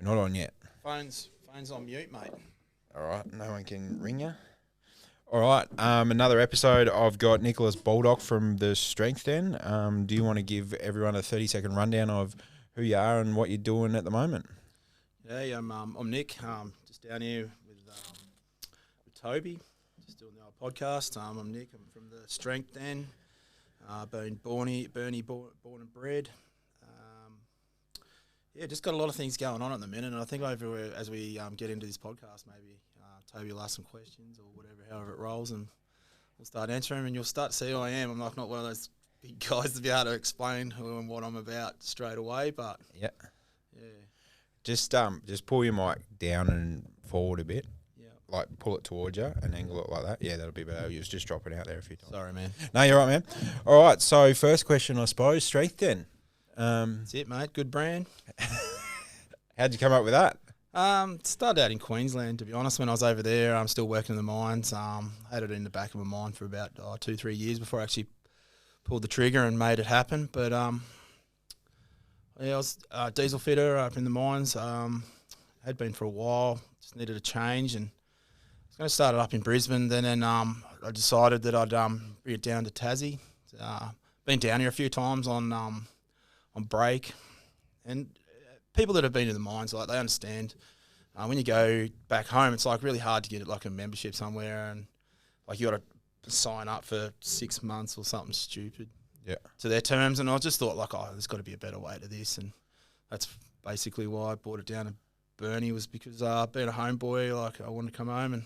We're not on yet. Phone's on mute, mate. All right, no one can ring you. All right, another episode. I've got Nick Baldock from the Strength Den. Do you want to give everyone a 30-second rundown of who you are and what you're doing at the moment? Yeah, I'm Nick. Just down here with Toby, just doing the old podcast. I'm Nick. I'm from the Strength Den. Been born and bred. Just got a lot of things going on at the minute, and I think as we get into this podcast, maybe Toby will ask some questions or whatever, however it rolls, and we'll start answering them, and you'll start to see who I am. I'm not one of those big guys to be able to explain who and what I'm about straight away, but yeah. Just pull your mic down and forward a bit. Yeah. Like pull it towards you and angle it like that. Yeah, that'll be better. You was just dropping out there a few times. Sorry, man. No, you're right, man. All right, so first question, I suppose, Strength Den. That's it, mate. Good brand. How'd you come up with that? Started out in Queensland, to be honest. When I was over there, I'm still working in the mines. Had it in the back of my mind for about 2-3 years before I actually pulled the trigger and made it happen. But I was a diesel fitter up in the mines. Had been for a while. Just needed a change, and I was going to start it up in Brisbane. Then I decided that I'd bring it down to Tassie. Been down here a few times on break, and people that have been in the mines, like, they understand. When you go back home, it's like really hard to get like a membership somewhere, and like you got to sign up for 6 months or something stupid. Yeah. To their terms, and I just thought like, there's got to be a better way to this, and that's basically why I brought it down to Burnie, was because being a homeboy, like I wanted to come home and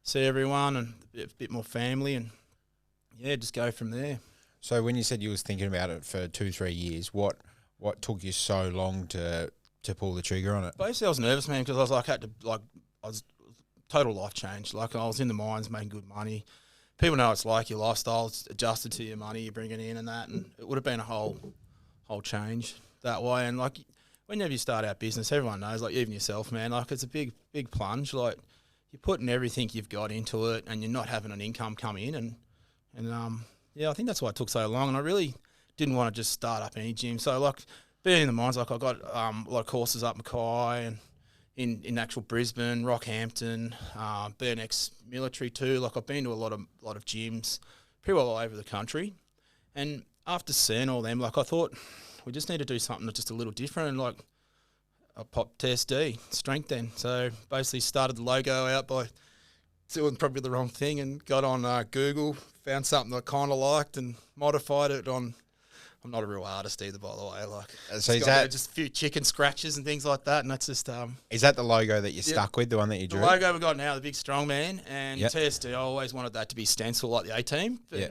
see everyone and a bit more family, and just go from there. So when you said you was thinking about it for 2-3 years, what took you so long to pull the trigger on it? Basically, I was nervous, man, because I was total life change. Like, I was in the mines making good money. People know it's like your lifestyle's adjusted to your money you're bringing in and that, and it would have been a whole change that way. And like, whenever you start out business, everyone knows, like even yourself, man, like it's a big plunge. Like, you're putting everything you've got into it, and you're not having an income come in, and I think that's why it took so long. And I really didn't want to just start up any gym. So like, being in the mines, like I got a lot of courses up Mackay and in actual Brisbane, Rockhampton, being ex-military too. Like, I've been to a lot of gyms, pretty well all over the country. And after seeing all them, like, I thought we just need to do something that's just a little different. And like, I popped TSD, Strength Den. So basically started the logo out by doing probably the wrong thing, and got on Google, found something I kind of liked and modified it on. I'm not a real artist either, by the way. Like, so is that just a few chicken scratches and things like that, and that's just is that the logo that you're stuck with, the one that you drew? The logo we got now, the big strong man, and Yep. TSD. I always wanted that to be stencil like the A team. Yeah.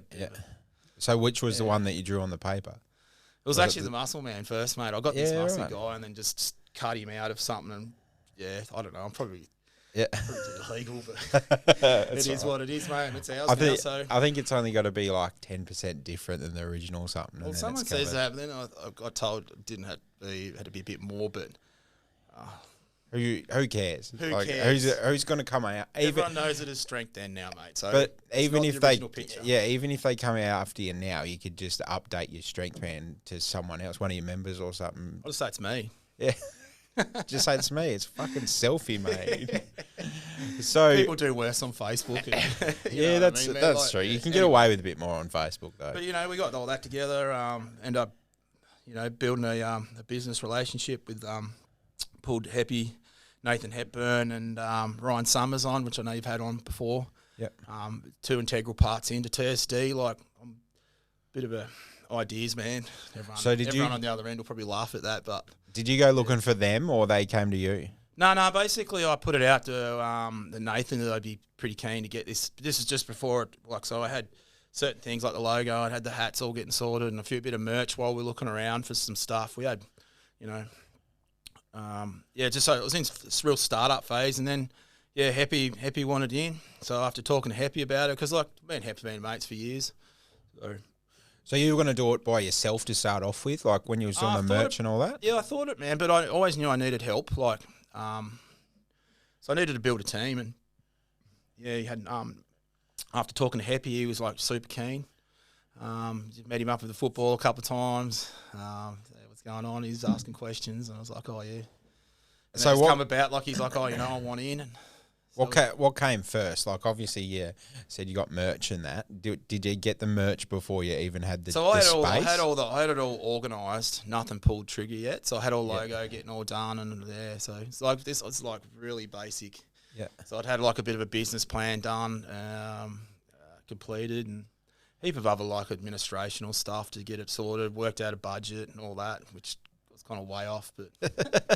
So which was the one that you drew on the paper? It was actually the muscle man first, mate. I got this Yeah, muscle right. guy and then just cut him out of something, and I don't know. I'm probably Yeah. illegal, but it is what it is, mate. And it's ours now. So I think it's only got to be like 10% different than the original or something. well, and then someone it's says covered. that, but then I got told it didn't had to be a bit more, but. Who cares? Who Like, cares? Who's going to come out? Everyone knows it as Strength Den now, mate. So, But it's even not if the they, original picture. even if they come out after you now, you could just update your strength man to someone else, one of your members or something. I'll just say it's me. Yeah, just say it's me. It's a fucking selfie, mate. So People do worse on Facebook. And, yeah, that's Like, true. You can get away with a bit more on Facebook though. But we got all that together. End up, building a business relationship with pulled Heppy, Nathan Hepburn, and Ryan Summers on, which I know you've had on before. Yep. Two integral parts into TSD. Like, I'm a bit of a ideas man. Everyone on the other end will probably laugh at that, but Did you go looking for them or they came to you? No. Basically, I put it out to the Nathan that I'd be pretty keen to get this. This is just before it. Like, so I had certain things like the logo. I had the hats all getting sorted and a few bit of merch while we were looking around for some stuff. We had, just so it was in this real startup phase, and then Heppy wanted in. So after talking to Heppy about it, because like me and Hepp's been mates for years. So you were going to do it by yourself to start off with, like when you was doing the merch and all that? Yeah, I thought it, man, but I always knew I needed help. Like, so I needed to build a team, and he had. After talking to Heppy, he was like super keen. Met him up with the football a couple of times. What's going on? He's asking questions, and I was like, oh yeah. And so what come about? Like he's like, oh, I want in. And so what came first? Like obviously, you said you got merch and that. Did you get the merch before you even had the? So I had it all organised. Nothing pulled trigger yet. So I had all logo getting all done and there. So it's like this. It's like really basic. Yeah. So I'd had like a bit of a business plan done, completed, and a heap of other like administrational stuff to get it sorted. Worked out a budget and all that, which was kind of way off, but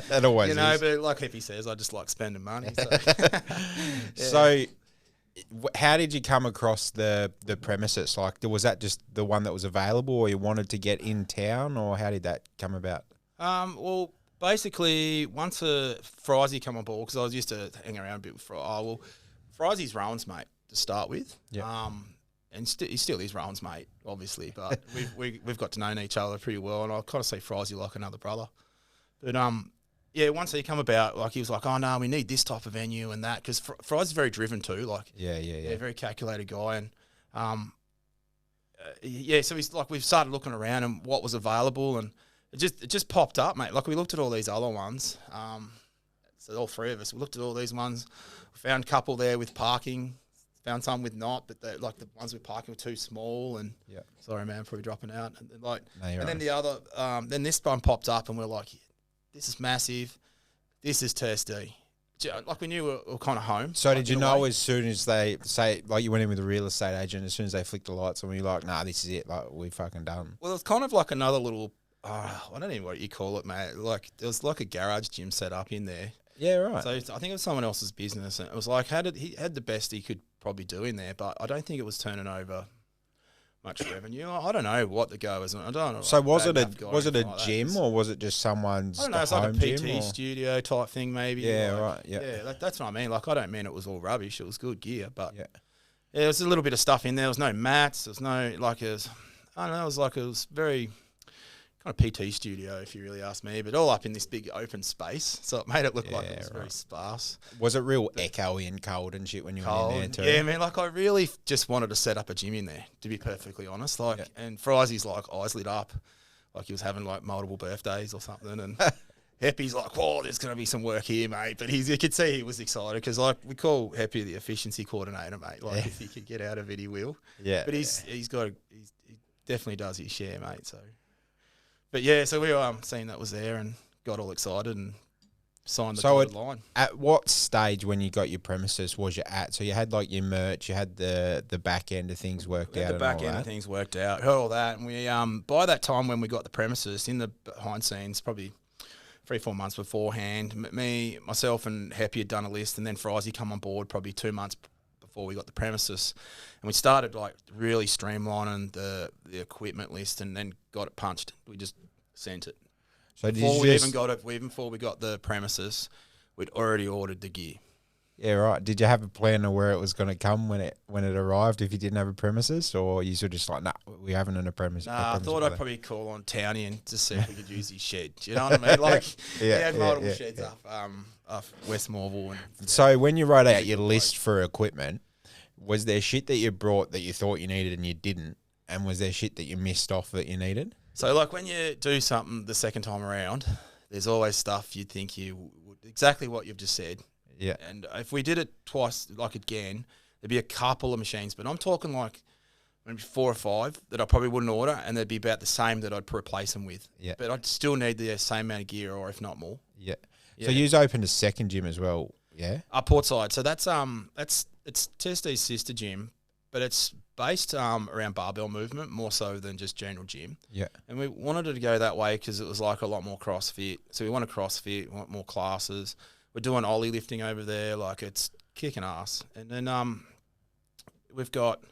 that always is. But like Hippie says, I just like spending money. So, So how did you come across the premises? Like, was that just the one that was available, or you wanted to get in town, or how did that come about? Well, basically, once Frizy come on board, because I was used to hang around a bit with Frizy's Rowan's mate to start with. Yeah. And he still is Rowan's mate, obviously, but we've got to know each other pretty well, and I kind of see Frizy like another brother. But once he come about, like he was like, oh no, we need this type of venue and that, because Fry's very driven too, like very calculated guy, and so he's like, we've started looking around and what was available, and it just popped up, mate. Like we looked at all these other ones, so all three of us, we looked at all these ones, found a couple there with parking. Found some with not, but the ones with parking were too small. And sorry, man, probably dropping out. And then the other, then this one popped up, and we're like, "This is massive. This is TSD." Like we knew we were kind of home. So did you know as soon as they say, like you went in with a real estate agent, as soon as they flicked the lights on, you're like, "Nah, this is it. Like we fucking done." Well, it's kind of like another little, I don't even know what you call it, mate. Like there was like a garage gym set up in there. Yeah, right. So I think it was someone else's business, and it was like he had the best he could probably do in there, but I don't think it was turning over much revenue. I don't know what the go is. I don't know. So was it a gym or was it just someone's? I don't know. It's like a PT studio type thing, maybe. Yeah, like, right. Yeah, yeah. That's what I mean. Like I don't mean it was all rubbish. It was good gear, but there was a little bit of stuff in there. There was no mats. There was no like it was. I don't know. It was very kind of PT studio, if you really ask me, but all up in this big open space. So it made it look like it was very sparse. Was it real echoey and cold and shit when you were in there too? Yeah, man. Like I really just wanted to set up a gym in there, to be perfectly honest. Like, and Frizy's like eyes lit up, like he was having like multiple birthdays or something, and Heppy's like, "Whoa, there's going to be some work here, mate." But you could see he was excited because like we call Heppy the efficiency coordinator, mate. Like if he could get out of it, he will. Yeah. But he definitely does his share, mate. So. But yeah, so we were seeing that was there and got all excited and signed the dotted line. At what stage when you got your premises was you at? So you had like your merch, you had the back end of things worked out. The back end of things worked out, all that, and we by that time when we got the premises in the behind scenes, probably 3-4 months beforehand, myself and Happy had done a list, and then Frizy come on board probably 2 months before we got the premises, and we started like really streamlining the equipment list, and then got it punched. We just sent it. So before we got the premises, we'd already ordered the gear. Yeah, right. Did you have a plan of where it was going to come when it arrived? If you didn't have a premises, or you sort of just like, nah, we haven't a premises. Nah, I thought I'd probably call on Townie and to see if we could use his shed. Do you know what I mean? Like, he had multiple sheds up West Morville. So when you wrote out your list for equipment, was there shit that you brought that you thought you needed and you didn't, and was there shit that you missed off that you needed? So like when you do something the second time around, there's always stuff you think you would, exactly what you've just said. Yeah. And if we did it twice, like again, there'd be a couple of machines, but I'm talking like maybe 4 or 5 that I probably wouldn't order, and they'd be about the same that I'd replace them with. Yeah. But I'd still need the same amount of gear, or if not more. Yeah. So you've opened a second gym as well, yeah? Portside. So that's it's TSD's sister gym, but it's based around barbell movement more so than just general gym. Yeah. And we wanted it to go that way because it was like a lot more CrossFit. So we want CrossFit, we want more classes. We're doing ollie lifting over there, like it's kicking ass. And then we've got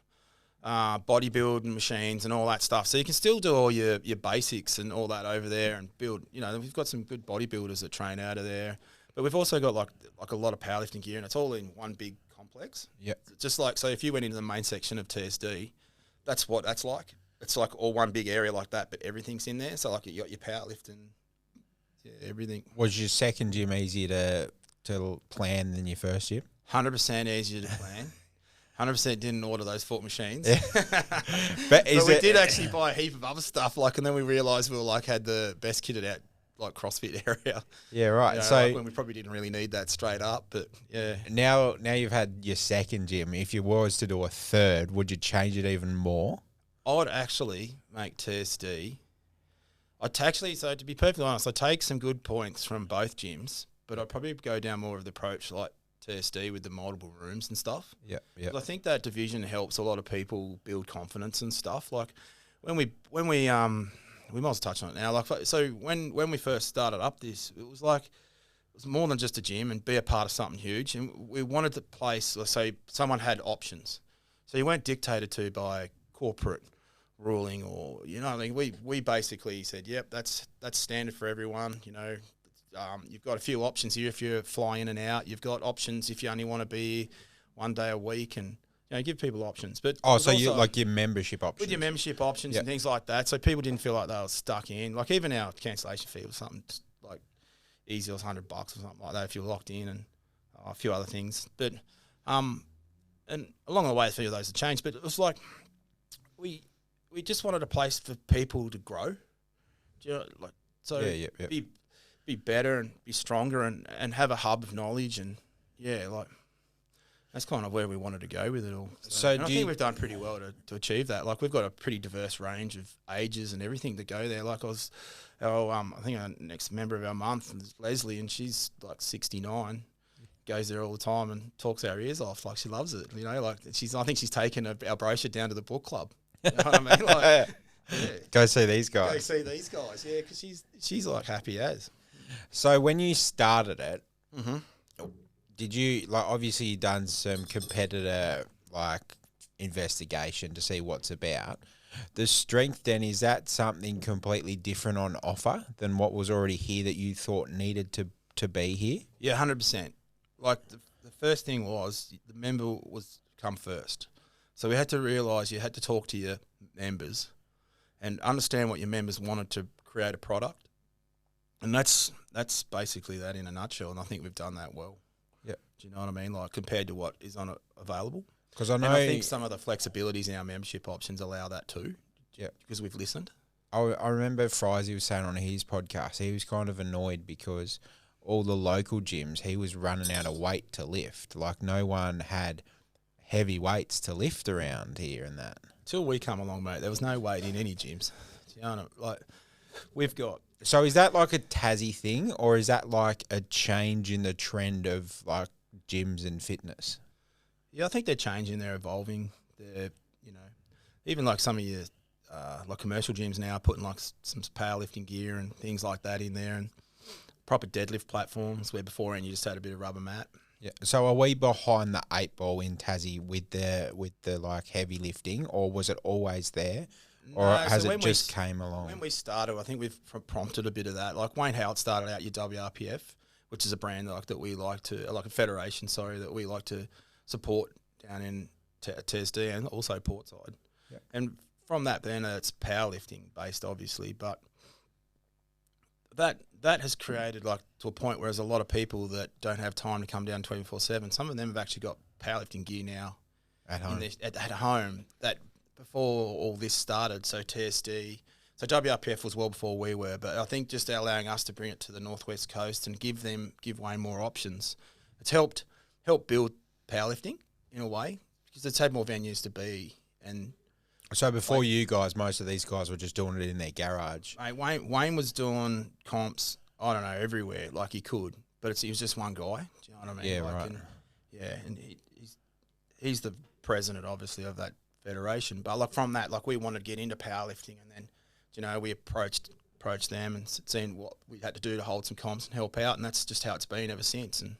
bodybuilding machines and all that stuff. So you can still do all your basics and all that over there and build. You know, we've got some good bodybuilders that train out of there. But we've also got like a lot of powerlifting gear, and it's all in one big complex. Yeah. Just like, so if you went into the main section of TSD, that's what that's like. It's like all one big area like that, but everything's in there. So like you got your powerlifting, everything. Was your second gym easier to plan than your first gym? 100% easier to plan. 100% didn't order those 4 machines. Yeah. but we did actually buy a heap of other stuff, like, and then we realised we were like had the best kitted out like CrossFit area. Yeah, right. You know, So like when we probably didn't really need that straight up, but yeah. now you've had your second gym. If you was to do a third, would you change it even more? I would actually make TSD. So to be perfectly honest, I take some good points from both gyms, but I'd probably go down more of the approach like TSD with the multiple rooms and stuff. Yeah, yeah. I think that division helps a lot of people build confidence and stuff. Like when we might as well touch on it now. Like so when we first started up this, it was more than just a gym and be a part of something huge. And we wanted to place, let's say, someone had options, so you weren't dictated to by corporate ruling or I mean, we basically said, yep, that's standard for everyone. You've got a few options here if you fly in and out. You've got options if you only want to be 1 day a week, and give people options. But so you like your membership options with your membership options and things like that, so people didn't feel like they were stuck in. Like even our cancellation fee was something like easy, it was $100 or something like that if you were locked in, and a few other things. But and along the way, a few of those have changed. But it was like we just wanted a place for people to grow. Be better and be stronger and have a hub of knowledge, and that's kind of where we wanted to go with it all. So I think we've done pretty well to achieve that. Like we've got a pretty diverse range of ages and everything to go there. Like I think our next member of our month is Leslie, and she's like 69. Goes there all the time and talks our ears off. Like she loves it. I think she's taken our brochure down to the book club. You know what I mean? Like, Go see these guys. Yeah, because she's like happy as. So when you started it, Mm-hmm. did you obviously you done some competitor investigation to see what's about? The strength then, is that something completely different on offer than what was already here that you thought needed to be here? Yeah, 100%. Like the first thing was the member was come first. So we had to realise you had to talk to your members and understand what your members wanted to create a product. And that's basically that in a nutshell, and I think we've done that well. Yeah. Do you know what I mean? Like compared to what is available. Because I know, and I think some of the flexibilities in our membership options allow that too. Yeah. Because we've listened. I remember Frizy was saying on his podcast, he was kind of annoyed because all the local gyms, he was running out of weight to lift. Like no one had heavy weights to lift around here and that. Till we come along, mate, there was no weight in any gyms. Do you know, like we've got. So is that like a Tassie thing, or is that like a change in the trend of like gyms and fitness? Yeah, I think they're changing. They're evolving. They're, even like some of your like commercial gyms now are putting like some powerlifting gear and things like that in there, and proper deadlift platforms where beforehand you just had a bit of rubber mat. Yeah. So are we behind the 8 ball in Tassie with the like heavy lifting, or was it always there? Or has it just came along? When we started, I think we've prompted a bit of that. Like Wayne Howard started out your WRPF, which is a brand that we like to, like a federation, that we like to support down in TSD and also Portside. Yeah. And from that, then it's powerlifting based, obviously, but that has created to a point where there's a lot of people that don't have time to come down 24/7. Some of them have actually got powerlifting gear now at home. At home that. Before all this started, so TSD, so WRPF was well before we were, but I think just allowing us to bring it to the northwest coast and give Wayne more options, it's helped build powerlifting in a way because it's had more venues to be. And so before you guys, most of these guys were just doing it in their garage. Wayne was doing comps, I don't know, everywhere like he could, but he was just one guy. Do you know what I mean? Yeah, right. And he's the president, obviously, of that federation, but from that, we wanted to get into powerlifting, and then we approached them and seen what we had to do to hold some comps and help out, and that's just how it's been ever since. And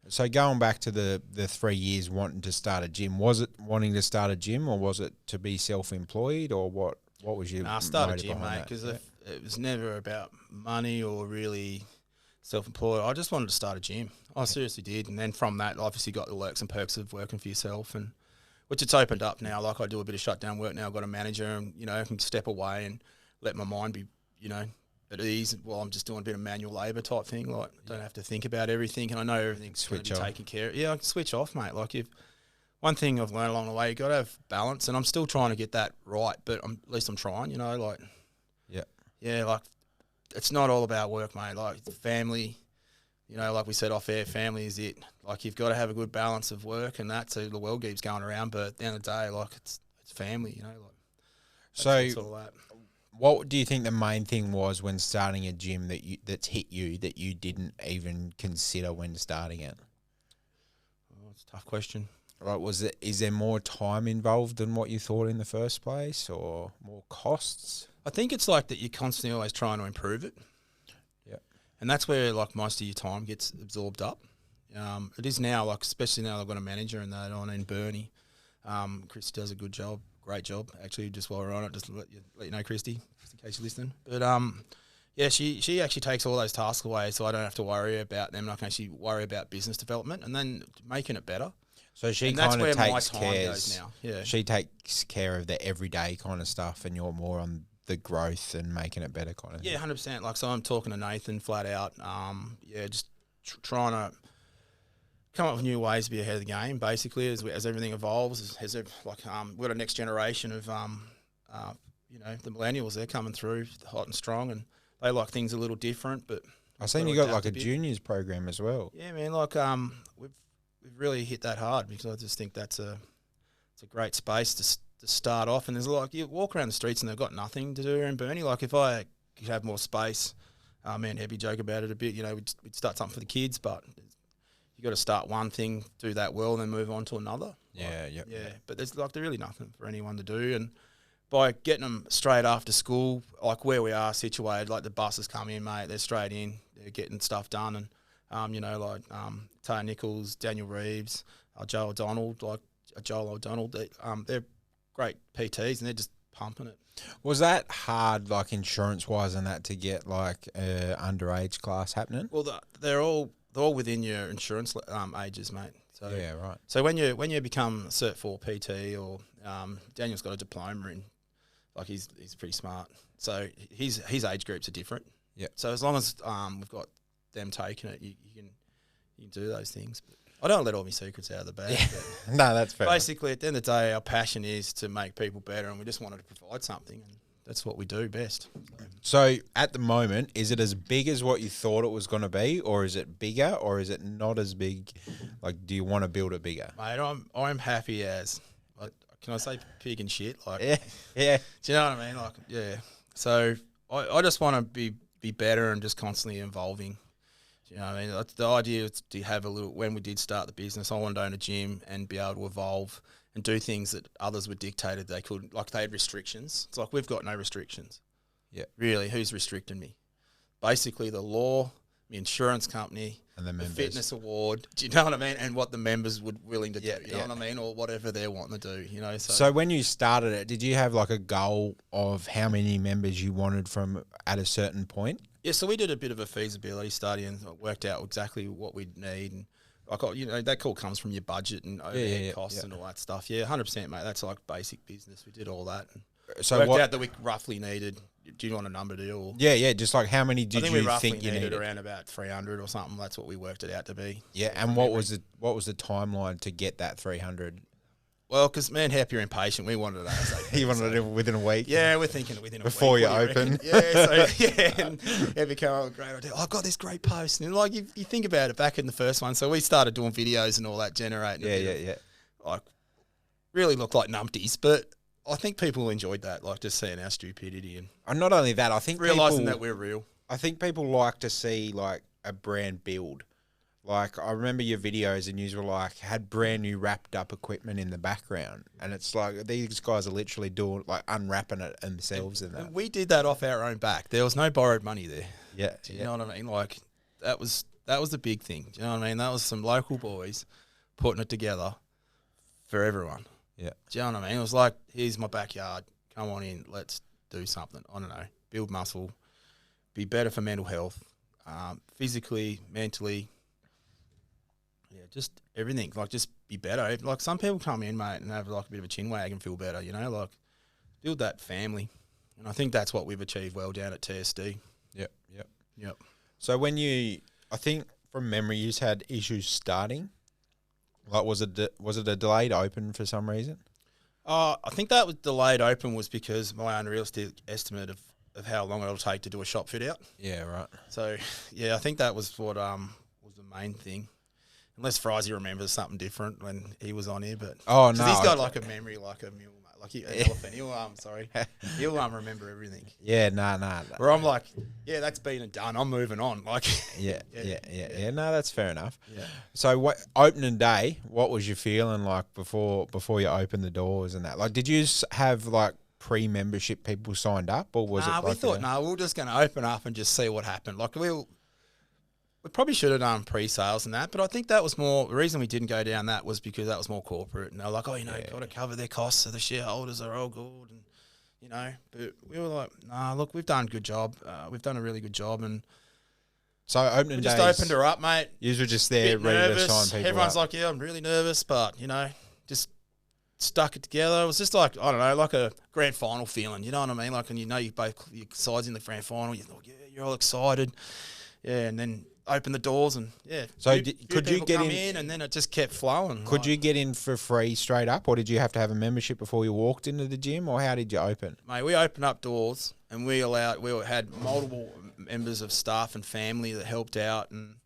so going back to the 3 years wanting to start a gym, was it wanting to start a gym, or was it to be self-employed, or what was your I started a gym, mate, because it was never about money or really self-employed. I just wanted to start a gym. I seriously did, and then from that, obviously got the perks and perks of working for yourself, and which it's opened up now. Like I do a bit of shutdown work now. I've got a manager, and I can step away and let my mind be, at ease while I'm just doing a bit of manual labour type thing. Like don't have to think about everything, and I know everything's going to be taken care of. Yeah, I can switch off, mate. One thing I've learned along the way, you got to have balance, and I'm still trying to get that right. But at least I'm trying. it's not all about work, mate. Like family, you know, like we said off air, family is it. Like you've got to have a good balance of work and that, so the world keeps going around. But at the end of the day, like it's family, you know. Like So, all that. what do you think the main thing was when starting a gym that's hit you that you didn't even consider when starting it? Oh, it's a tough question. Like, is there more time involved than what you thought in the first place, or more costs? I think it's like that you're constantly always trying to improve it. Yeah. And that's where like most of your time gets absorbed up. It is now, like especially now I've got a manager and that on in Bernie. Christy does a good job, great job. Actually, just while we're on it, just let you know, Christy, just in case you're listening. But yeah, she actually takes all those tasks away, so I don't have to worry about them. I can actually worry about business development and then making it better. So she kind of takes care. Yeah, she takes care of the everyday kind of stuff, and you're more on the growth and making it better kind of. Yeah, 100%. Like, so I'm talking to Nathan flat out. Yeah, just trying to come up with new ways to be ahead of the game. Basically, as everything evolves, we've got a next generation of you know, the millennials. They're coming through hot and strong, and they like things a little different. But I've seen you got like a juniors program as well. Yeah, man. Like we've really hit that hard because I just think it's a great space to start off. And there's you walk around the streets and they've got nothing to do in Burnie. Like if I could have more space, me and Hebbie joke about it a bit. You know, we'd start something for the kids, but you got to start one thing, do that well, and then move on to another. Yeah, yeah. But there's really nothing for anyone to do, and by getting them straight after school, like where we are situated, like the buses come in, mate, they're straight in, they're getting stuff done, and you know, like Taylor Nichols, Daniel Reeves, Joel O'Donnell, they're great PTs and they're just pumping it. Was that hard, like insurance wise, and that to get like underage class happening? Well, they're all within your insurance ages, mate. So yeah, right. So when you become Cert 4 PT, or Daniel's got a diploma in, like he's pretty smart. So his age groups are different. Yeah. So as long as we've got them taking it, you can do those things. But I don't let all my secrets out of the bag. Yeah. No, that's fair. Basically, at the end of the day, our passion is to make people better, and we just wanted to provide something, and that's what we do best. So at the moment, is it as big as what you thought it was going to be, or is it bigger, or is it not as big? Like, do you want to build it bigger? Mate, I'm happy as, like, can I say pig and shit? Like, yeah. Do you know what I mean? Like, yeah. So I just want to be better and just constantly evolving. Do you know what I mean? The idea is to have when we did start the business, I wanted to own a gym and be able to evolve and do things that others were dictated they couldn't. Like, they had restrictions. It's like, we've got no restrictions. Yeah. Really, who's restricting me? Basically, the law, the insurance company, and the fitness award. Do you know what I mean? And what the members would willing to do. You know yeah. what I mean? Or whatever they're wanting to do, you know? So when you started it, did you have like a goal of how many members you wanted from at a certain point? Yeah, so we did a bit of a feasibility study and worked out exactly what we'd need. And like, you know, that all comes from your budget and overhead costs and all that stuff. Yeah, 100%, mate. That's like basic business. We did all that. And so worked out that we roughly needed. Do you want a number, deal? Yeah. Just like how many did you think you needed? Around about 300 or something. That's what we worked it out to be. Yeah, and what was the timeline to get that 300? Well, because me and Happy are impatient. We wanted it ASAP. You wanted it within a week? Yeah, we're thinking within a week. Before you open? And Happy came up with a great idea. I got this great post. And like, you think about it back in the first one. So we started doing videos and all that, generating. Yeah. Like, really looked like numpties, but I think people enjoyed that, like just seeing our stupidity and not only that, I think realising that we're real. I think people like to see like a brand build. Like, I remember your videos and you were like, had brand new wrapped up equipment in the background. And it's like, these guys are literally doing, like, unwrapping it themselves in that. And we did that off our own back. There was no borrowed money there. Yeah. Do you know what I mean? Like, that was the big thing. Do you know what I mean? That was some local boys putting it together for everyone. Yeah. Do you know what I mean? It was like, here's my backyard. Come on in. Let's do something. I don't know. Build muscle. Be better for mental health. Physically, mentally. Yeah, just everything. Like, just be better. Like, some people come in, mate, and have like a bit of a chin wag and feel better, you know? Like, build that family. And I think that's what we've achieved well down at TSD. Yep. So I think from memory, you just had issues starting. Like, was it a delayed open for some reason? I think that was delayed open was because my unrealistic estimate of of how long it'll take to do a shop fit out. Yeah, right. So, yeah, I think that was what was the main thing. Unless Frizy remembers something different when he was on here, but Oh no, he's got like a memory like a mule, like an elephant. He'll remember everything. Yeah, nah. Where I'm like, yeah, that's been and done. I'm moving on. Like, Yeah. No, that's fair enough. Yeah. So, what opening day? What was you feeling like before you opened the doors and that? Like, did you have like pre-membership people signed up, or was it? We like thought, we were just going to open up and just see what happened. Like, we probably should have done pre-sales and that, but I think that was more, the reason we didn't go down that was because that was more corporate. And they're like, oh, got to cover their costs so the shareholders are all good. And, but we were like, look, we've done a good job. We've done a really good job. And so opening we days, just opened her up, mate. You were just there ready nervous. to sign people Everyone's up. like, yeah, I'm really nervous, but, just stuck it together. It was just like, I don't know, like a grand final feeling. You know what I mean? Like, and you both your sides in the grand final. You thought, yeah, you're all excited. Yeah, and then open the doors and So could you get in, and then it just kept flowing. Could you get in for free straight up, or did you have to have a membership before you walked into the gym, or how did you open? Mate, we opened up doors and we had multiple members of staff and family that helped out, and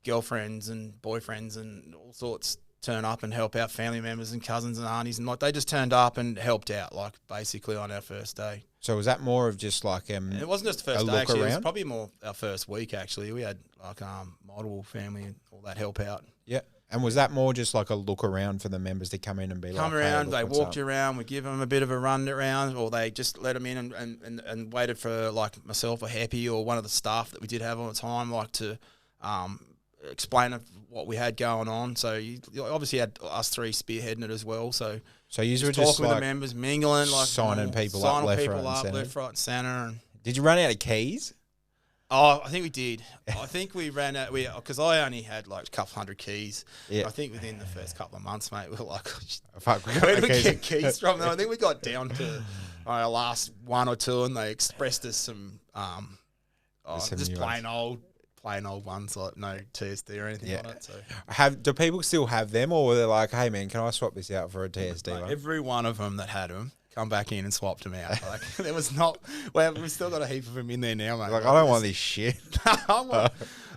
girlfriends and boyfriends and all sorts turn up and help out, family members and cousins and aunties, and like they just turned up and helped out, like basically on our first day. So was that more of just like And it wasn't just the first a day, look actually. It was around? probably more our first week, actually. We had like multiple family and all that help out. Yeah. And was that more just like a look around for the members to come in and be Come like, around, hey, they look, what's walked up? you around, we give them a bit of a run around, or they just let them in and waited for like myself or Happy or one of the staff that we did have on the time, like to explain what we had going on. So you obviously had us three spearheading it as well. So you were talking just with like the members, mingling, like signing people up left, right, and centre. left, right, and centre. And Did you run out of keys? I think we did. I think we ran out. Because I only had like a couple hundred keys. Yeah. I think within the first couple of months, mate, we were like, Fuck, we got where no did we keys. get keys from? I think we got down to our last one or two, and they expressed us some Some just new plain old ones, like no TSD or anything on it. So Do people still have them, or were they like, hey man, can I swap this out for a TSD like, one? every one of them that had them come back in and swapped them out. Like there was not. Well, we've still got a heap of them in there now, mate. Like, I don't want this shit.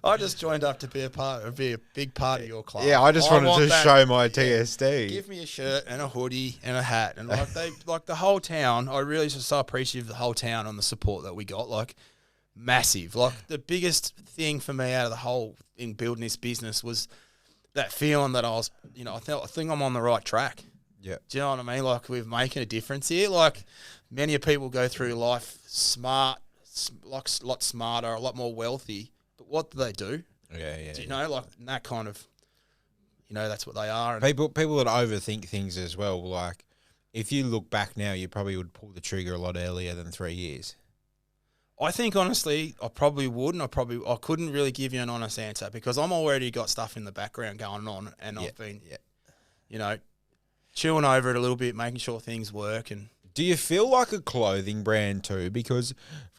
I just joined up to be a big part of your club. Yeah, I just wanted want to that- show my yeah. TSD. Give me a shirt and a hoodie and a hat, and like the whole town. I really just so appreciative of the whole town on the support that we got. Like massive. Like the biggest thing for me out of the whole in building this business was that feeling that I was, I think I'm on the right track. Yeah. Do you know what I mean? Like we're making a difference here. Like many people go through life smart, like a lot smarter, a lot more wealthy. But what do they do? Yeah. Do you know, like that kind of, that's what they are. And People that overthink things as well. Like, if you look back now, you probably would pull the trigger a lot earlier than 3 years. I think honestly, I probably would, and I couldn't really give you an honest answer because I'm already got stuff in the background going on, and I've been, chewing over it a little bit, making sure things work. And Do you feel like a clothing brand too? Because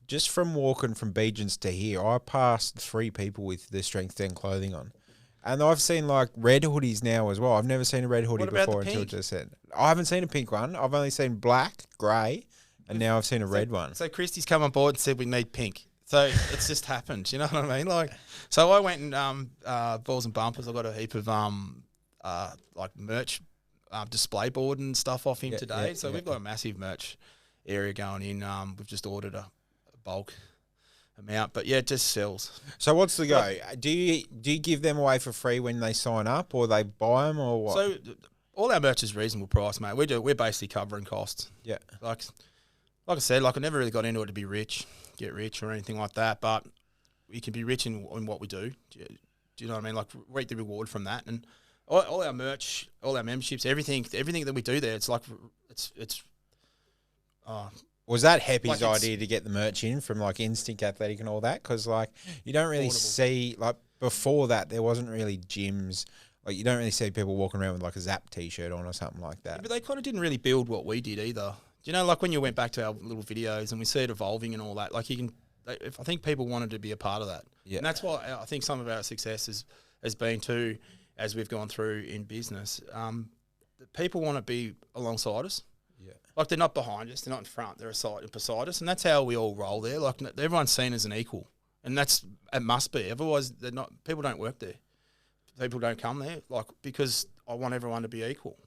just from walking from Beejans to here, I passed 3 people with the Strength 10 clothing on. And I've seen like red hoodies now as well. I've never seen a red hoodie What about before the until pink? just then. I haven't seen a pink one. I've only seen black, grey, and now I've seen a red one. So Christy's come on board and said we need pink. So it's just happened. You know what I mean? Like, so I went and balls and bumpers. I got a heap of like merch, display board and stuff off him today. So we've got a massive merch area going in. We've just ordered a bulk amount, but yeah, it just sells. So what's the go? Do you give them away for free when they sign up, or they buy them, or what? So all our merch is reasonable price, mate. We're basically covering costs. Yeah. Like I said, like I never really got into it to be rich, get rich or anything like that, but we can be rich in what we do. Do you know what I mean? Like reap the reward from that, and all our merch, all our memberships, everything that we do there, it's like it's. Was that Happy's Like it's- idea to get the merch in from like Instinct Athletic and all that? Because like you don't really Affordable. see, like before that there wasn't really gyms. Like you don't really see people walking around with like a Zap t-shirt on or something like that. But they kind of didn't really build what we did either. Do you know, like when you went back to our little videos and we see it evolving and all that, like I think people wanted to be a part of that. Yeah. And that's why I think some of our success has been too, as we've gone through in business, that people want to be alongside us. Yeah. Like, they're not behind us, they're not in front, they're beside us, and that's how we all roll there. Like, everyone's seen as an equal, and it must be. Otherwise, they're not. People don't work there. People don't come there, like, because I want everyone to be equal.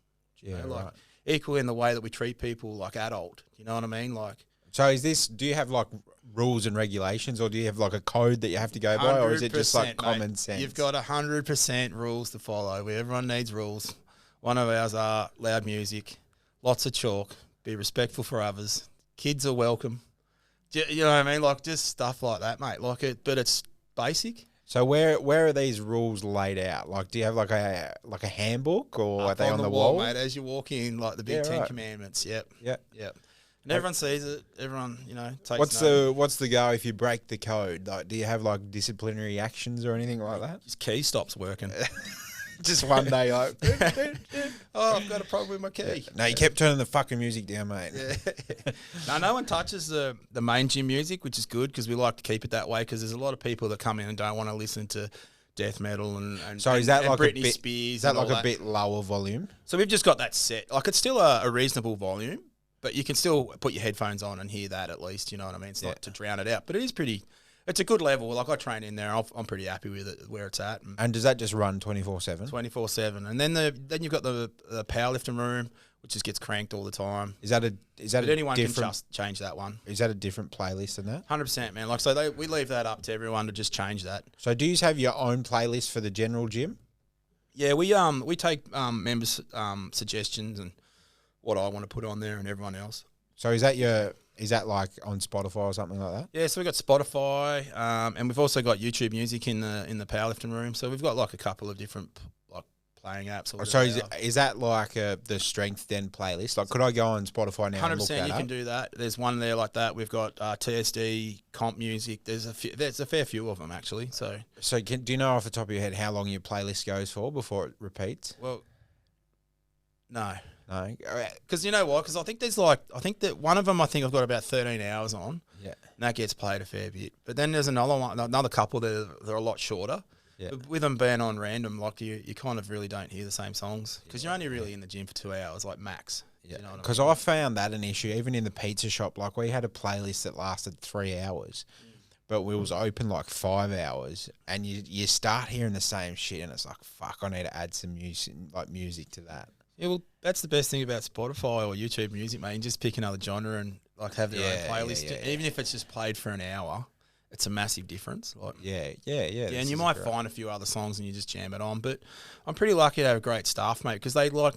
Yeah, like right. equal in the way that we treat people like adult. You know what I mean? Like, So do you have like rules and regulations, or do you have like a code that you have to go by, or is it just like common sense? You've got 100% rules to follow. Where everyone needs rules. One of ours are loud music, lots of chalk, be respectful for others. Kids are welcome. You know what I mean? Like, just stuff like that, mate. But it's basic. So where are these rules laid out? Like, do you have like a handbook, or are they on the wall, mate? As you walk in, like the big Ten Commandments. Yep. And everyone sees it. Everyone, takes What's the go if you break the code? Like, do you have like disciplinary actions or anything like that? His key stops working. Just one day, like, oh, I've got a problem with my key. No, you kept turning the fucking music down, mate. Yeah. No one touches the main gym music, which is good because we like to keep it that way. Because there's a lot of people that come in and don't want to listen to death metal and so is that like Britney a bit, Spears. Is that like a bit lower volume? So we've just got that set. Like, it's still a reasonable volume, but you can still put your headphones on and hear that at least. You know what I mean? It's not to drown it out, but it is pretty. It's a good level. Like, I train in there. I'm pretty happy with it, where it's at. And does that just run 24/7? 24/7. And then you've got the powerlifting room, which just gets cranked all the time. Is that but anyone can just change that one? Is that a different playlist than that? 100%, man. Like, we leave that up to everyone to just change that. So do you have your own playlist for the general gym? Yeah, we take members' suggestions and what I want to put on there and everyone else. So is that like on Spotify or something like that? Yeah, so we've got Spotify, and we've also got YouTube Music in the powerlifting room. So we've got like a couple of different like playing apps. So is that like the Strength Den playlist? Like, could I go on Spotify now? 100%, you can do that. There's one there like that. We've got TSD comp music. There's a fair few of them actually. So do you know off the top of your head how long your playlist goes for before it repeats? Well, no. No, because you know what? Because I think that one of them I've got about 13 hours on. Yeah, and that gets played a fair bit. But then there's another couple that are a lot shorter. Yeah, but with them being on random, like you kind of really don't hear the same songs because you're only really in the gym for 2 hours, like max. Yeah, because I found that an issue even in the pizza shop. Like, we had a playlist that lasted 3 hours, but we was open like 5 hours, and you start hearing the same shit, and it's like, fuck, I need to add some music to that. Yeah, well, that's the best thing about Spotify or YouTube Music, mate. You just pick another genre and like have their own playlist. Yeah. Even if it's just played for an hour, it's a massive difference. Like, yeah. And you might find a few other songs and you just jam it on. But I'm pretty lucky to have great staff, mate, because they like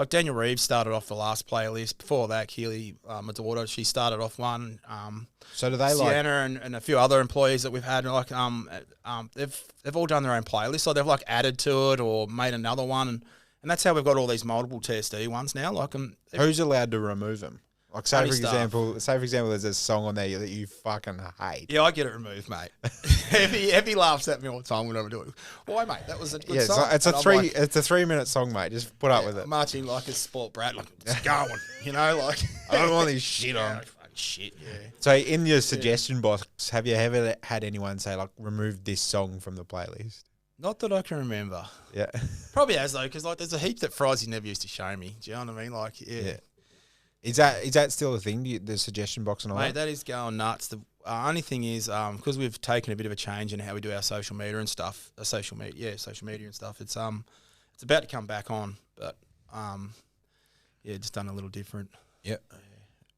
Daniel Reeves started off the last playlist. Before that, Keely, my daughter, she started off one. So do they Sienna and a few other employees that we've had, like they've all done their own playlist. So they've like added to it or made another one. And that's how we've got all these multiple TSD ones now. Like, who's allowed to remove them? Like, say for example, there's a song on there that you fucking hate. Yeah, I get it removed, mate. Heavy laughs at me all the time whenever I do it. Why, mate? That was a good song. It's a 3-minute song, mate. Just put up with it. Marching like a sport brat, like it's going. Like I don't want this shit on. Shit, yeah. So in your suggestion box, have you ever had anyone say like, remove this song from the playlist? Not that I can remember. Yeah. Probably has, though, because like there's a heap that Frizy never used to show me. Do you know what I mean? Like, yeah. Is that still a thing? The suggestion box and all Mate, that is going nuts. The only thing is, because we've taken a bit of a change in how we do our social media and stuff. Social media and stuff. It's about to come back on, but just done a little different. Yeah.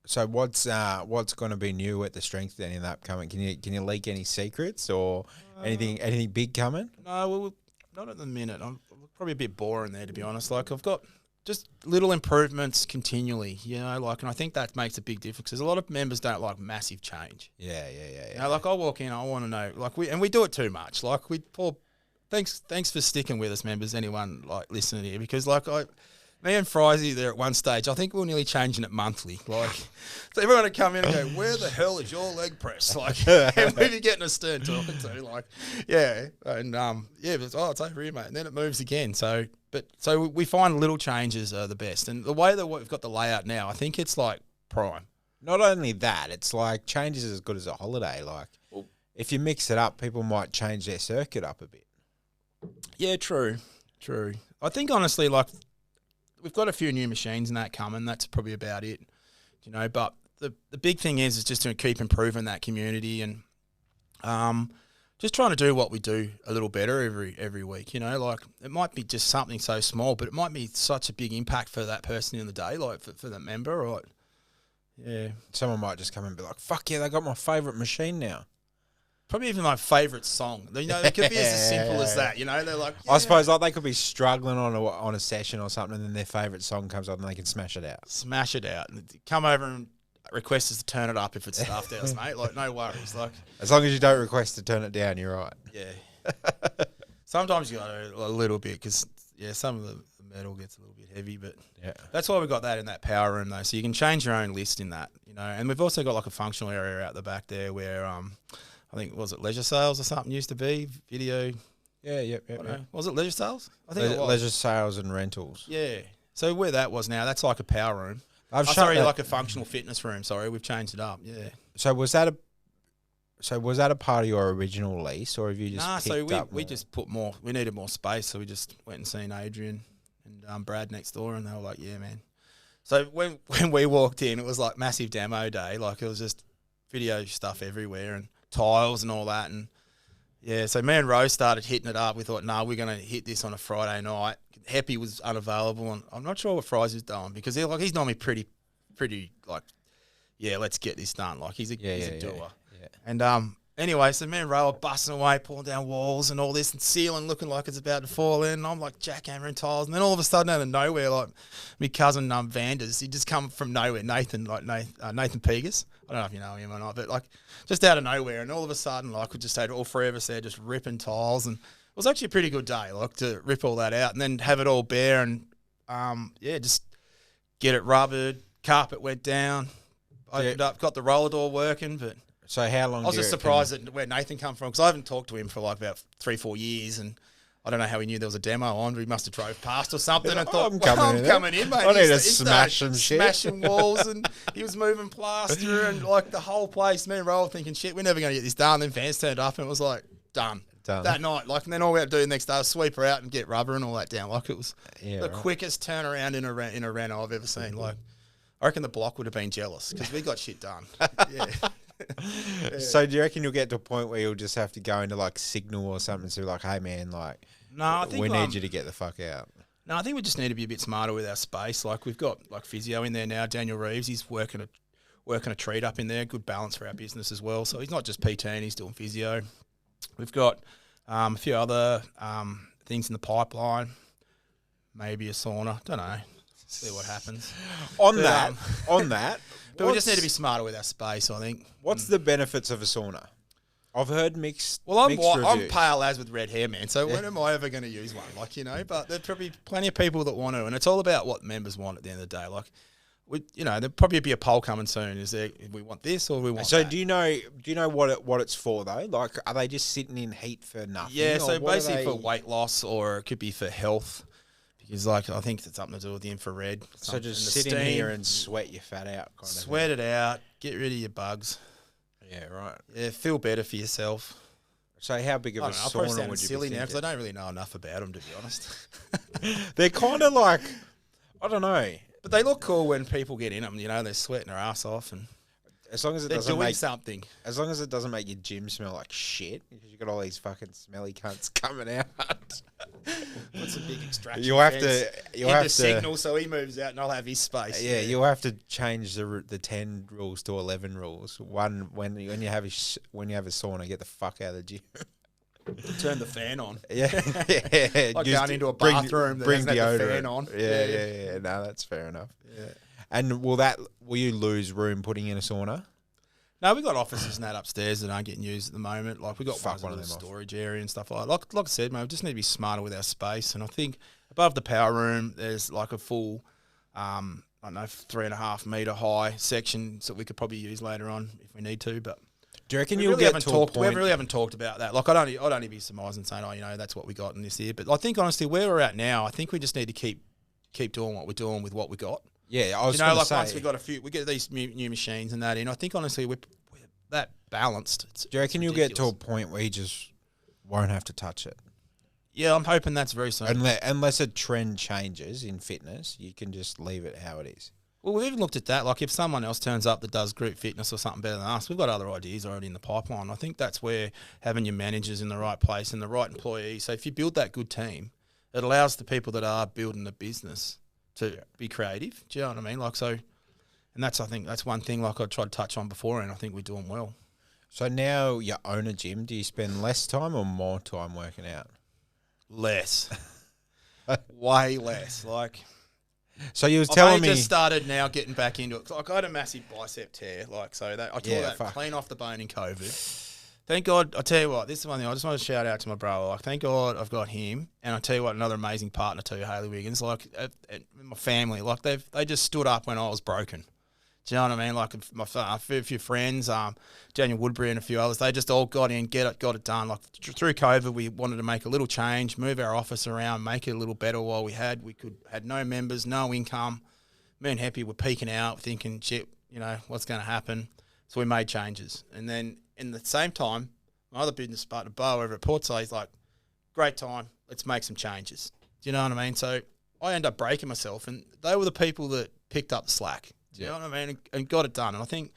So what's going to be new at the Strength Den in the upcoming? Can you leak any secrets or anything big coming? No, well, not at the minute. I'm probably a bit boring there, to be honest. Like, I've got just little improvements continually, and I think that makes a big difference because a lot of members don't like massive change. Yeah. Like, I walk in, I want to know, like, we do it too much. Like, thanks for sticking with us, members, anyone like listening here, because like me and Frizy there at one stage, I think we were nearly changing it monthly. Like, so everyone would come in and go, where the hell is your leg press? Like, and we'd be getting a stern talking to, like, yeah. And, it's over here, mate. And then it moves again. So we find little changes are the best. And the way that we've got the layout now, I think it's like prime. Not only that, it's like change is as good as a holiday. Like, if you mix it up, people might change their circuit up a bit. Yeah, true. I think, honestly, like, we've got a few new machines and that coming. That's probably about it. you know. But the big thing is just to keep improving that community and just trying to do what we do a little better every week, you know. Like, it might be just something so small, but it might be such a big impact for that person in the day, like for that member, right? Yeah. Someone might just come and be like, fuck yeah, they got my favourite machine now. Probably even my favourite song. You know, it could be as simple as that, you know. They're like, I suppose like they could be struggling on a session or something, and then their favourite song comes on and they can smash it out. Smash it out. And come over and request us to turn it up if it's stuffed out, mate. Like, no worries. Like, as long as you don't request to turn it down, you're right. Yeah. Sometimes you got a little bit because, yeah, some of the metal gets a little bit heavy, but yeah, that's why we got that in that power room, though. So you can change your own list in that, you know. And we've also got like a functional area out the back there where I think, was it leisure sales or something used to be? Video. Yeah, yep. Was it leisure sales? I think it was. Leisure sales and rentals. Yeah. So where that was now, that's like a power room. Like a functional fitness room. Sorry, we've changed it up. Yeah. So was that a part of your original lease, or have you just picked up we just put more. We needed more space, so we just went and seen Adrian and Brad next door, and they were like, "Yeah, man." So when we walked in, it was like massive demo day. Like, it was just video stuff everywhere and tiles and all that, and yeah. So me and Rose started hitting it up. We thought, "No, we're going to hit this on a Friday night." Heppy was unavailable, and I'm not sure what Fries is doing because he's normally pretty like, yeah, let's get this done. Like, he's a doer. Yeah. And anyway, so me and Ray were busting away, pulling down walls and all this, and ceiling looking like it's about to fall in. And I'm like jackhammering tiles, and then all of a sudden, out of nowhere, like my cousin Vanders, he just come from nowhere. Nathan Pegas. I don't know if you know him or not, but like just out of nowhere, and all of a sudden, like, we just had all three of us there just ripping tiles, and it was actually a pretty good day, like, to rip all that out and then have it all bare and just get it rubbered. Carpet went down, opened up, got the roller door working, but. So how long? I was just surprised at where Nathan come from because I haven't talked to him for like about 3-4 years, and I don't know how he knew there was a demo on, but he must have drove past or something and thought, I'm coming in, mate. I need to smash some shit. Smashing walls, and he was moving plaster and like the whole place. Me and Roll thinking, shit, we're never going to get this done. Then fans turned up and it was like, done. That night. Like, and then all we had to do the next day was sweep her out and get rubber and all that down. Like, it was the quickest turnaround in a reno I've ever seen. Like, I reckon the block would have been jealous because we got shit done. Yeah. So do you reckon you'll get to a point where you'll just have to go into like Signal or something to be like, hey man, like, no, I think we need you to get the fuck out? No, I think we just need to be a bit smarter with our space. Like, we've got like physio in there now. Daniel Reeves, he's working a treat up in there. Good balance for our business as well. So he's not just PT, and he's doing physio. We've got a few other things in the pipeline. Maybe a sauna. Don't know. See what happens. On that. But we just need to be smarter with our space, I think. What's the benefits of a sauna? I've heard mixed. Well, I'm pale as with red hair, man. So when am I ever going to use one? Like, you know, but there's probably plenty of people that want to, and it's all about what members want at the end of the day. Like, there'll probably be a poll coming soon. Is there? We want this or we want? So that. do you know what it's for though? Like, are they just sitting in heat for nothing? Yeah. So basically for weight loss, or it could be for health. Because, like, I think it's something to do with the infrared. So just sit in here and sweat your fat out. Sweat it out. Get rid of your bugs. Yeah, right. Yeah, feel better for yourself. So how big of a sauna would you silly now because I don't really know enough about them, to be honest. They're kind of like, I don't know. But they look cool when people get in them. You know, they're sweating their ass off, and as long as it doesn't make something. As long as it doesn't make your gym smell like shit, because you've got all these fucking smelly cunts coming out. Put some big extraction. You'll have to Signal so he moves out and I'll have his space. Yeah, you'll have to change the 10 rules to 11 rules. One, when you have a sauna, get the fuck out of the gym. Turn the fan on. Yeah. Like going into a bathroom that doesn't have the fan on. Yeah. No, that's fair enough. Yeah. And will you lose room putting in a sauna? No, we got offices and that upstairs that aren't getting used at the moment. Like, we got one of them storage area and stuff like that. Like I said, mate, we just need to be smarter with our space. And I think above the power room, there's like a full, 3.5 metre high section that we could probably use later on if we need to. But do you reckon you'll get to a point? We really haven't talked about that. Like, I'd only be surmising saying, that's what we got in this year. But I think, honestly, where we're at now, I think we just need to keep doing what we're doing with what we got. Yeah, I was going to say. Once we got we get these new machines and that in, I think, honestly, we're that balanced. Do you reckon you'll get to a point where you just won't have to touch it? Yeah, I'm hoping that's very soon. Unless a trend changes in fitness, you can just leave it how it is. Well, we've even looked at that. Like, if someone else turns up that does group fitness or something better than us, we've got other ideas already in the pipeline. I think that's where having your managers in the right place and the right employees. So if you build that good team, it allows the people that are building the business to be creative. Do you know what I mean? Like, so, and I think that's one thing, like I tried to touch on before, and I think we're doing well. So now you own a gym. Do you spend less time or more time working out? Less. Way less. Like... So you was I've telling only me just started now getting back into it. Like, I had a massive bicep tear, like, so that I tore that clean off the bone in COVID. Thank God. I tell you what, this is one thing I just want to shout out to my brother. Like, thank God I've got him, and I tell you what, another amazing partner too, Hayley Wiggins. Like, my family, like they just stood up when I was broken. Do you know what I mean? Like, a few friends, Daniel Woodbury and a few others, they just all got in, got it done. Like, through COVID, we wanted to make a little change, move our office around, make it a little better while we had no members, no income. Me and Happy were peeking out, thinking, shit, you know, what's going to happen? So we made changes. And then in the same time, my other business partner, Bo, over at Portside, he's like, great time, let's make some changes. Do you know what I mean? So I ended up breaking myself, and they were the people that picked up the slack. Do you know what I mean? And got it done. And I think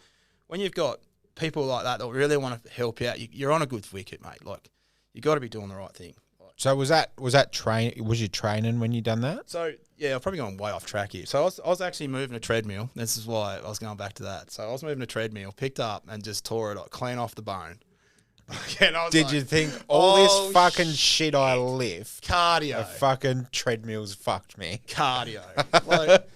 when you've got people like that really want to help you out, you're on a good wicket, mate. Like, you got to be doing the right thing. So was you training when you done that? So yeah, I've probably gone way off track here. So I was actually moving a treadmill. This is why I was going back to that. So I was moving a treadmill, picked up and just tore it clean off the bone. Did you think all this fucking shit I lift, cardio, fucking treadmills fucked me? Cardio. Like,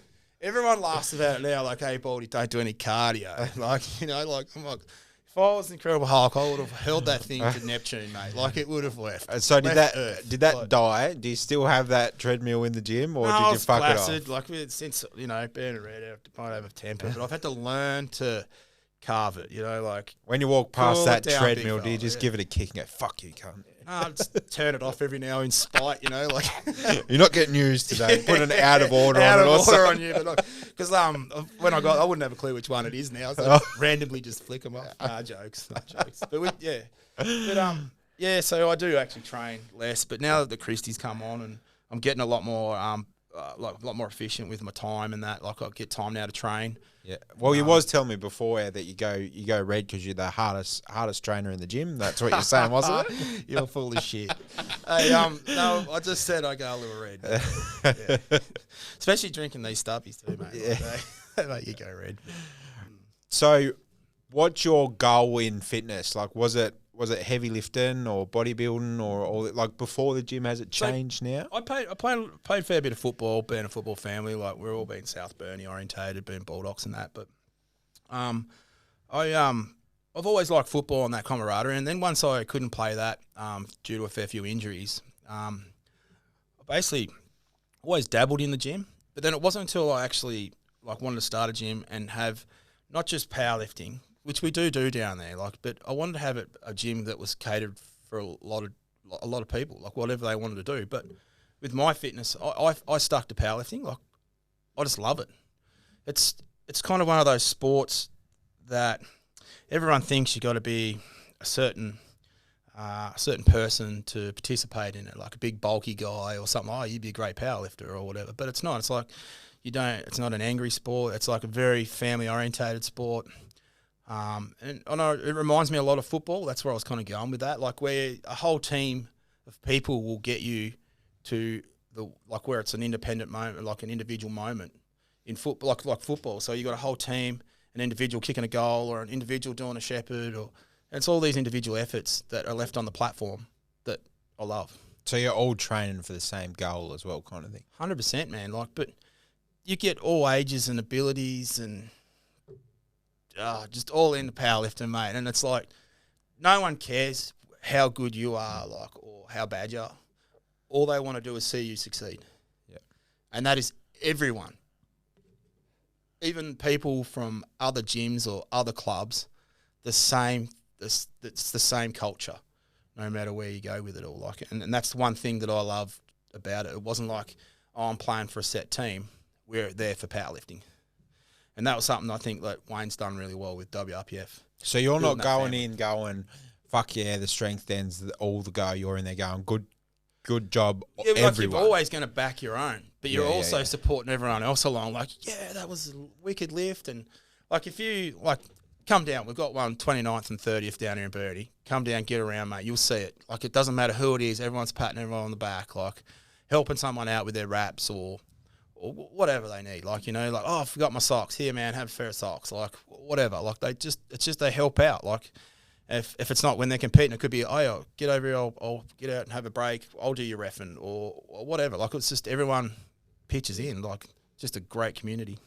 everyone laughs about it now, like, hey, Baldy, don't do any cardio. Like, you know, like, I'm like, if I was Incredible Hulk, I would have held that thing to Neptune, mate. Like, it would have left. So did Earth. that Like, die? Do you still have that treadmill in the gym, or no, did you fuck flaccid. it off? Like, since, you know, being a red, I might have a temper, but I've had to learn to carve it, you know, like. When you walk past cool that down, treadmill, big do you fella, just give it a kick and go, fuck you, cunt? Just turn it off every now in spite, you know, like. You're not getting used today. Put an out of order out on it of or order something. on you, because when I wouldn't have a clue which one it is now, so I randomly just flick them off. Nah, jokes. But yeah, so I do actually train less. But now that the Christies come on, and I'm getting a lot more efficient with my time and that. Like, I get time now to train. Yeah. Well, you was telling me before that you go red because you're the hardest trainer in the gym. That's what you're saying, wasn't it? You're full of shit. Hey, no, I just said I go a little red. Yeah. Especially drinking these stubbies too, mate. Yeah. They make you go red. So, what's your goal in fitness? Like, was it heavy lifting or bodybuilding or all that? Like, before the gym, has it changed now? I played a fair bit of football, being a football family. Like, we're all being South Burnie orientated, being Bulldogs and that. But I've always liked football and that camaraderie. And then once I couldn't play that due to a fair few injuries, I basically always dabbled in the gym. But then it wasn't until I actually wanted to start a gym and have not just powerlifting, which we do down there, but I wanted to have a gym that was catered for a lot of people, like whatever they wanted to do. But with my fitness, I stuck to powerlifting. Like, I just love it. It's kind of one of those sports that everyone thinks you got to be a certain person to participate in it, like a big bulky guy or something. Oh, you'd be a great powerlifter or whatever. But it's not. It's like it's not an angry sport. It's like a very family orientated sport. And I know it reminds me a lot of football. That's where I was kind of going with that. Like, where a whole team of people will get you to where it's an independent moment, like an individual moment in football, like football. So you got a whole team, an individual kicking a goal or an individual doing a shepherd, and it's all these individual efforts that are left on the platform that I love. So you're all training for the same goal as well, kind of thing. 100%, man. But you get all ages and abilities and just all in the powerlifting, mate. And it's like, no one cares how good you are, or how bad you are. All they want to do is see you succeed. Yeah. And that is everyone. Even people from other gyms or other clubs, it's the same culture, no matter where you go with it all. And that's the one thing that I love about it. It wasn't like, oh, I'm playing for a set team. We're there for powerlifting. And that was something I think that Wayne's done really well with WRPF. So you're not going in going, fuck yeah, the strength ends all the go. You're in there going, good. good job Yeah, like you're everyone. always going to back your own, but you're Yeah, also yeah. supporting everyone else along. Like, yeah, that was a wicked lift. And like, if you like come down, we've got one 29th and 30th down here in Birdie. Come down, get around, mate. You'll see it. Like, it doesn't matter who it is. Everyone's patting everyone on the back, like helping someone out with their wraps or whatever they need. Like, you know, like, oh, I forgot my socks. Here, man, have a pair of socks. Like, whatever. Like, it's just they help out. Like, if it's not when they're competing, it could be, oh, get over here, I'll get out and have a break. I'll do your reffing or whatever. Like, it's just everyone pitches in. Like, just a great community.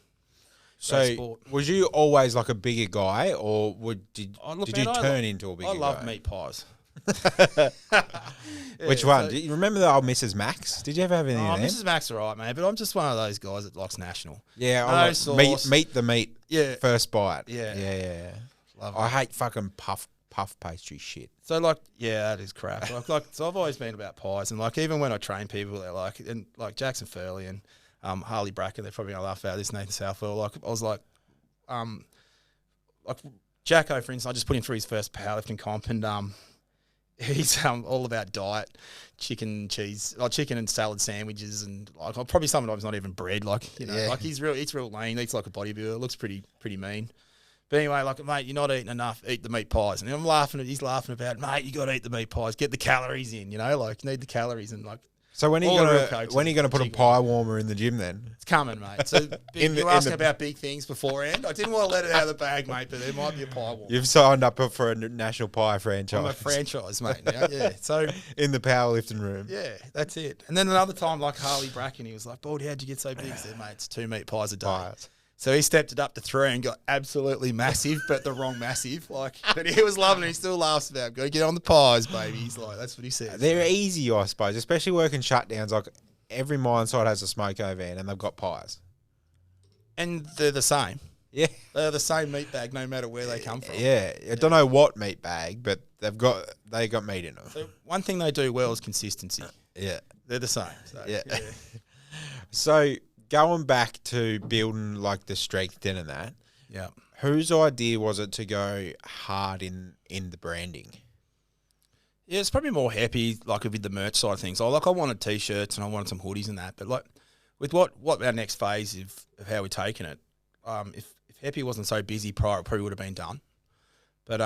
So, sport. was you always like a bigger guy, or did Look, you man, turn into a bigger guy? I love meat pies. Which one? Do you remember the old Mrs. Max? Did you ever have any of them? Mrs. Max are right, mate, but I'm just one of those guys that likes national. Yeah, No I like sauce. meat the meat. Yeah. First bite. Yeah. Love I it. hate fucking puff pastry shit. So like, yeah, that is crap. So I've always been about pies, and like even when I train people, they're like, and like Jackson Furley and Harley Bracken, they're probably gonna laugh about this. Nathan Southwell, like I was like Jacko, for instance, I just put him through his first powerlifting comp, and he's all about diet, chicken, cheese, like chicken and salad sandwiches, and like probably sometimes not even bread. Like, you know, like he's real lean, eats like a bodybuilder, looks pretty mean. But anyway, like, mate, you're not eating enough. Eat the meat pies. And he's laughing about, mate, you got to eat the meat pies. Get the calories in, you know, like, you need the calories. And, like, So when are you gonna put a pie warmer in the gym then? it's coming, mate. So you're asking about big things beforehand. I didn't want to let it out of the bag, mate, but there might be a pie warmer. You've signed up for a national pie franchise. I'm a franchise, mate, now, yeah. So, in the powerlifting room. yeah, that's it. And then another time, like Harley Bracken, he was like, Baldy, how'd you get so big? I said, mate, it's 2 meat pies a day. Pies. So he stepped it up to 3 and got absolutely massive, but the wrong massive. Like, but he was loving it. He still laughs about it. Go get on the pies, baby. He's like, that's what he says. They're easy, I suppose, especially working shutdowns. Like every mine site has a smoke-over van and they've got pies. And they're the same. Yeah. They're the same meat bag no matter where they come from. Yeah. I don't know what meat bag, but they got meat in them. So one thing they do well is consistency. Yeah. They're the same. So, Yeah. So going back to building like the strength den and that, Yeah. whose idea was it to go hard in the branding? Yeah, it's probably more happy like with the merch side of things. I wanted t-shirts and I wanted some hoodies and that, but like with what our next phase of how we're taking it, if Happy wasn't so busy prior, it probably would have been done. But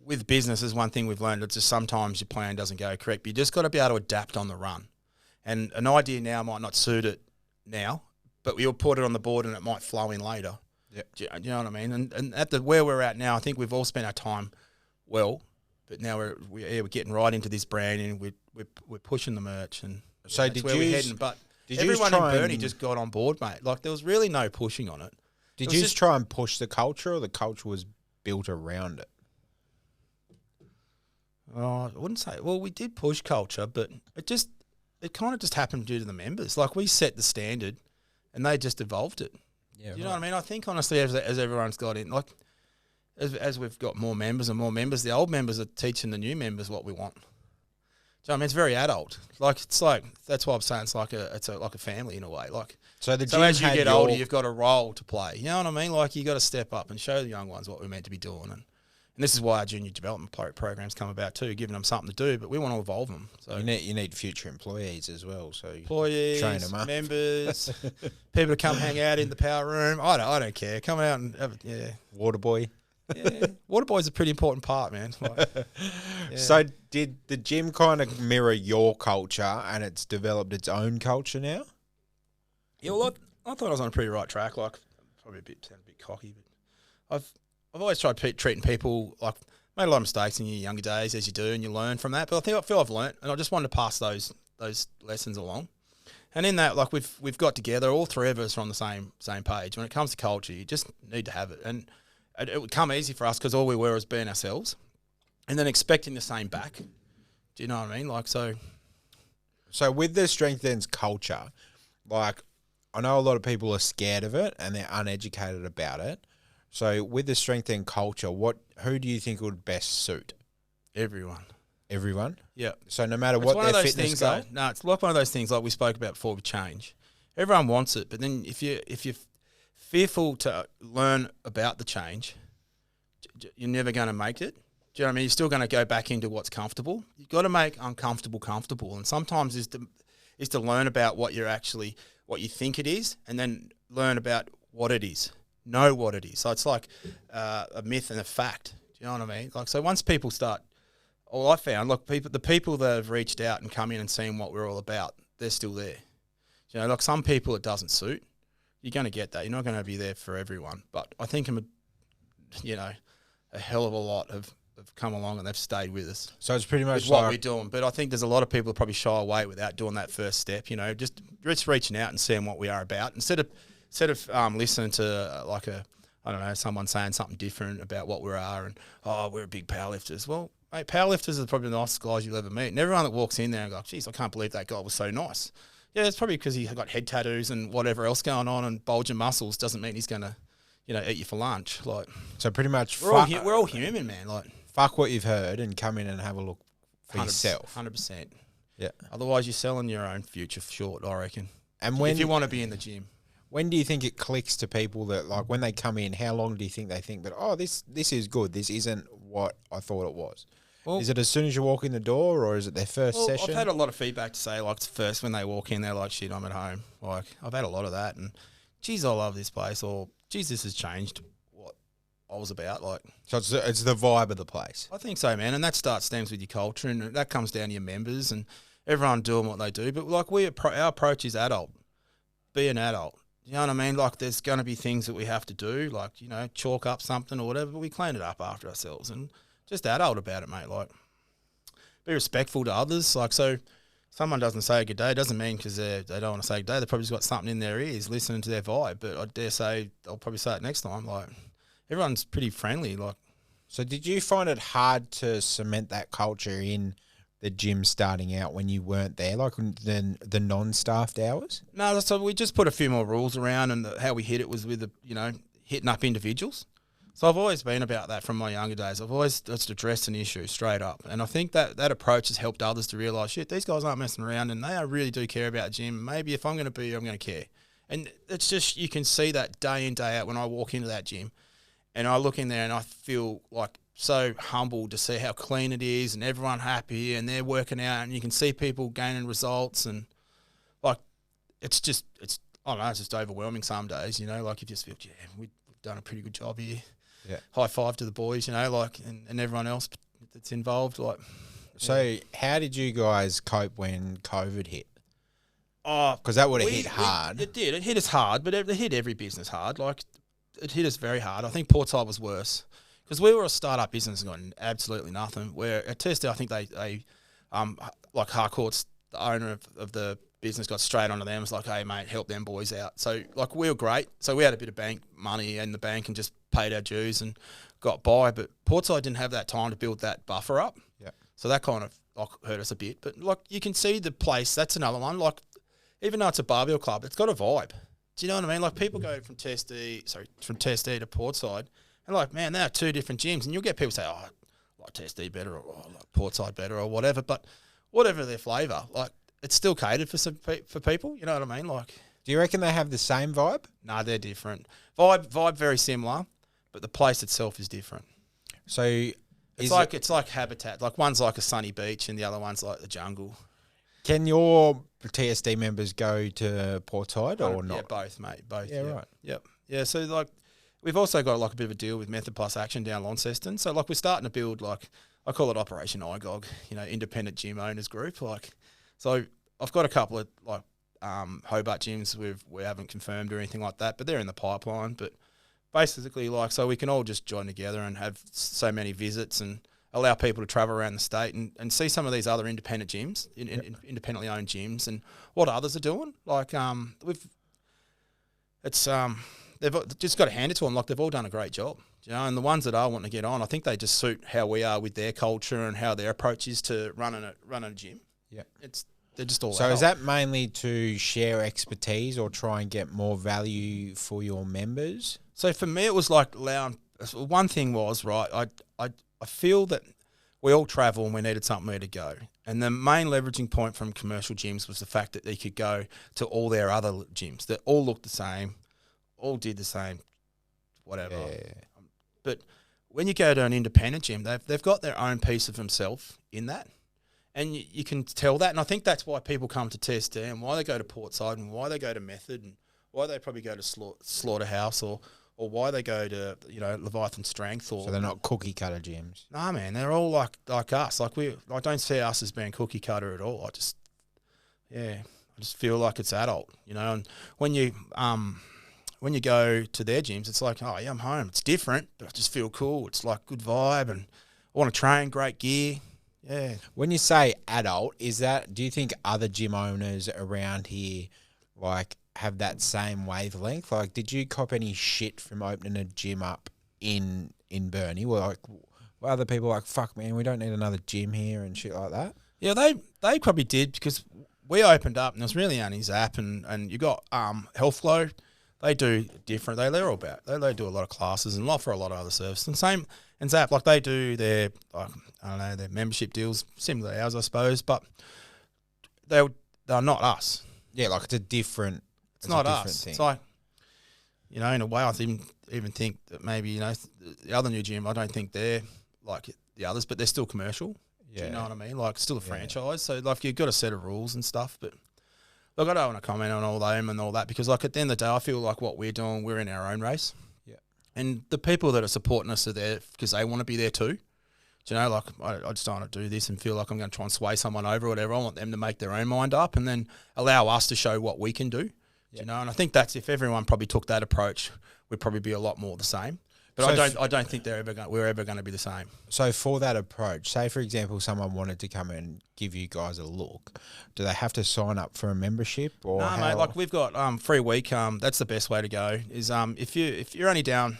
with business, is one thing we've learned. It's just sometimes your plan doesn't go correct, but you just got to be able to adapt on the run. And an idea now might not suit it now, but we'll put it on the board and it might flow in later. Yeah. Do you know what I mean? And at where we're at now, I think we've all spent our time well, but now we're getting right into this brand and we're pushing the merch, and So that's where we're heading. But everyone in Burnie just got on board, mate. Like there was really no pushing on it. Did you just try and push the culture, or the culture was built around it? Oh, I wouldn't say. Well, we did push culture, but it kind of just happened due to the members. Like we set the standard, and they just evolved it. Yeah, You know what I mean? I think honestly, as everyone's got in, like as we've got more members and more members, the old members are teaching the new members what we want. So I mean, it's very adult. Like that's why I'm saying it's like a family in a way. Like so as you get older, you've got a role to play. You know what I mean? Like you got to step up and show the young ones what we're meant to be doing. And this is why our junior development programs come about too, giving them something to do. But we want to evolve them. So you need future employees as well. So employees, train them up. members, people to come hang out in the power room. I don't care. Come out and have Water boy. Yeah, water boy's a pretty important part, man. Like, yeah. So did the gym kind of mirror your culture, and it's developed its own culture now? Yeah, well, I thought I was on a pretty right track. Like, probably sound a bit cocky, but I've always tried treating people like made a lot of mistakes in your younger days, as you do, and you learn from that. But I feel I've learnt, and I just wanted to pass those lessons along. And in that, like we've got together, all three of us are on the same page. When it comes to culture, you just need to have it, and it would come easy for us because all we were was being ourselves, and then expecting the same back. Do you know what I mean? Like so with the strength den's culture, like I know a lot of people are scared of it and they're uneducated about it. So with the strength den culture, who do you think would best suit? everyone. Everyone? Yeah. So no matter It's what one their of those fitness things, goal? though. No, it's like one of those things like we spoke about before with change. Everyone wants it, but then if you're fearful to learn about the change, you're never going to make it. Do you know what I mean? You're still going to go back into what's comfortable. You've got to make uncomfortable comfortable, and sometimes is to learn about what you think it is, and then learn about what it is. Know what it is. So it's like a myth and a fact. Do you know what I mean? Like, so once people start, all I found, look, the people that have reached out and come in and seen what we're all about, they're still there. You know, like some people it doesn't suit. You're going to get that. You're not going to be there for everyone. But I think a hell of a lot have come along and they've stayed with us. So it's pretty much what we're doing. But I think there's a lot of people that probably shy away without doing that first step. You know, just reaching out and seeing what we are about instead of listening to someone saying something different about what we are and we're big powerlifters. Well, mate, powerlifters are probably the nicest guys you'll ever meet. And everyone that walks in there and goes, geez, I can't believe that guy was so nice. Yeah, it's probably because he got head tattoos and whatever else going on and bulging muscles doesn't mean he's gonna, eat you for lunch. Like, so pretty much we're all human, man. Like, fuck what you've heard and come in and have a look for 100%, yourself. 100%. Yeah. Otherwise, you're selling your own future short, I reckon. And if you want to be in the gym. When do you think it clicks to people that, like, when they come in, how long do you think they think that, this is good, this isn't what I thought it was? Well, is it as soon as you walk in the door, or is it their first session? I've had a lot of feedback to say, like, first when they walk in, they're like, shit, I'm at home. Like, I've had a lot of that, and geez, I love this place, or geez, this has changed what I was about. Like, so it's the vibe of the place. I think so, man, and that stems with your culture, and that comes down to your members and everyone doing what they do. But like, our approach is adult. Be an adult. You know what I mean? Like, there's going to be things that we have to do, like, chalk up something or whatever, but we clean it up after ourselves and just adult about it, mate. Like, be respectful to others. Like, so someone doesn't say good day, doesn't mean because they don't want to say good day. They've probably just got something in their ears listening to their vibe, but I dare say I'll probably say it next time. Like, everyone's pretty friendly. Like, so did you find it hard to cement that culture in the gym starting out when you weren't there, like the non-staffed hours? No, so we just put a few more rules around, and how we hit it was with hitting up individuals. So I've always been about that from my younger days. I've always just addressed an issue straight up, and I think that approach has helped others to realise, shit, these guys aren't messing around, and they really do care about the gym. Maybe if I'm going to be here, I'm going to care. And it's just, you can see that day in, day out when I walk into that gym, and I look in there and I feel like so humbled to see how clean it is and everyone happy and they're working out and you can see people gaining results, and like it's I don't know, it's just overwhelming some days, like you just feel, yeah, we've done a pretty good job here. Yeah. High five to the boys, like and everyone else that's involved. Like, so how did you guys cope when COVID hit? Oh, because that would have hit hard. It did. It hit us hard, but it hit every business hard. Like, it hit us very hard. I think Portside was worse. Because we were a start-up business and got absolutely nothing. Where at Tested, I think they like Harcourt's, the owner of the business, got straight onto them. It was like, hey, mate, help them boys out. So, like, we were great. So we had a bit of bank money in the bank and just paid our dues and got by. But Portside didn't have that time to build that buffer up. Yeah. So that kind of hurt us a bit. But, like, you can see the place. That's another one. Like, even though it's a barbell club, it's got a vibe. Do you know what I mean? Like, people go from Tested to Portside, and like, man, they are two different gyms, and you'll get people say, oh, I like TSD better, or I like Portside better, or whatever. But whatever their flavour, like, it's still catered for people. You know what I mean? Like, do you reckon they have the same vibe? No, they're different. Vibe very similar, but the place itself is different. So it's like habitat. Like, one's like a sunny beach, and the other one's like the jungle. Can your TSD members go to Portside or not? Yeah, both, mate. Both. Yeah, right. Yep. Yeah. So, like, we've also got like a bit of a deal with Method Plus Action down Launceston. So, like, we're starting to build, like, I call it Operation IGOG, independent gym owners group. Like, so I've got a couple of like Hobart gyms we haven't confirmed or anything like that, but they're in the pipeline. But basically, like, so we can all just join together and have so many visits and allow people to travel around the state and see some of these other independent gyms, independently owned gyms, and what others are doing. Like, they've just got to hand it to them. Like, they've all done a great job, and the ones that are wanting to get on, I think they just suit how we are with their culture and how their approach is to running a gym. Yeah, they're just all. So is that mainly to share expertise or try and get more value for your members? So for me, it was like allowing. One thing was, right, I feel that we all travel and we needed somewhere to go. And the main leveraging point from commercial gyms was the fact that they could go to all their other gyms that all looked the same, all did the same, whatever. Yeah. But when you go to an independent gym, they've got their own piece of themselves in that. And you can tell that. And I think that's why people come to TSD and why they go to Portside and why they go to Method and why they probably go to Slaughterhouse or why they go to, Leviathan Strength. Or So they're not cookie cutter gyms. Nah, man, they're all like us. I don't see us as being cookie cutter at all. I just feel like it's adult, And when you go to their gyms, it's like, oh yeah, I'm home. It's different, but I just feel cool. It's like good vibe, and I want to train, great gear. Yeah. When you say adult, do you think other gym owners around here like have that same wavelength? Like, did you cop any shit from opening a gym up in Burnie? Were other people like, fuck man, we don't need another gym here and shit like that? Yeah, they probably did, because we opened up and it was really only Zap and you got Health Glow. They do different. They're all about. They do a lot of classes and offer a lot of other services. And same and Zap, like they do their their membership deals similar to ours, I suppose, but they're not us. Yeah, like it's different. It's not us. Thing. It's like, in a way, I even think that maybe the other new gym, I don't think they're like the others, but they're still commercial. Yeah. Do you know what I mean? Like, still a franchise. So like you've got a set of rules and stuff, but. Look, I don't want to comment on all them and all that, because, like, at the end of the day, I feel like what we're doing, we're in our own race. Yeah. And the people that are supporting us are there because they want to be there too. Do you know, like, I just don't want to do this and feel like I'm going to try and sway someone over or whatever. I want them to make their own mind up and then allow us to show what we can do. Yeah. Do you know? And I think that's, if everyone probably took that approach, we'd probably be a lot more the same. But I don't think we're ever going to be the same. So for that approach, say for example, someone wanted to come and give you guys a look, do they have to sign up for a membership or? No, mate. Like we've got free week. That's the best way to go. Is if you're only down,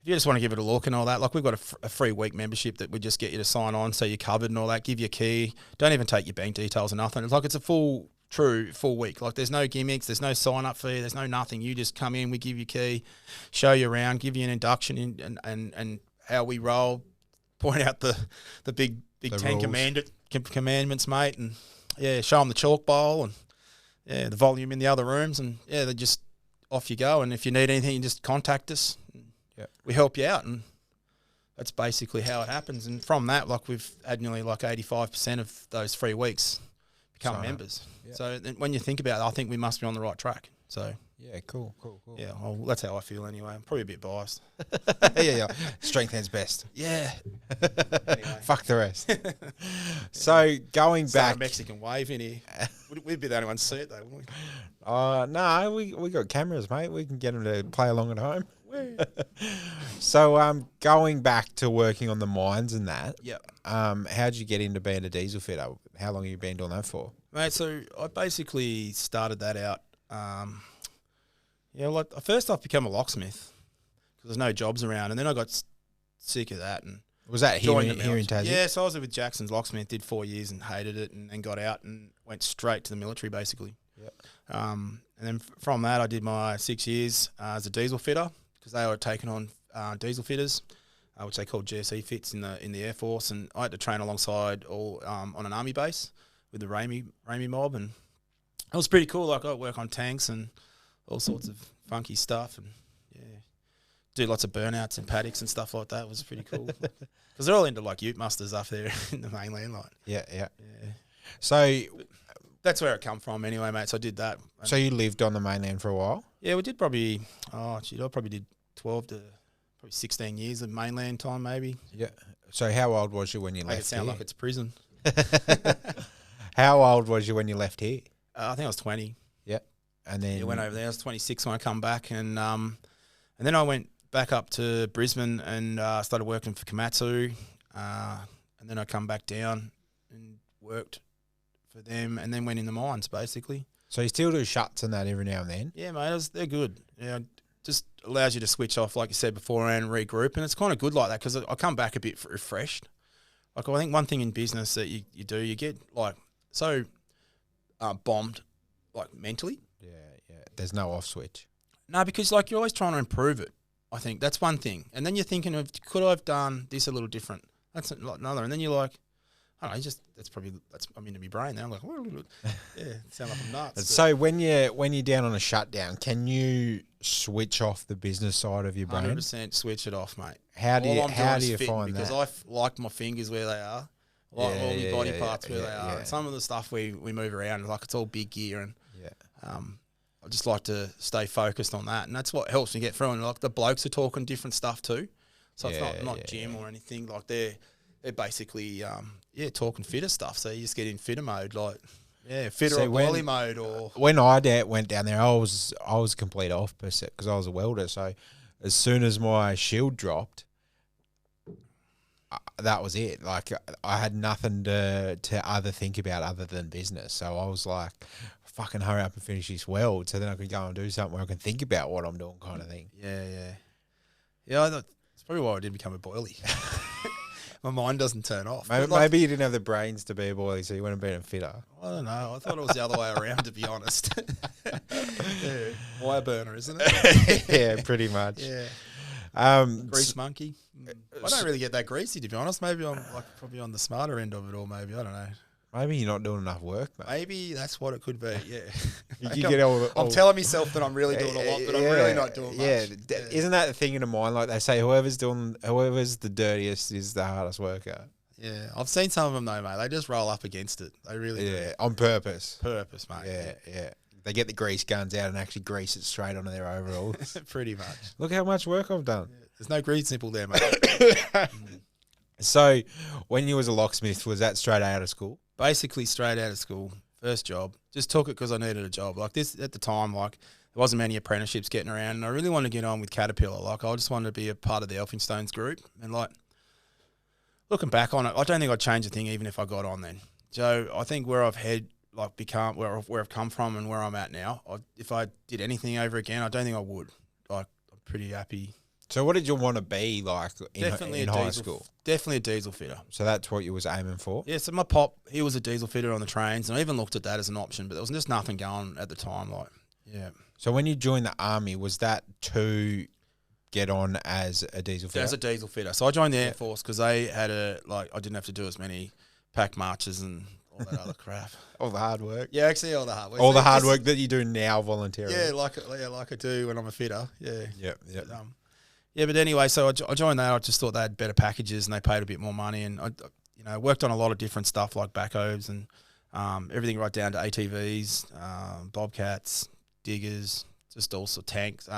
if you just want to give it a look and all that, like we've got a free week membership that we just get you to sign on, so you're covered and all that. Give you a key. Don't even take your bank details or nothing. It's like it's a full week. Like there's no gimmicks, there's no sign up fee, there's no nothing. You just come in, we give you a key, show you around, give you an induction in and how we roll, point out the big the 10 commandments, mate, and show them the chalk bowl and the volume in the other rooms, and they just off you go. And if you need anything, you just contact us. We help you out, and that's basically how it happens. And from that, like we've had nearly like 85% of those free weeks become members. Yeah. So when you think about it, I think we must be on the right track. So yeah, cool. Yeah, well, that's how I feel anyway. I'm probably a bit biased. yeah. Strength hand's best. Yeah. Anyway. Fuck the rest. So going back, a Mexican wave in here. We'd be the only ones to see it though, wouldn't we? No, we got cameras, mate. We can get them to play along at home. So going back to working on the mines and that. Yeah. How'd you get into being a diesel fitter? How long have you been doing that for? Mate, so I basically started that out. First off, became a locksmith because there's no jobs around, and then I got sick of that and was that here in Tassie? Yeah, so I was with Jackson's locksmith, did 4 years and hated it, and then got out and went straight to the military basically. Yep. And then from that, I did my 6 years as a diesel fitter because they were taking on diesel fitters, which they called GSE fits in the Air Force, and I had to train alongside all on an army base with the Ramey mob, and it was pretty cool. Like I work on tanks and all sorts of funky stuff, and do lots of burnouts and paddocks and stuff like that. It was pretty cool because they're all into like ute musters up there in the mainland, like yeah. So that's where it come from anyway, mate. So I did that. So you lived on the mainland for a while? Yeah, we did probably. I probably did 12 to probably 16 years of mainland time, maybe. Yeah. So how old was you when you left? Make it sound like it's prison. How old was you when you left here? I think I was 20. Yeah. And then went over there. I was 26 when I come back, and then I went back up to Brisbane and started working for Komatsu, and then I come back down and worked for them, and then went in the mines basically. So you still do shuts and that every now and then? Yeah, mate, they're good. Yeah, just allows you to switch off, like you said before, and regroup, and it's kind of good like that because I come back a bit refreshed. Like I think one thing in business that you do, you get like so bombed, like mentally. Yeah. There's no off switch. No, because like you're always trying to improve it. I think that's one thing, and then you're thinking of could I have done this a little different? That's another, and then you're like, I don't know, I'm into my brain now. I'm like, yeah, sound like I'm nuts. So when you're down on a shutdown, can you switch off the business side of your brain? 100% switch it off, mate. How do you find because that? I like my fingers where they are, like all my body parts where they are. Yeah. And some of the stuff we move around, like it's all big gear, and I just like to stay focused on that, and that's what helps me get through. And like the blokes are talking different stuff too, so it's not gym or anything. Like they're basically talking fitter stuff. So you just get in fitter mode, like fitter or oily mode. Or when I went down there, I was complete opposite because I was a welder. So as soon as my shield dropped, that was it. Like I had nothing to think about other than business. So I was like, fucking hurry up and finish this weld, so then I could go and do something where I can think about what I'm doing, kind of thing. Yeah. That's probably why I did become a boilie. My mind doesn't turn off. Maybe you didn't have the brains to be a boilie, so you wouldn't have been a fitter. I don't know. I thought it was the other way around, to be honest. Wire burner, isn't it? Yeah, pretty much. Yeah. Grease monkey. I don't really get that greasy, to be honest. Maybe I'm probably on the smarter end of it all. Maybe I don't know. Maybe you're not doing enough work, mate. Maybe that's what it could be. Yeah. I'm telling myself that I'm really doing a lot, but I'm really not doing much. Yeah. Isn't that the thing in the mind? Like they say, whoever's the dirtiest is the hardest worker. Yeah, I've seen some of them though, mate. They just roll up against it. They really do. On purpose. Purpose, mate. Yeah. They get the grease guns out and actually grease it straight onto their overalls. Pretty much. Look how much work I've done. Yeah. There's no grease nipple there, mate. So, when you was a locksmith, was that straight out of school? Basically, straight out of school. First job. Just took it because I needed a job. Like this at the time, like there wasn't many apprenticeships getting around, and I really wanted to get on with Caterpillar. Like I just wanted to be a part of the Elphinstones group, and like looking back on it, I don't think I'd change a thing even if I got on then. So I think where I've become where I've come from and where I'm at now, if I did anything over again, I don't think I would. Like I'm pretty happy. So what did you want to be like in high school? Definitely a diesel fitter. So that's what you was aiming for? Yeah, so my pop, he was a diesel fitter on the trains, and I even looked at that as an option, but there was just nothing going at the time. Like, yeah. So when you joined the army, was that to get on as a diesel fitter? As a diesel fitter. So I joined the Air Force because they had I didn't have to do as many pack marches and all that other crap. All the hard work. Yeah, actually all the hard work. All the hard work that you do now voluntarily. Yeah, like I do when I'm a fitter. Yeah. Yep. But anyway, so I joined that. I just thought they had better packages and they paid a bit more money. And I worked on a lot of different stuff like backhoes and everything right down to ATVs, bobcats, diggers, just also tanks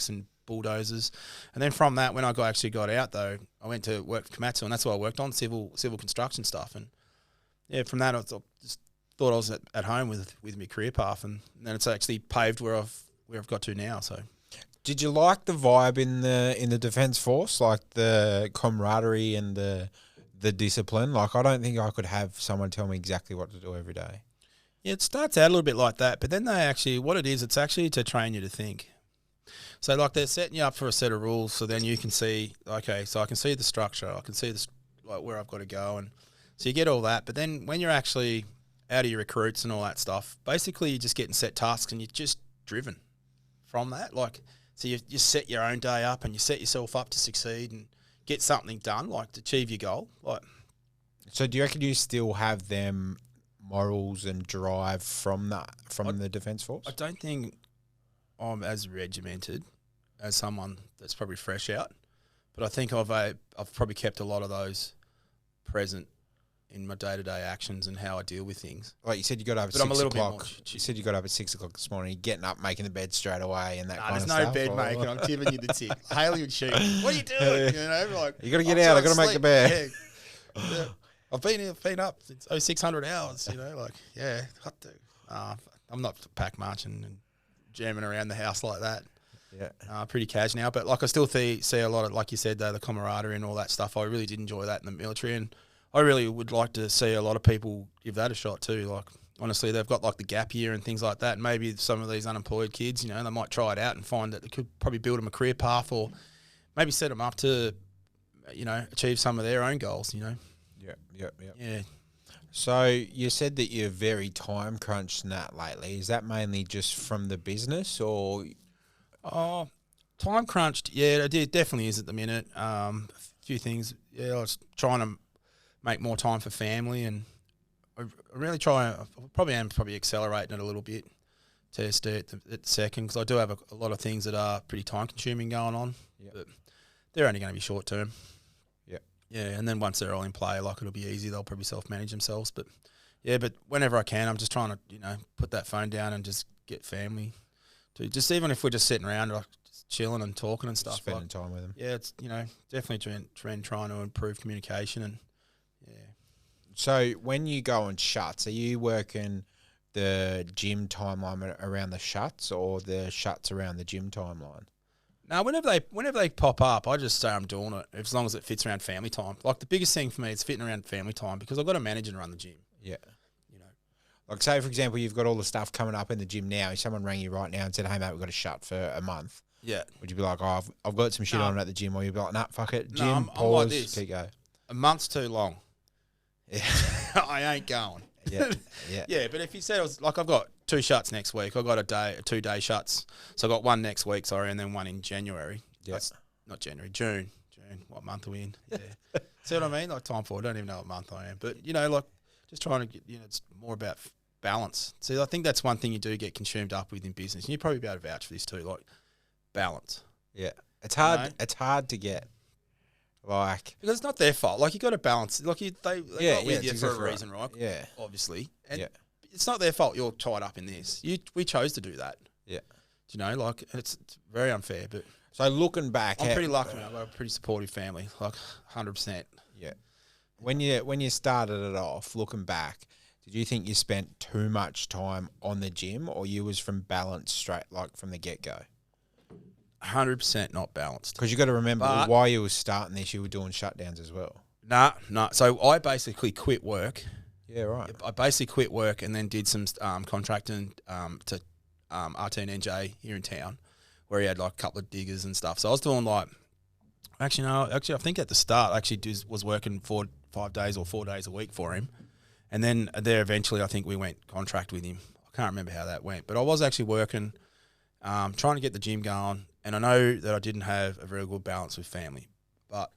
and bulldozers. And then from that, when I actually got out though, I went to work for Komatsu, and that's what I worked on, civil construction stuff. And yeah, from that I just thought I was at home with my career path, and then it's actually paved where I've got to now. So. Did you like the vibe in the Defence Force, like the camaraderie and the discipline? Like, I don't think I could have someone tell me exactly what to do every day. Yeah, it starts out a little bit like that, but then it's actually to train you to think. So, like, they're setting you up for a set of rules, so then you can see, okay, so I can see the structure, I can see this, like, where I've got to go, and so you get all that. But then when you're actually out of your recruits and all that stuff, basically you're just getting set tasks and you're just driven from that, like. So you set your own day up and you set yourself up to succeed and get something done, like to achieve your goal. Like, so do you reckon you still have them morals and drive from the Defence Force? I don't think I'm as regimented as someone that's probably fresh out, but I think I've probably kept a lot of those present in my day-to-day actions and how I deal with things. Like you said, you got up at 6 o'clock. You said you got up at 6 o'clock this morning. You're getting up, making the bed straight away, and that kind of stuff. There's no bed making. I'm giving you the tip. Haley would shoot. What are you doing? Like you got to get out. I got to make the bed. Yeah. I've been up since 0600 hours. Like I'm not pack marching and jamming around the house like that. Yeah, pretty cash now. But like I still see a lot of, like you said, though, the camaraderie and all that stuff. I really did enjoy that in the military, and I really would like to see a lot of people give that a shot too. Like, honestly, they've got like the gap year and things like that. And maybe some of these unemployed kids, they might try it out and find that they could probably build them a career path, or maybe set them up to, achieve some of their own goals, Yeah. So you said that you're very time crunched in that lately. Is that mainly just from the business, or? Oh, time crunched. Yeah, it definitely is at the minute. A few things. Yeah, I was trying to make more time for family, and I really try. I probably am accelerating it a little bit to stay at the second, because I do have a lot of things that are pretty time consuming going on. Yep. But they're only going to be short term. Yeah. Yeah, and then once they're all in play, like, it'll be easy. They'll probably self manage themselves. But yeah, but whenever I can, I'm just trying to, put that phone down and just get family to just, even if we're just sitting around, like, just chilling and talking and stuff. Spending time with them. Yeah, it's definitely trend trying to improve communication. And yeah. So when you go on shuts, are you working the gym timeline around the shuts, or the shuts around the gym timeline? No, whenever they pop up, I just say I'm doing it, as long as it fits around family time. Like, the biggest thing for me is fitting around family time, because I've got to manage and run the gym. Yeah. Like, say, for example, you've got all the stuff coming up in the gym now. If someone rang you right now and said, hey, mate, we've got a shut for a month. Yeah. Would you be like, oh, I've got some shit on at the gym? Or you'd be like, nah, fuck it. Gym, I'm pause, like this. keep going. A month's too long. Yeah. I ain't going. Yeah. Yeah. Yeah, but if you said it was, like, I've got 2 shuts next week. I've got 2-day shuts. So I've got one next week, and then one in January. Yeah. That's not January, June. What month are we in? Yeah. See what I mean? Like, time for it. I don't even know what month I am. But, like, just trying to get, it's more about balance. See, I think that's one thing you do get consumed up with in business. And you'd probably be able to vouch for this too, like, balance. Yeah. It's hard. It's hard to get. Like, because it's not their fault. Like, you got to balance. Like, they got with you for a reason, right? Yeah. Obviously. And it's not their fault you're tied up in this. We chose to do that. Yeah. Do you know? Like, it's very unfair. But so looking back, I'm pretty lucky, man. I've got a pretty supportive family, like 100%. Yeah. When you started it off, looking back, did you think you spent too much time on the gym, or you was from balance straight, like from the get-go? 100% not balanced. Because you got to remember, while you were starting this, you were doing shutdowns as well. Nah. So I basically quit work. Yeah, right. I basically quit work and then did some contracting to RT&NJ here in town, where he had like a couple of diggers and stuff. So I was doing like, I think at the start I was working 5 days or 4 days a week for him. And then there eventually I think we went contract with him. I can't remember how that went, but I was actually working, trying to get the gym going. And I know that I didn't have a very good balance with family, but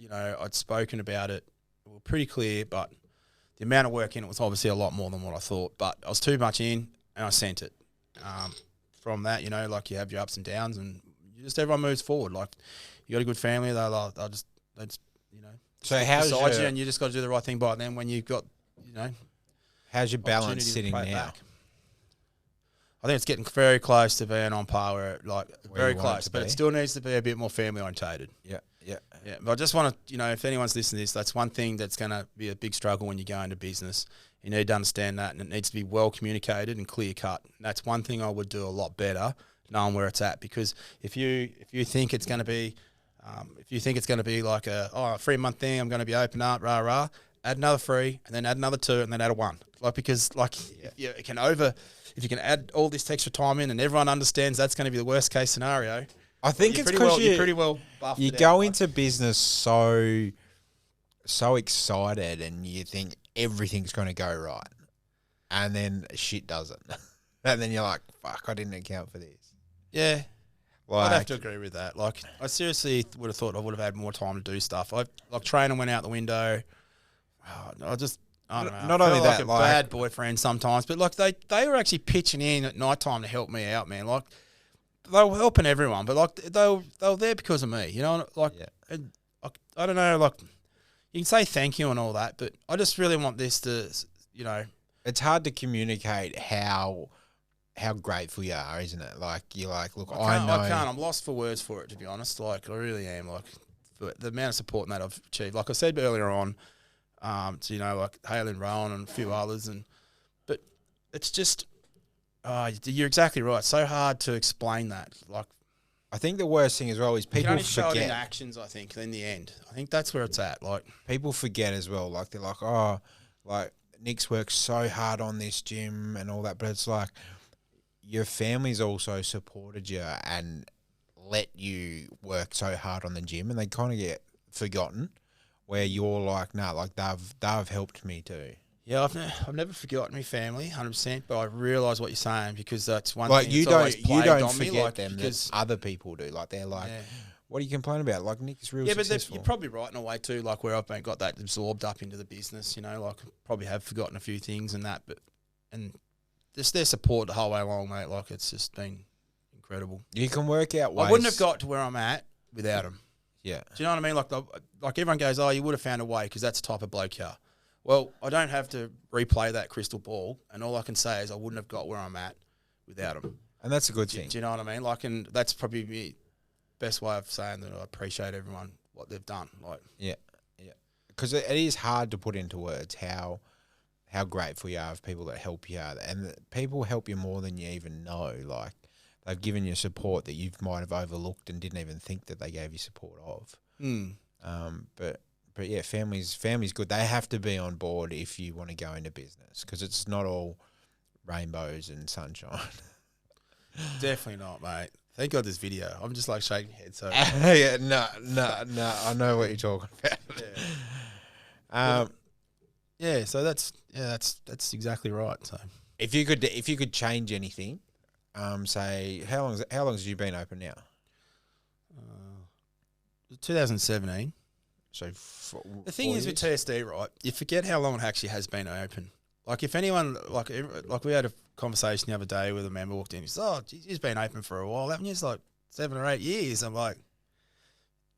I'd spoken about it. We were pretty clear, but the amount of work in it was obviously a lot more than what I thought. But I was too much in, and I sent it. From that, like, you have your ups and downs, and everyone moves forward. Like, you got a good family, they'll just So how's beside you, and you just got to do the right thing by them when you've got, how's your balance sitting now? Back. I think it's getting very close to being on par, where very close, but it still needs to be a bit more family orientated. Yeah. But I just want to, if anyone's listening to this, that's one thing that's going to be a big struggle when you go into business. You need to understand that, and it needs to be well communicated and clear cut. That's one thing I would do a lot better, knowing where it's at. Because if you think it's going to be, like a 3-month thing, I'm going to be open up, add another 3, and then add another 2, and then add a 1. If you can add all this extra time in, and everyone understands that's going to be the worst case scenario. I think it's because you're pretty well buffed. You go into business so excited, and you think everything's going to go right, and then shit doesn't, and then you're like, "Fuck, I didn't account for this." Yeah, I'd have to agree with that. Like, I seriously would have thought I would have had more time to do stuff. Training went out the window. I don't know. Not only that, like a bad boyfriend sometimes, but like they were actually pitching in at night time to help me out, man. Like, they were helping everyone, but like they were there because of me, And, I don't know, like, you can say thank you and all that, but I just really want this to, It's hard to communicate how grateful you are, isn't it? Like, you're like, look, I know. I can't. I'm lost for words for it, to be honest. Like, I really am. Like, for the amount of support that I've achieved. Like I said earlier on, like Haley and Rowan and a few others, but it's just, you're exactly right. It's so hard to explain that. Like, I think the worst thing as well is people you can only forget. show it in actions, I think, in the end. I think that's where it's at. Like, people forget as well. Like, they're like, oh, like, Nick's worked so hard on this gym and all that, but it's like, your family's also supported you and let you work so hard on the gym, and they kind of get forgotten, where you're like, nah, like, they've helped me too. Yeah, I've never forgotten my family, 100%, but I realise what you're saying, because that's one like, thing you that's always don't played on me, forget like, them, because that other people do. Like, they're like, What are you complaining about? Like Nick's real Yeah, but successful. you're probably right in a way too. Like where I've got that absorbed up into the business. Like probably have forgotten a few things and that, and just their support the whole way along, mate. Like it's just been incredible. You can work out ways. I wouldn't have got to where I'm at without them. Yeah. Do you know what I mean? Like everyone goes, oh, you would have found a way because that's the type of bloke you are. Well, I don't have to replay that crystal ball, and all I can say is I wouldn't have got where I'm at without them. And that's a good thing. Do you know what I mean? Like, and that's probably the best way of saying that I appreciate everyone what they've done. Like, yeah, because it is hard to put into words how grateful you are of people that help you out, and that people help you more than you even know. Like they've given you support that you might have overlooked and didn't even think that they gave you support of. But yeah, family's good. They have to be on board if you want to go into business because it's not all rainbows and sunshine. Definitely not, mate. Thank God this video. I'm just like shaking my head. So yeah, no. I know what you're talking about. Yeah. So that's exactly right. So if you could change anything, say how long has you been open now? 2017. So the thing is with TSD, right? You forget how long it actually has been open. Like if anyone, like we had a conversation the other day with a member walked in. He said, "Oh, geez, he's been open for a while, haven't you?" It's like 7 or 8 years. I'm like,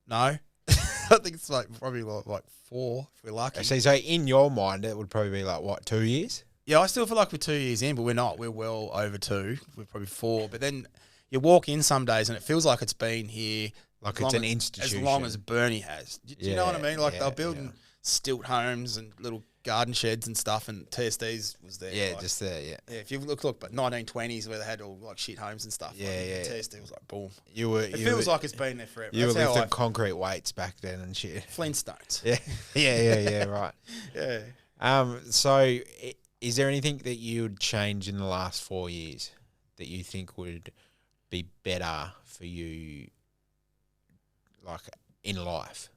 no, I think it's like probably like 4 if we're lucky. So in your mind, it would probably be like what 2 years? Yeah, I still feel like we're 2 years in, but we're not. We're well over 2. We're probably 4. But then you walk in some days and it feels like it's been here. Like it's an institution. As long as Bernie has. Do you know what I mean? Like they're building stilt homes and little garden sheds and stuff, and TSD's was there. Yeah, like, just there, yeah. Yeah, if you look, but 1920s where they had all like shit homes and stuff. Yeah, like, yeah. TSD was like, boom. It feels like it's been there forever. You That's were how lifting concrete weights back then and shit. Flintstones. Yeah, right. Yeah. So is there anything that you would change in the last 4 years that you think would be better for you, like in life?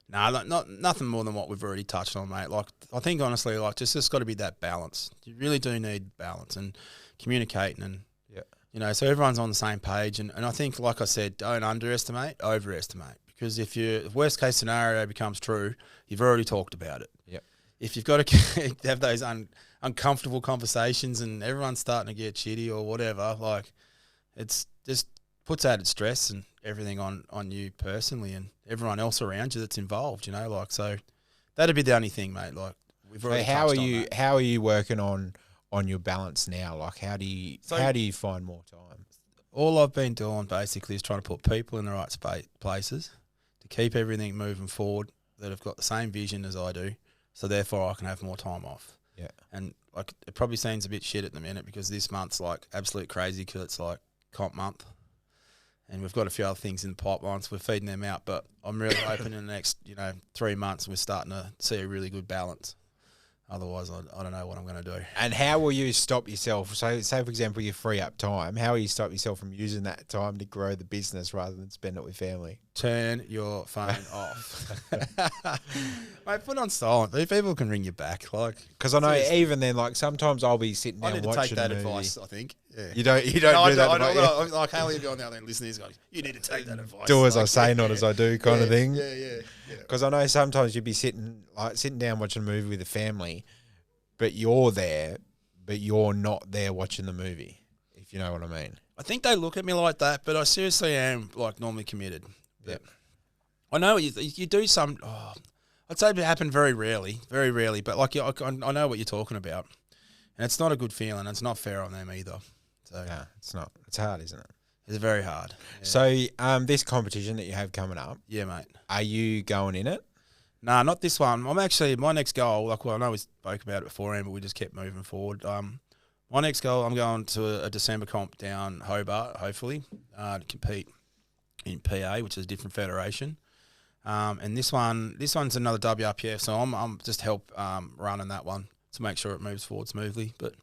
No, nothing more than what we've already touched on, mate. Like I think honestly, like just got to be that balance. You really do need balance and communicating, and so everyone's on the same page. And I think, like I said, don't underestimate, overestimate. Because if your worst case scenario becomes true, you've already talked about it. Yep. If you've got to have those uncomfortable conversations and everyone's starting to get shitty or whatever, like it's just puts added stress and everything on you personally and everyone else around you that's involved, like, so that'd be the only thing, mate. Like we've already how touched on that. How are you working on your balance now? Like how do you find more time? All I've been doing basically is trying to put people in the right places to keep everything moving forward that have got the same vision as I do, so therefore I can have more time off. Yeah. And like it probably seems a bit shit at the minute because this month's like absolute crazy because it's like comp month. And we've got a few other things in the pipeline, so we're feeding them out. But I'm really hoping in the next, 3 months we're starting to see a really good balance. Otherwise, I don't know what I'm going to do. And how will you stop yourself? So, say for example, you free up time. How will you stop yourself from using that time to grow the business rather than spend it with family? Turn your phone off. Mate, put on silent. People can ring you back, because I know even then, like sometimes I'll be sitting down I need to watching take that a movie. advice. I think. Yeah. You don't do I that. know. Like Haley will be on the other end listening. He's going, you need to take that advice. Do as I say, not as I do, kind of thing. Yeah. Because I know sometimes you'd be sitting down watching a movie with a family, but you're there, but you're not there watching the movie. If you know what I mean. I think they look at me like that, but I seriously am like normally committed. Yeah. I know you do some. I'd say it happen very rarely, but like I know what you're talking about, and it's not a good feeling. It's not fair on them either. So no, it's not. It's hard, isn't it? It's very hard. Yeah. So this competition that you have coming up, yeah, mate. Are you going in it? Nah, not this one. I'm actually my next goal. Like, well, I know we spoke about it beforehand, but we just kept moving forward. My next goal, I'm going to a December comp down Hobart, hopefully, to compete in PA, which is a different federation. And this one's another WRPF, so I'm just help running that one to make sure it moves forward smoothly, but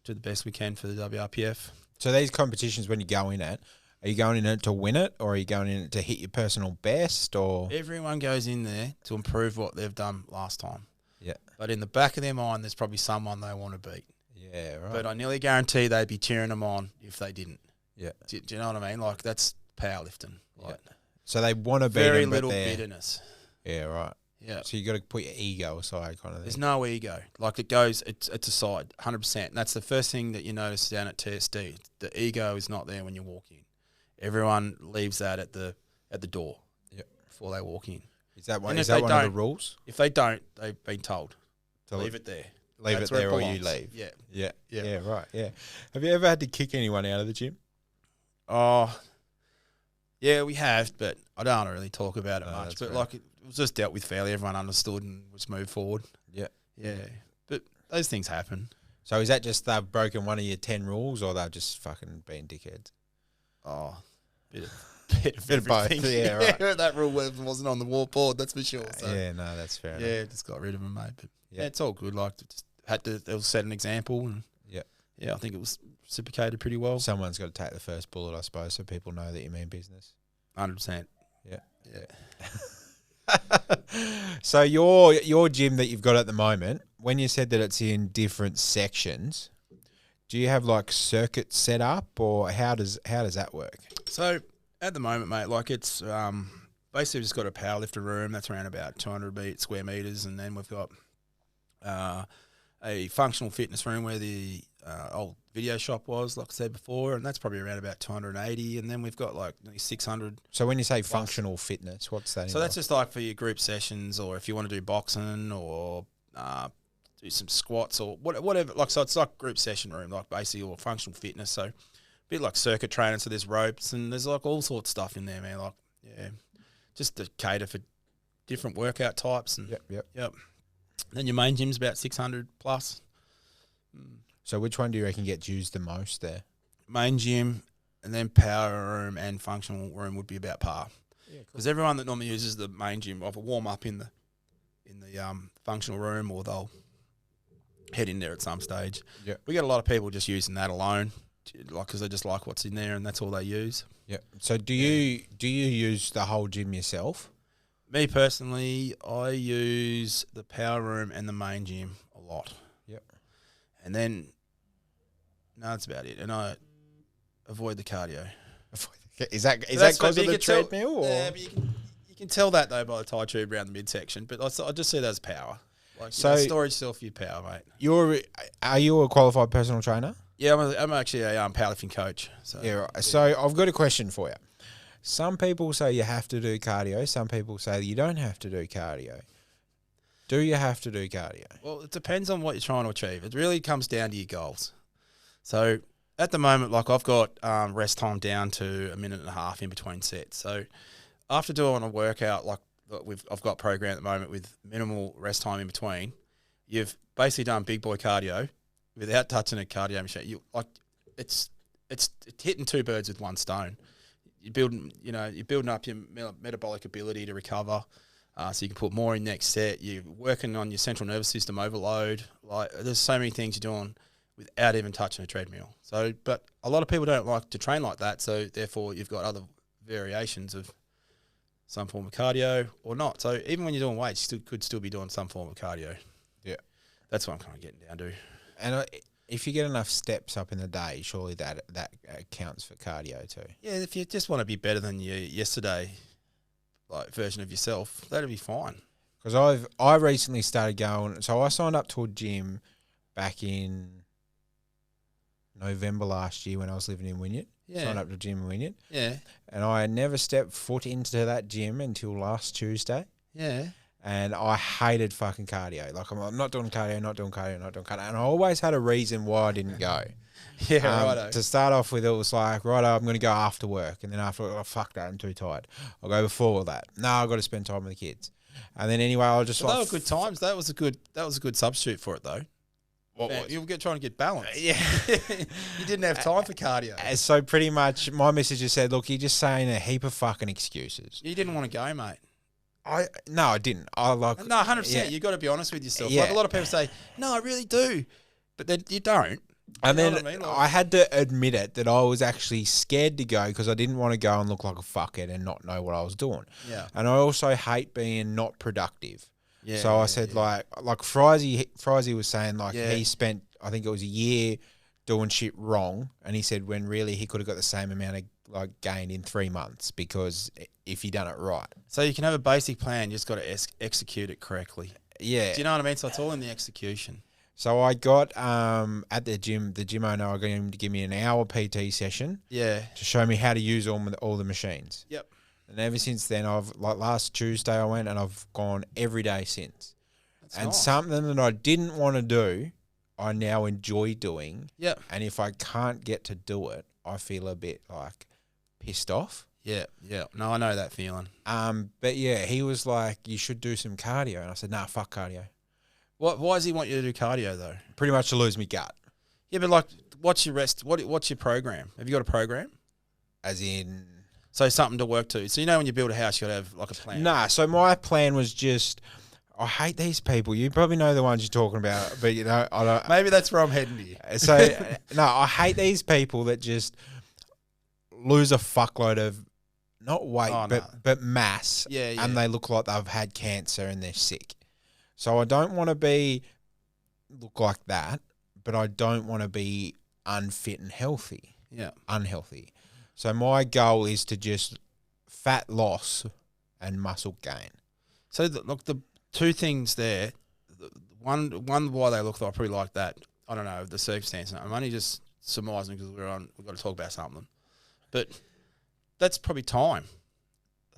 do the best we can for the WRPF. So these competitions, when you go in it, are you going in it to win it, or are you going in it to hit your personal best, or everyone goes in there to improve what they've done last time. Yeah. But in the back of their mind, there's probably someone they want to beat. Yeah, right. But I nearly guarantee they'd be cheering them on if they didn't. Yeah. Do you know what I mean? Like, that's powerlifting. Like, So they want to beat Very them, little but they're... bitterness. Yeah, right. Yeah. So you got to put your ego aside, kind of There's thing. no ego. Like it goes, it's aside, 100%. And that's the first thing that you notice down at TSD. The ego is not there when you walk in. Everyone leaves that at the door. Yep. Before they walk in. Is that one? And Is if that they one of the don't- rules? If they don't, they've been told. To Leave it there. Leave That's it where there, or you belongs. leave. Yeah. Yeah. Yeah. Yeah. Right. Yeah. Have you ever had to kick anyone out of the gym? Oh, yeah, we have, but I don't want to really talk about it No, much. that's But fair. like, it was just dealt with fairly. Everyone understood and just moved forward. Yeah. Yeah, but those things happen. So is that just they've broken one of your 10 rules, or they've just fucking been dickheads? Oh, bit of Bit of both, everything. yeah, right. That rule wasn't on the board, that's for sure. So. Yeah, no, that's fair enough. Yeah, just got rid of them, mate. But Yeah. yeah, it's all good. Like, just had to. It was set an example, and Yeah. yeah, I think it was reciprocated pretty well. Someone's got to take the first bullet, I suppose, so people know that you mean business. 100%. Yeah. Yeah. So your gym that you've got at the moment, when you said that it's in different sections, do you have like circuits set up, or how does that work? So at the moment, mate, like it's basically just got a powerlifter room that's around about 200 square meters, and then we've got a functional fitness room where the old video shop was, like I said before, and that's probably around about 280, and then we've got like nearly 600. So when you say functional fitness, what's that? So that's just like for your group sessions, or if you want to do boxing, or do some squats, or whatever. Like, so it's like group session room, like basically, or functional fitness. So a bit like circuit training. So there's ropes and there's like all sorts of stuff in there, man. Like, yeah, just to cater for different workout types. And Yep. Then your main gym's about 600 plus. So which one do you reckon gets used the most there? Main gym, and then power room and functional room would be about par. Yeah, Because everyone that normally uses the main gym will have a warm up in the functional room, or they'll head in there at some stage. Yeah. We get a lot of people just using that alone, like because they just like what's in there and that's all they use. Yeah. So do you use the whole gym yourself? Me personally, I use the power room and the main gym a lot. Yep. And then, no, that's about it. And I avoid the cardio. Is that That's because of you the can tell- treadmill? Or? Yeah, but you can tell that though by the tie tube around the midsection. But I just see that as power. Like, So- storage still for your power, mate. Are you a qualified personal trainer? Yeah, I'm actually a powerlifting coach. So Yeah, right. So I've got a question for you. Some people say you have to do cardio. Some people say you don't have to do cardio. Do you have to do cardio? Well, it depends on what you're trying to achieve. It really comes down to your goals. So at the moment, like I've got rest time down to 1.5 minutes in between sets. So after doing a workout like I've got programmed at the moment with minimal rest time in between, you've basically done big boy cardio without touching a cardio machine. It's hitting two birds with one stone. You're building up your metabolic ability to recover, so you can put more in next set. You're working on your central nervous system overload. Like, there's so many things you're doing without even touching a treadmill. So, but a lot of people don't like to train like that. So therefore, you've got other variations of some form of cardio or not. So even when you're doing weights, you could still be doing some form of cardio. Yeah. That's what I'm kind of getting down to. And if you get enough steps up in the day, surely that counts for cardio too. Yeah, if you just want to be better than your yesterday, like version of yourself, that'd be fine. Because I recently started going. So I signed up to a gym back in November last year when I was living in Wynyard. Yeah. Signed up to a gym in Wynyard. Yeah. And I had never stepped foot into that gym until last Tuesday. Yeah. And I hated fucking cardio. Like, I'm not doing cardio, not doing cardio. And I always had a reason why I didn't go. Yeah, righto. To start off with, it was like, righto, I'm going to go after work. And then after, oh, fuck that, I'm too tired. I'll go before that. No, I've got to spend time with the kids. And then anyway, I'll just But they were good times. That was a good substitute for it, though. You were trying to get balance. Yeah. You didn't have time for cardio. So pretty much my message just said, look, you're just saying a heap of fucking excuses. You didn't want to go, mate. No, I didn't. I like No, 100%. Yeah. You got to be honest with yourself. Yeah. Like a lot of people say, no, I really do. But then you don't. And You know then what I mean? Like- I had to admit it that I was actually scared to go because I didn't want to go and look like a fuckhead and not know what I was doing. Yeah. And I also hate being not productive. Yeah. So I said like Frizy was saying like Yeah. he spent, I think it was a year doing shit wrong, and he said when really he could have got the same amount of like gain in 3 months because if he done it right. So you can have a basic plan, you just got to execute it correctly. Yeah. Do you know what I mean? So it's all in the execution. So I got at the gym owner, I got him to give me an hour PT session. Yeah. To show me how to use all the machines. Yep. And ever since then, last Tuesday I went and I've gone every day since. That's and nice. something that I didn't want to do, I now enjoy doing. Yep. And if I can't get to do it, I feel a bit like pissed off. Yeah. Yeah. No, I know that feeling. But yeah, he was like, you should do some cardio. And I said, nah, fuck cardio. Why does he want you to do cardio though? Pretty much to lose me gut. Yeah, but like, what's your rest? What's your program? Have you got a program? As in... So something to work to. So you know when you build a house, you got to have like a plan. Nah, so my plan was just... I hate these people. You probably know the ones you're talking about, but you know, I don't... Maybe that's where I'm heading to you. So, no, I hate these people that just lose a fuckload of, not weight, but mass. Yeah, yeah. And they look like they've had cancer and they're sick. So I don't want to look like that, but I don't want to be unfit and healthy. Yeah. Unhealthy. So my goal is to just fat loss and muscle gain. So look, the two things there, one why they look like probably like that, I don't know, the circumstance. I'm only just surmising because we've got to talk about something. But that's probably time.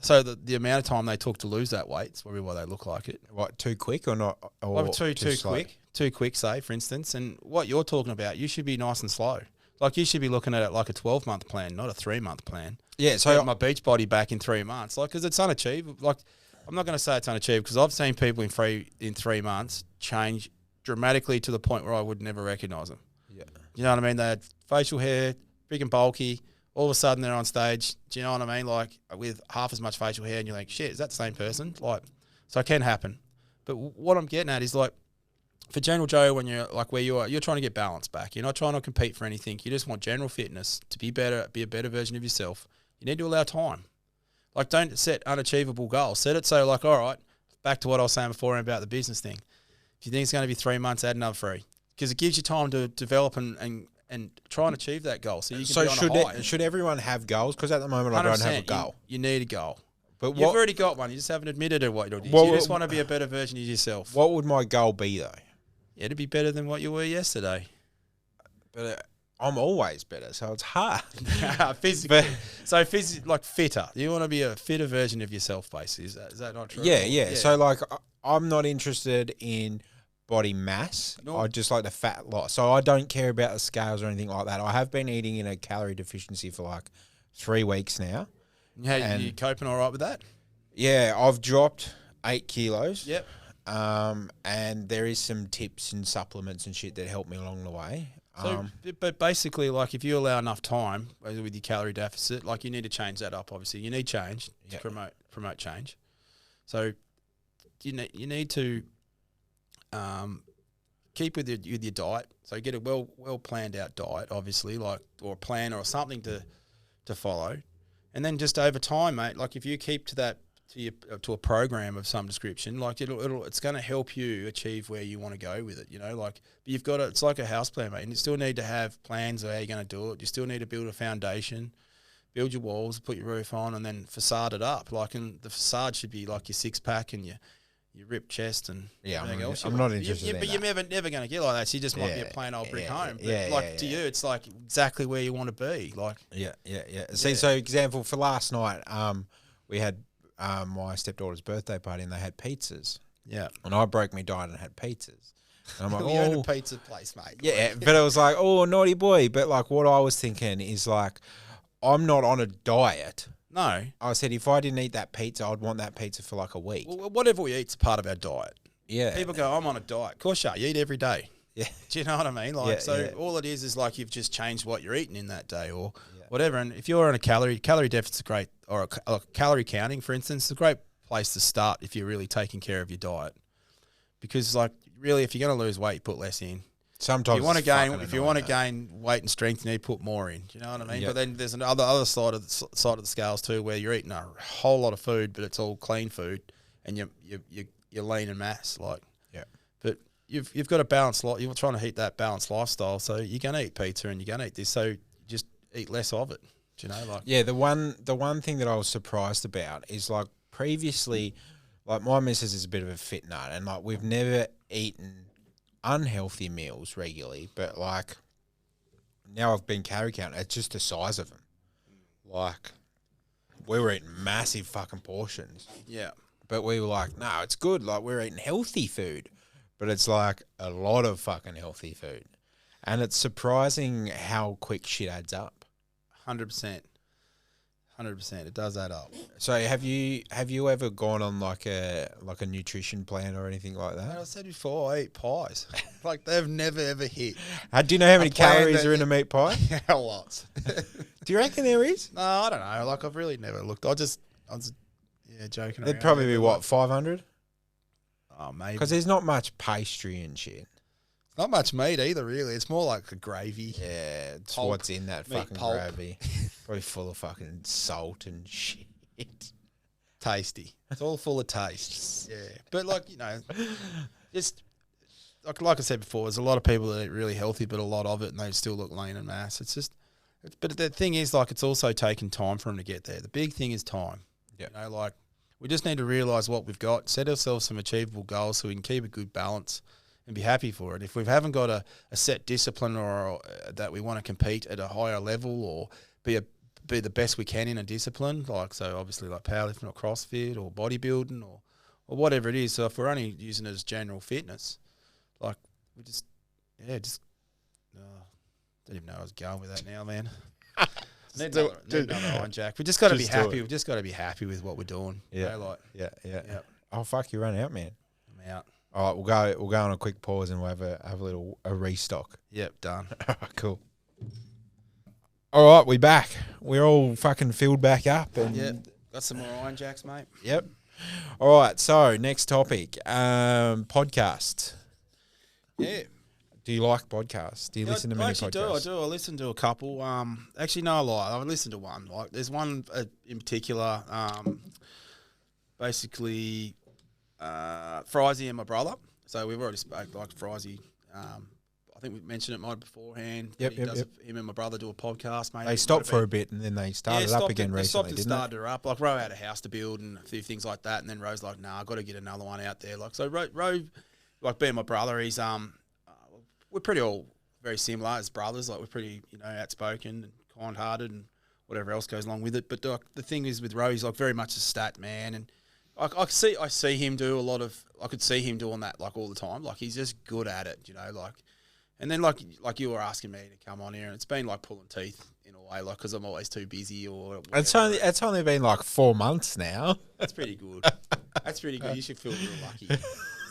So the amount of time they took to lose that weight is probably why they look like it. What, too quick or not? Or Well, too slow? quick. Too quick, say, for instance. And what you're talking about, you should be nice and slow. Like, you should be looking at it like a 12-month plan, not a 3-month plan. Yeah, so... Get my beach body back in 3 months. Like, because it's unachievable. Like, I'm not going to say it's unachievable because I've seen people in 3 months change dramatically to the point where I would never recognise them. Yeah. You know what I mean? They had facial hair, big and bulky. All of a sudden, they're on stage. Do you know what I mean? Like, with half as much facial hair, and you're like, shit, is that the same person? Like, so it can happen. But what I'm getting at is, like, for general Joe, when you're like where you are, you're trying to get balance back. You're not trying to compete for anything. You just want general fitness to be better, be a better version of yourself. You need to allow time. Like, don't set unachievable goals. Set it so, like, all right, back to what I was saying before about the business thing. If you think it's going to be 3 months, add another 3. Because it gives you time to develop and try and achieve that goal. So you can be on a high. Should everyone have goals? Because at the moment I don't have a goal. You need a goal. But You've already got one. You just haven't admitted it. You just want to be a better version of yourself. What would my goal be, though? Yeah, to be better than what you were yesterday. But I'm always better, so it's hard. Physically. Like fitter. You want to be a fitter version of yourself, basically. Is that not true? Yeah. So, like, I'm not interested in body mass. No. I just like the fat loss. So I don't care about the scales or anything like that. I have been eating in a calorie deficiency for like 3 weeks now. Yeah, you coping all right with that? Yeah, I've dropped 8 kilos. Yep. And there is some tips and supplements and shit that help me along the way. So, but basically, like, if you allow enough time with your calorie deficit, like, you need to change that up. Obviously, you need change to promote change. So you need to keep with your diet. So get a well planned out diet, obviously, like, or a plan or something to follow, and then just over time, mate. Like, if you keep to that to a program of some description, like, it's going to help you achieve where you want to go with it. You know, like, but you've got to, it's like a house plan, mate. And you still need to have plans of how you're going to do it. You still need to build a foundation, build your walls, put your roof on, and then facade it up. Like, and the facade should be like your 6-pack and your ripped chest and everything else. I'm not interested in that. But you're never going to get like that. So you just might be a plain old brick home. But to you, it's like exactly where you want to be. Like, See, so example for last night, we had my stepdaughter's birthday party and they had pizzas. Yeah. And I broke my diet and had pizzas. And I'm like, we own a pizza place, mate. Yeah, but it was like, oh, naughty boy. But like, what I was thinking is like, I'm not on a diet. No. I said, if I didn't eat that pizza, I'd want that pizza for like a week. Well, whatever we eat's part of our diet. Yeah. People go, I'm on a diet. Of course you are. You eat every day. Yeah. Do you know what I mean? Like, all it is like you've just changed what you're eating in that day or whatever. And if you're on a calorie deficit's great, or a calorie counting, for instance, it's a great place to start if you're really taking care of your diet. Because, like, really, if you're going to lose weight, you put less in. Sometimes if you want to gain weight and strength, you need to put more in. Do you know what I mean? Yep. But then there's another side of the scales too, where you're eating a whole lot of food, but it's all clean food, and you're lean and mass. Like, yeah. But you've got a balanced lot. You're trying to eat that balanced lifestyle, so you're going to eat pizza and you're going to eat this. So just eat less of it. Do you know, like Yeah, the one thing that I was surprised about is like previously, like my missus is a bit of a fit nut, and like we've never eaten unhealthy meals regularly, but like now I've been carry counting. It's just the size of them. Like we were eating massive fucking portions, yeah. but we were like, no, it's good. Like we're eating healthy food, but it's like a lot of fucking healthy food, and it's surprising how quick shit adds up. 100%. 100%. It does add up. So have you ever gone on like a nutrition plan or anything like Like I that? said before, I eat pies. Like they've never ever hit. Do you know how many plan calories that- are in a meat pie? How lots? Do you reckon there is? No, I don't know. Like I've really never looked. I was joking. It'd around probably there, be but what, 500? Oh, maybe. Because there's not much pastry and shit. Not much meat either, really. It's more like a gravy. Yeah, it's Pulp. what's in that Meat fucking pulp. gravy. Probably full of fucking salt and shit. Tasty. It's all full of taste. Yeah, but like just like I said before, there's a lot of people that eat really healthy, but a lot of it, and they still look lean and mass. It's just, but the thing is, like, it's also taken time for them to get there. The big thing is time. Yeah. You know, like we just need to realize what we've got, set ourselves some achievable goals so we can keep a good balance and be happy for it. If we haven't got a set discipline or that we want to compete at a higher level or be the best we can in a discipline, like so obviously like powerlifting or CrossFit or bodybuilding or whatever it is. So if we're only using it as general fitness, like we just don't even know I was going with that now, man. Need another Iron Jack. We just got to be Just do happy. it. We've just got to be happy with what we're doing. Yeah. You know, like Yeah. yeah, Oh fuck, you run out, man. I'm out. All right, we'll go on a quick pause and we'll have a restock. Yep, done. Cool. All right, we back. We're all fucking filled back up, and Yep, got some more Iron Jacks, mate. Yep. All right, so next topic, podcast. Yeah. Do you like podcasts? Do you listen to many I actually podcasts? do. I listen to a couple. Actually, no, I lie. I listened to one. Like, there's one in particular. Basically, Frizy and my brother. So we've already spoke like Frizy. I think we mentioned it might beforehand. Yep, He does him and my brother do a podcast. Mate, They stopped for a bit and then they started up again They stopped recently, and didn't they? started her up. Like Ro had a house to build and a few things like that, and then Ro's like, "Nah, I got to get another one out there." Like so, Ro, like being my brother, he's we're pretty all very similar as brothers. Like we're pretty outspoken and kind-hearted and whatever else goes along with it. But the thing is with Ro, he's like very much a stat man, and I see him do a lot of. I could see him doing that like all the time. Like he's just good at it, like. And then like you were asking me to come on here, and it's been like pulling teeth in a way, like because I'm always too busy or. Whatever. It's only been like 4 months now. That's pretty good. That's pretty good. You should feel real lucky.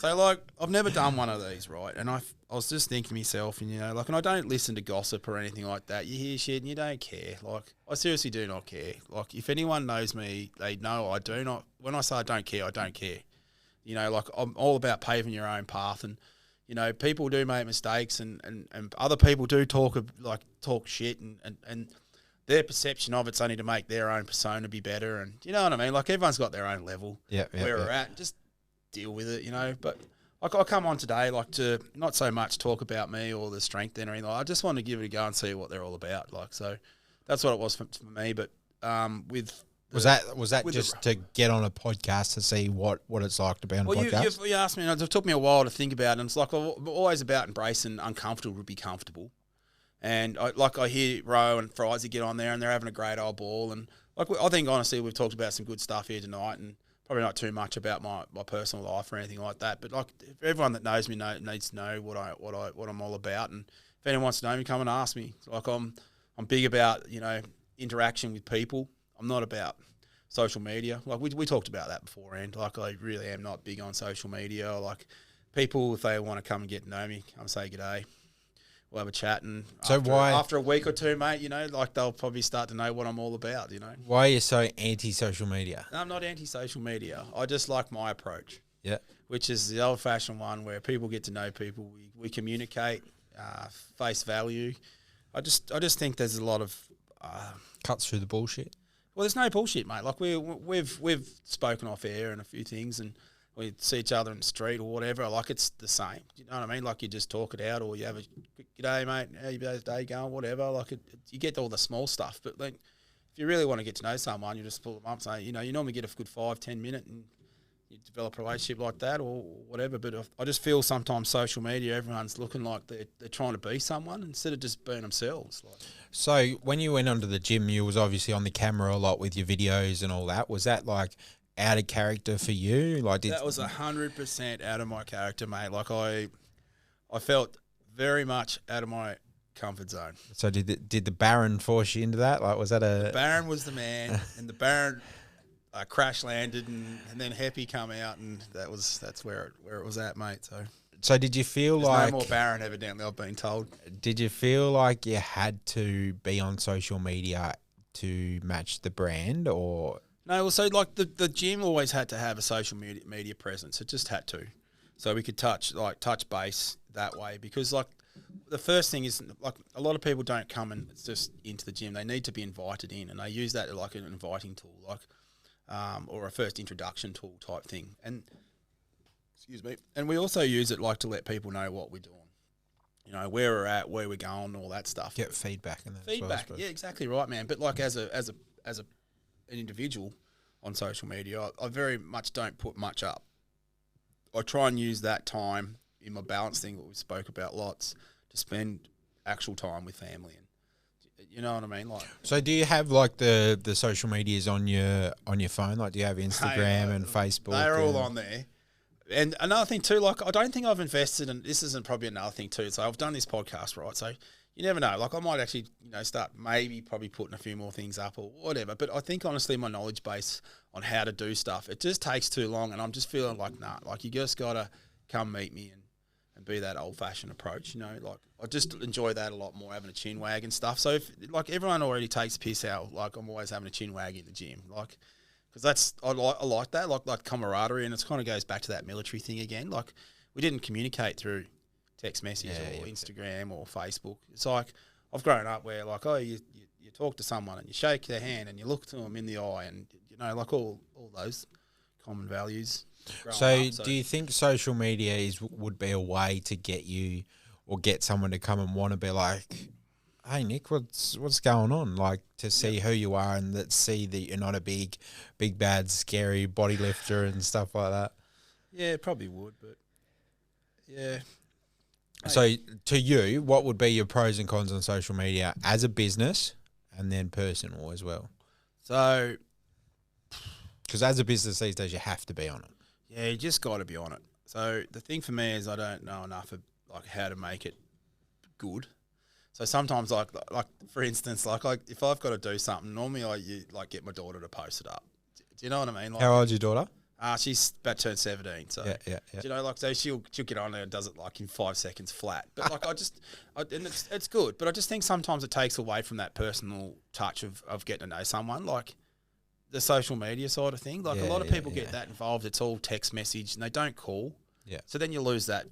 So like I've never done one of these, right? And I was just thinking to myself, and and I don't listen to gossip or anything like that. You hear shit and you don't care. Like I seriously do not care. Like if anyone knows me, they know I do not. When I say I don't care, I don't care. Like I'm all about paving your own path, and people do make mistakes, and other people do talk shit, and their perception of it's only to make their own persona be better, and you know what I mean. Like everyone's got their own level where we're at. Just deal with it, But like I come on today, like to not so much talk about me or the strength then or anything. I just want to give it a go and see what they're all about. Like so, that's what it was for me. But with Was that just to get on a podcast to see what it's like to be on a podcast? You asked me, and it took me a while to think about it. And it's like I'm always about embracing uncomfortable to be comfortable. And I hear Ro and Frizy get on there, and they're having a great old ball. And I think honestly, we've talked about some good stuff here tonight, and probably not too much about my personal life or anything like that. But like everyone that knows me needs to know what I'm all about. And if anyone wants to know me, come and ask me. Like I'm big about interaction with people. I'm not about social media. Like we talked about that beforehand. Like I really am not big on social media. Like people, if they want to come and get to know me, come say g'day. We'll have a chat, and So after a week or two, mate, like they'll probably start to know what I'm all about. Why are you so anti-social media? No, I'm not anti-social media. I just like my approach. Yeah. Which is the old-fashioned one where people get to know people. We communicate, face value. I just think there's a lot of Cuts through the bullshit. well, there's no bullshit, mate. Like we've spoken off air and a few things, and we see each other in the street or whatever, like it's the same. You know what I mean? Like you just talk it out, or you have a quick g'day, mate. How your day going? Whatever. Like you get all the small stuff, but like if you really want to get to know someone, you just pull them up and say, you know, you normally get a good 5-10 minute and you develop a relationship like that or whatever. But I just feel sometimes social media, everyone's looking like they're trying to be someone instead of just being themselves. Like, So when you went onto the gym, you was obviously on the camera a lot with your videos and all that. Was that like out of character for you? Like that was 100% out of my character, mate. Like I felt very much out of my comfort zone. So did the Baron force you into that? Like was that The Baron was the man, and the Baron crash landed, and then Happy come out, and that's where it was at, mate. So did you feel there's like no more Baron? Evidently, I've been told. Did you feel like you had to be on social media to match the brand, or No, well, so like the gym always had to have a social media presence. It just had to, so we could touch base that way. Because like the first thing is like a lot of people don't come and it's just into the gym. They need to be invited in, and they use that like an inviting tool, like or a first introduction tool type thing. And excuse me, and we also use it like to let people know what we're doing. You know, where we're at, where we're going, all that stuff. get feedback and that? Feedback, yeah, exactly right, man. But like as an individual on social media, I very much don't put much up. I try and use that time in my balance thing that we spoke about lots to spend actual time with family, and you know what I mean. Like, So do you have like the social medias on your phone? Like do you have Instagram and Facebook? they're all and- on there. And another thing too, like I don't think I've invested in, this isn't probably another thing too. So I've done this podcast, right? So you never know. Like I might actually, start probably putting a few more things up or whatever. But I think honestly, my knowledge base on how to do stuff, it just takes too long. And I'm just feeling like, nah, like you just got to come meet me and be that old fashioned approach, Like I just enjoy that a lot more, having a chin wag and stuff. So if like everyone already takes piss out, like I'm always having a chin wag in the gym. Like, because I like that, like camaraderie, and it kind of goes back to that military thing again. Like we didn't communicate through text message or Instagram or Facebook. It's like I've grown up where like you talk to someone and you shake their hand and you look to them in the eye, and like all those common values. So do you think social media would be a way to get you or get someone to come and want to be like, hey Nick, what's going on? Like to see who you are and that see that you're not a big bad scary body lifter and stuff like that. Yeah, probably would, but yeah. So to you, what would be your pros and cons on social media as a business and then personal as well? So, because as a business these days you have to be on it. Yeah, you just got to be on it. So the thing for me is I don't know enough of like how to make it good. So sometimes, like for instance, like if I've got to do something, normally I get my daughter to post it up. Do you know what I mean? Like, How old's your daughter? She's about turned 17. So yeah. Do like so she'll get on there and does it like in 5 seconds flat. But like and it's good. But I just think sometimes it takes away from that personal touch of getting to know someone, like the social media side of thing. Like a lot of people get that involved. It's all text message and they don't call. Yeah. So then you lose that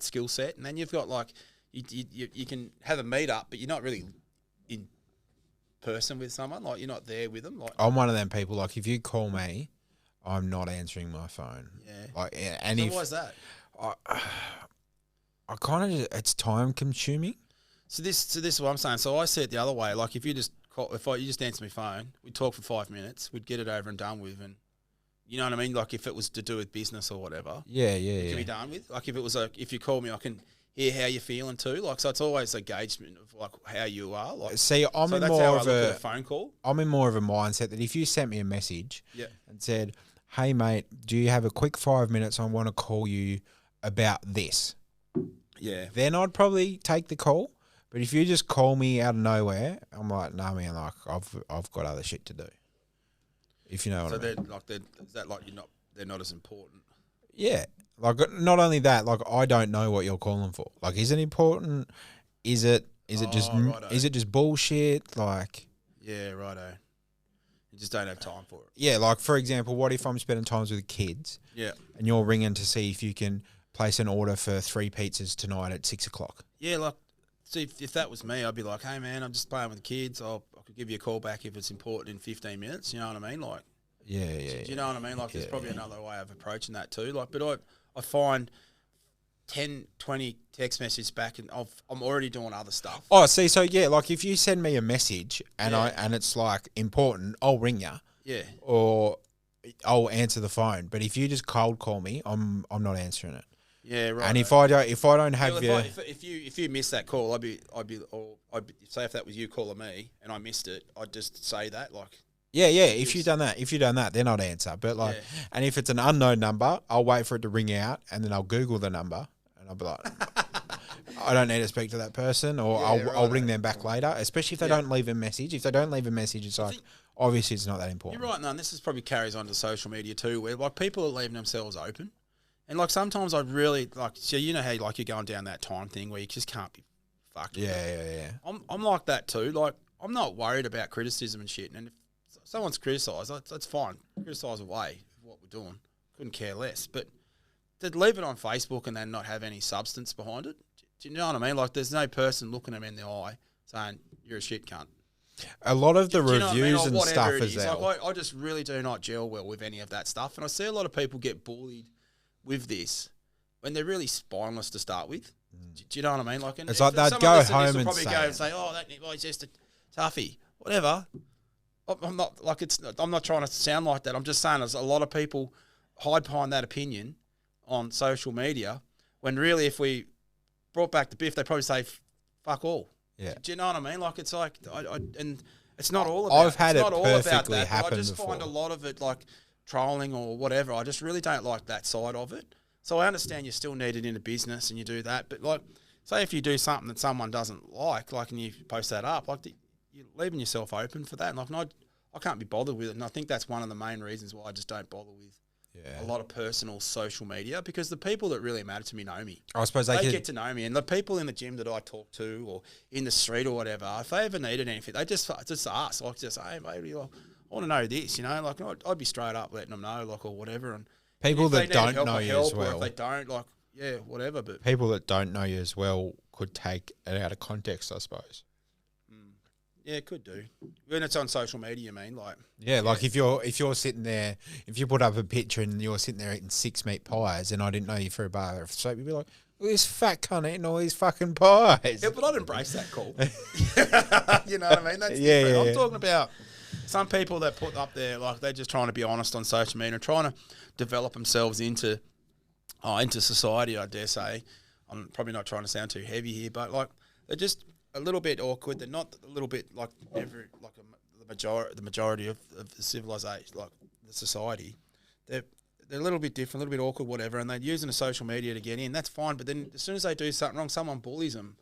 skill set, and then you've got like. You can have a meet up, but you're not really in person with someone. Like you're not there with them. Like I'm one of them people. Like if you call me, I'm not answering my phone. Yeah. Like and so if why is that? I kind of it's time consuming. So this is what I'm saying. So I see it the other way. Like if you just you just answer my phone, we'd talk for 5 minutes, we'd get it over and done with, and you know what I mean. Like if it was to do with business or whatever, it can be done with. Like if it was if you call me, I can hear how you're feeling too. Like so, it's always engagement of like how you are. Like see, I'm so in that's more how of I look a at a phone call. I'm in more of a mindset that if you sent me a message, and said, "Hey mate, do you have a quick 5 minutes? I want to call you about this." Yeah. Then I'd probably take the call. But if you just call me out of nowhere, I'm like, nah, man, like I've got other shit to do. If you know what I mean. So is that like they're not as important? Yeah. Like not only that, like I don't know what you're calling for. Like, is it important? Is it just bullshit? Like, yeah, righto. You just don't have time for it. Yeah, like for example, what if I'm spending times with kids? Yeah. And you're ringing to see if you can place an order for 3 pizzas tonight at 6 o'clock. Yeah, like see if that was me, I'd be like, hey man, I'm just playing with the kids. I could give you a call back if it's important in 15 minutes. You know what I mean? Like. Yeah, Do you know what I mean? Like, there's probably another way of approaching that too. Like, but I find 10, 20 text messages back, and I'm already doing other stuff. Oh, see, so yeah, like if you send me a message and Yeah. and it's like important, I'll ring you. Yeah. Or I'll answer the phone. But if you just cold call me, I'm not answering it. Yeah, right. And if I don't have if you miss that call, I'd be say if that was you calling me and I missed it, I'd just say that like. Yeah. If you've done that, then I'd answer. But like, and if it's an unknown number, I'll wait for it to ring out, and then I'll Google the number, and I'll be like, I don't need to speak to that person, or I'll ring them back later. Especially if they don't leave a message. If they don't leave a message, it's like obviously it's not that important. You're right, no, and this is probably carries on to social media too, where like people are leaving themselves open, and like sometimes I really like. So you know how like you're going down that time thing where you just can't be fucked. Yeah. I'm like that too. Like I'm not worried about criticism and shit, and if someone's criticised, that's fine. Criticise away what we're doing. Couldn't care less. But to leave it on Facebook and then not have any substance behind it, do you know what I mean? Like, there's no person looking them in the eye saying, you're a shit cunt. A lot of the Do you know what I mean? reviews Or and whatever stuff it as is. well. Like, I just really do not gel well with any of that stuff. And I see a lot of people get bullied with this when they're really spineless to start with. Do you know what I mean? Like, and It's like they'd someone go listening to this home will and probably say go it. and say, "Oh, that guy's just a toughie." Whatever. I'm not like I'm not trying to sound like that. I'm just saying there's a lot of people hide behind that opinion on social media when really if we brought back the biff, they probably say fuck all. Yeah. Do you know what I mean? Like it's like and it's not all about. I've had it's it not all about perfectly that. happen I just before. find a lot of it like trolling or whatever. I just really don't like that side of it. So I understand you still need it in a business and you do that, but like say if you do something that someone doesn't like and you post that up, like you're leaving yourself open for that. And like, I can't be bothered with it. And I think that's one of the main reasons why I just don't bother with a lot of personal social media, because the people that really matter to me know me. I suppose they get to know me. And the people in the gym that I talk to or in the street or whatever, if they ever needed anything, they just ask. Like, just say, hey, maybe I want to know this, you know? Like, I'd be straight up letting them know, like, or whatever. And people if that they need don't help, know I you help, as or well. if they don't, like, yeah, whatever. But People that don't know you as well could take it out of context, I suppose. yeah, it could do. When it's on social media, you mean? Like, Yeah, like if you're sitting there, if you put up a picture and you're sitting there eating 6 meat pies and I didn't know you for a bar of soap, you'd be like, look at this fat cunt eating all these fucking pies. yeah, but I'd embrace that call. You know what I mean? That's different. I'm talking about some people that put up there, like they're just trying to be honest on social media and trying to develop themselves into society, I dare say. I'm probably not trying to sound too heavy here, but like they're just a little bit awkward. They're not a little bit like the majority of the civilization, like the society. They're a little bit different, a little bit awkward, whatever, and they're using the social media to get in. That's fine, but then as soon as they do something wrong, someone bullies them.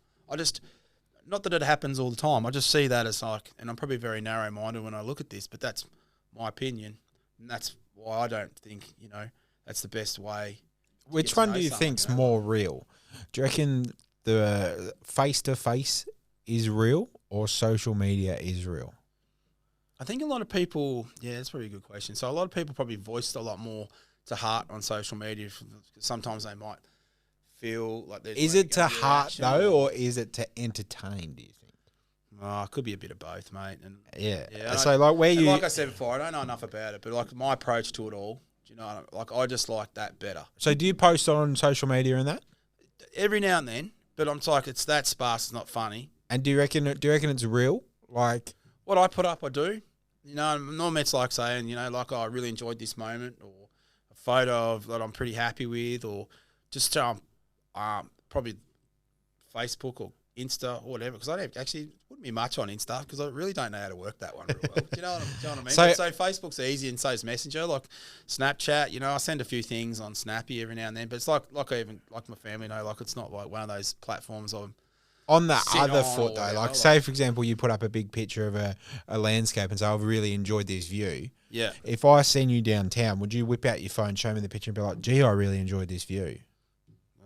Not that it happens all the time. I just see that as like, and I'm probably very narrow-minded when I look at this, but that's my opinion, and that's why I don't think that's the best way. Which one do you think's more real? Do you reckon the face-to-face is real or social media is real? I think a lot of people, that's probably a good question. So a lot of people probably voiced a lot more to heart on social media. Sometimes they might feel like there's... Is it to heart though, or is it to entertain, do you think? Oh, it could be a bit of both, mate. And yeah. So like like I said before, I don't know enough about it, but like my approach to it all, do you know what I mean? Like I just like that better. So do you post on social media and that? Every now and then, but I'm like, it's that sparse, it's not funny. And do you reckon it's real? Like what I put up, I do. Normally it's like saying, like, oh, I really enjoyed this moment, or a photo of that I'm pretty happy with, or just probably Facebook or Insta or whatever, because I wouldn't be much on Insta because I really don't know how to work that one real well. Do you know what I mean? So Facebook's easy and so is Messenger. Like Snapchat, I send a few things on Snappy every now and then, but it's like even like my family know, like it's not like one of those platforms I'm on the other foot though. Whatever, like say for example you put up a big picture of a landscape and say I've really enjoyed this view. Yeah. If I seen you downtown, would you whip out your phone, show me the picture and be like, gee, I really enjoyed this view?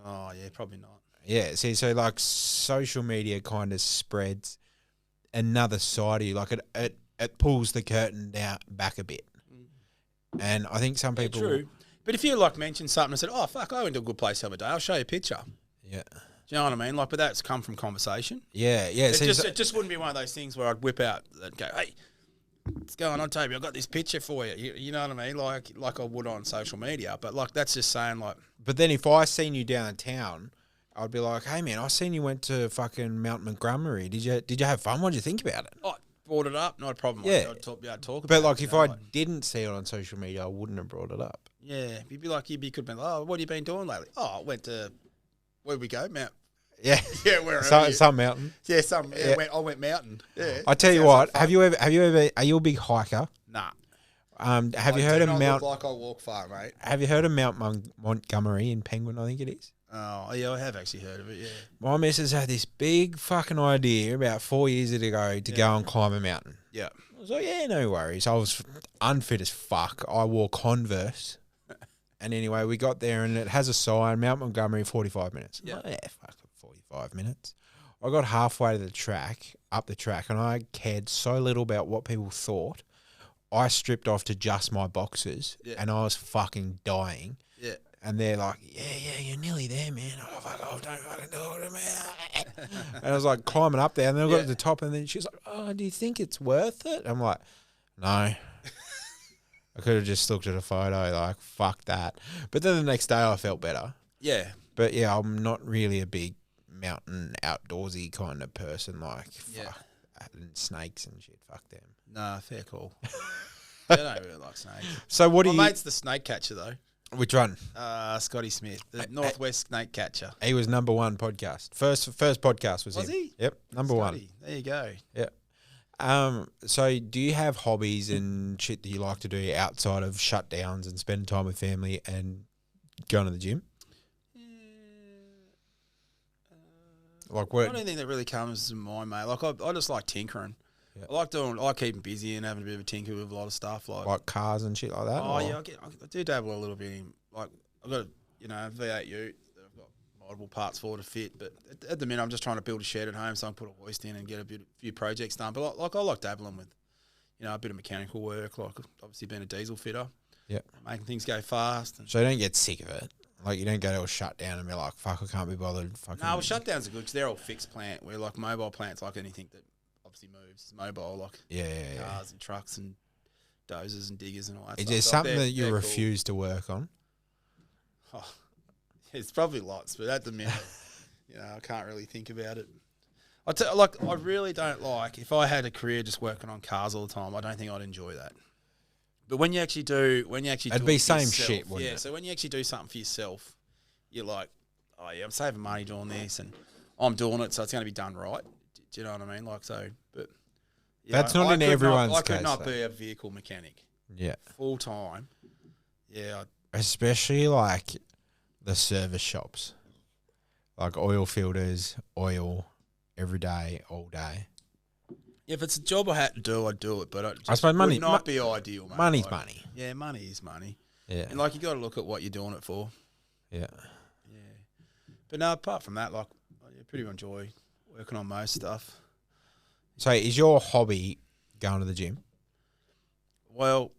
Oh yeah, probably not. Yeah, see, so like social media kind of spreads another side of you. Like it pulls the curtain down back a bit. And I think some people... True. But if you like mention something and said, oh, fuck, I went to a good place the other day, I'll show you a picture. Yeah. Do you know what I mean? Like, but that's come from conversation. Yeah. It just wouldn't be one of those things where I'd whip out and go, hey, what's going on, Toby? I've got this picture for you. You know what I mean? Like I would on social media. But, like, that's just saying, like... But then if I seen you downtown, I'd be like, hey, man, I seen you went to fucking Mount Montgomery. Did you have fun? What did you think about it? I brought it up, not a problem. Yeah. I'd talk about But, it. like, if I didn't see it on social media, I wouldn't have brought it up. Yeah, you'd be like, could have been like, oh, what have you been doing lately? Oh, I went to... Where'd we go? Mount... Yeah. Yeah, where some mountain. Yeah, I went mountain. Yeah. I tell you what, have you ever are you a big hiker? Nah. Have you heard of Mount? Look like I walk far, mate. Have you heard of Mount Montgomery in Penguin? I think it is. Oh yeah, I have actually heard of it. Yeah. My missus had this big fucking idea about 4 years ago to go and climb a mountain. Yeah. I was like, yeah, no worries. I was unfit as fuck. I wore Converse. And anyway, we got there and it has a sign, Mount Montgomery, 45 minutes. Yeah. Like, yeah, fuck it, 45 minutes. I got halfway to up the track, and I cared so little about what people thought. I stripped off to just my boxers, and I was fucking dying. Yeah. And they're like, yeah, you're nearly there, man. Oh, fuck off, don't fucking do it, man. And I was like climbing up there, and then I got to the top, and then she's like, oh, do you think it's worth it? I'm like, no. I could have just looked at a photo, like, fuck that. But then the next day I felt better. Yeah. But yeah, I'm not really a big mountain outdoorsy kind of person. Like, fuck, and snakes and shit, fuck them. Nah, fair call. I don't really like snakes. So what do you... My mate's the snake catcher, though. Which one? Scotty Smith, the Northwest snake catcher. He was number one podcast. First podcast was him. Was he? Yep, number one. There you go. Yep. So do you have hobbies and shit that you like to do outside of shutdowns and spending time with family and going to the gym? Like what? I don't think that really comes to mind, mate. Like I just like tinkering. Yeah. I like keeping busy and having a bit of a tinker with a lot of stuff, like cars and shit like that. Oh yeah, I do dabble a little bit in, like, I've got a V8 Ute that I've got multiple parts for to fit, but at the minute I'm just trying to build a shed at home so I can put a hoist in and get a few projects done. But like I like dabbling with, a bit of mechanical work, like obviously being a diesel fitter. Yeah, making things go fast. So you don't get sick of it. Like, you don't go to a shutdown and be like, fuck, I can't be bothered. Fucking no, well, shutdowns are good because they're all fixed plant. Where, like, mobile plants, like anything that obviously moves, is mobile, like cars and trucks and dozers and diggers and all that stuff. Is there something that you refuse to work on? Oh, it's probably lots, but at the minute, I can't really think about it. I really don't like, if I had a career just working on cars all the time, I don't think I'd enjoy that. But when you actually do, it'd be same yourself, shit, wouldn't it? Yeah. So when you actually do something for yourself, you're like, oh yeah, I'm saving money doing this, and I'm doing it, so it's going to be done right. Do you know what I mean? Like, so, but that's not in everyone's case. I could not be a vehicle mechanic. Yeah, full time. Yeah, especially like the service shops, like oil filters, oil every day, all day. If it's a job I had to do, I'd do it. But I suppose money would not be ideal. Mate. Money's money. Yeah, money is money. Yeah, and like you got to look at what you're doing it for. Yeah. Yeah. But no, apart from that, like I pretty enjoy working on most stuff. So, is your hobby going to the gym? Well,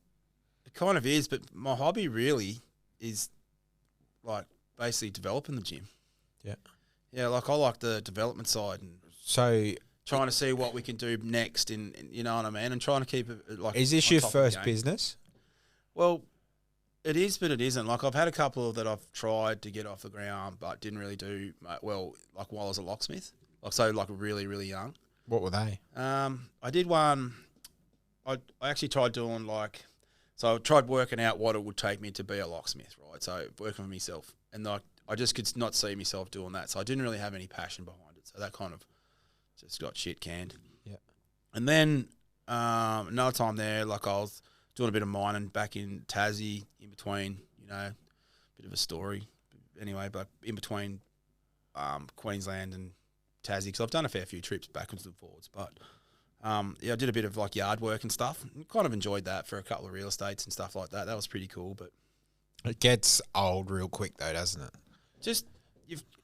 it kind of is, but my hobby really is like basically developing the gym. Yeah. Yeah, like I like the development side and so trying to see what we can do next in you know what I mean, and trying to keep it like. Is this your first business? Well, it is, but it isn't. Like I've had a couple that I've tried to get off the ground, but didn't really do well. Like while I was a locksmith, like really, really young. What were they? I did one. I actually tried doing so I tried working out what it would take me to be a locksmith, right? So working for myself, and I just could not see myself doing that. So I didn't really have any passion behind it. So that kind of just got shit canned. Yeah. And then another time there, like I was doing a bit of mining back in Tassie, in between, bit of a story. Anyway, but in between Queensland and Tassie, because I've done a fair few trips backwards and forwards. But I did a bit of like yard work and stuff. Kind of enjoyed that for a couple of real estates and stuff like that. That was pretty cool. But it gets old real quick though, doesn't it? Just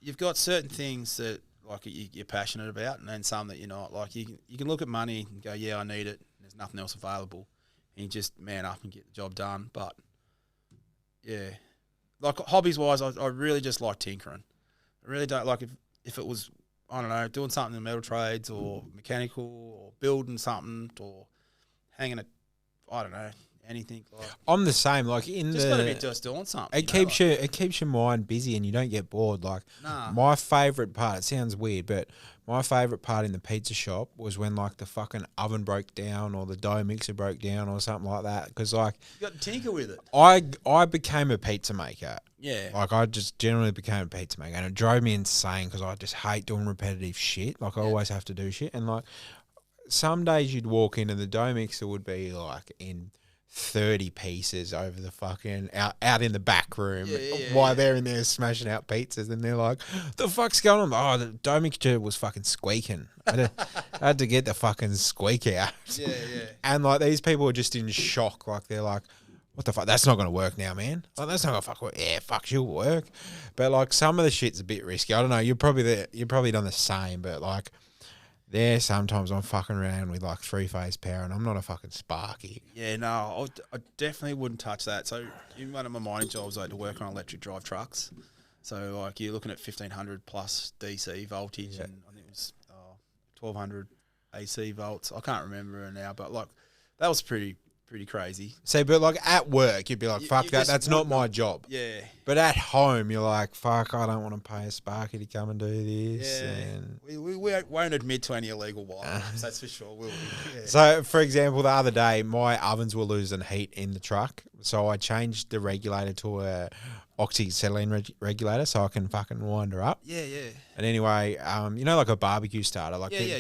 you've got certain things that like you're passionate about, and then some that you're not. Like you can look at money and go, yeah, I need it. And there's nothing else available, and you just man up and get the job done. But yeah, like hobbies wise, I really just like tinkering. I really don't like if it was, I don't know, doing something in metal trades or mechanical or building something or hanging a, I don't know, anything like. I'm the same. Like Just got to be just doing something. It keeps your mind busy and you don't get bored. Like my favourite part. It sounds weird, but my favourite part in the pizza shop was when like the fucking oven broke down or the dough mixer broke down or something like that. Because like you got to tinker with it. I became a pizza maker. Yeah. Like I just generally became a pizza maker, and it drove me insane because I just hate doing repetitive shit. Like I always have to do shit, and like some days you'd walk in and the dough mixer would be like in 30 pieces over the fucking out in the back room while they're in there smashing out pizzas, and they're like, the fuck's going on? Oh, the dough mixture was fucking squeaking. I had to get the fucking squeak out. Yeah. And like these people are just in shock. Like they're like, what the fuck? That's not going to work now, man. Like, that's not going to fuck work. Yeah, fuck, she'll work. But like some of the shit's a bit risky. I don't know. You're probably done the same, but like there sometimes I'm fucking around with like 3-phase power and I'm not a fucking Sparky. Yeah, no, I definitely wouldn't touch that. So in one of my mining jobs, I had to work on electric drive trucks. So like you're looking at 1500 plus DC voltage, and I think it was 1200 AC volts. I can't remember now, but like that was pretty crazy. See, but like at work, you'd be like, fuck that, that's not my job. Yeah. But at home, you're like, fuck, I don't want to pay a Sparky to come and do this. Yeah. And We won't admit to any illegal wires, that's for sure, will we? Yeah. So, for example, the other day, my ovens were losing heat in the truck. So I changed the regulator to a oxyacetylene regulator so I can fucking wind her up. Yeah. And anyway, you know, like a barbecue starter. Like Yeah.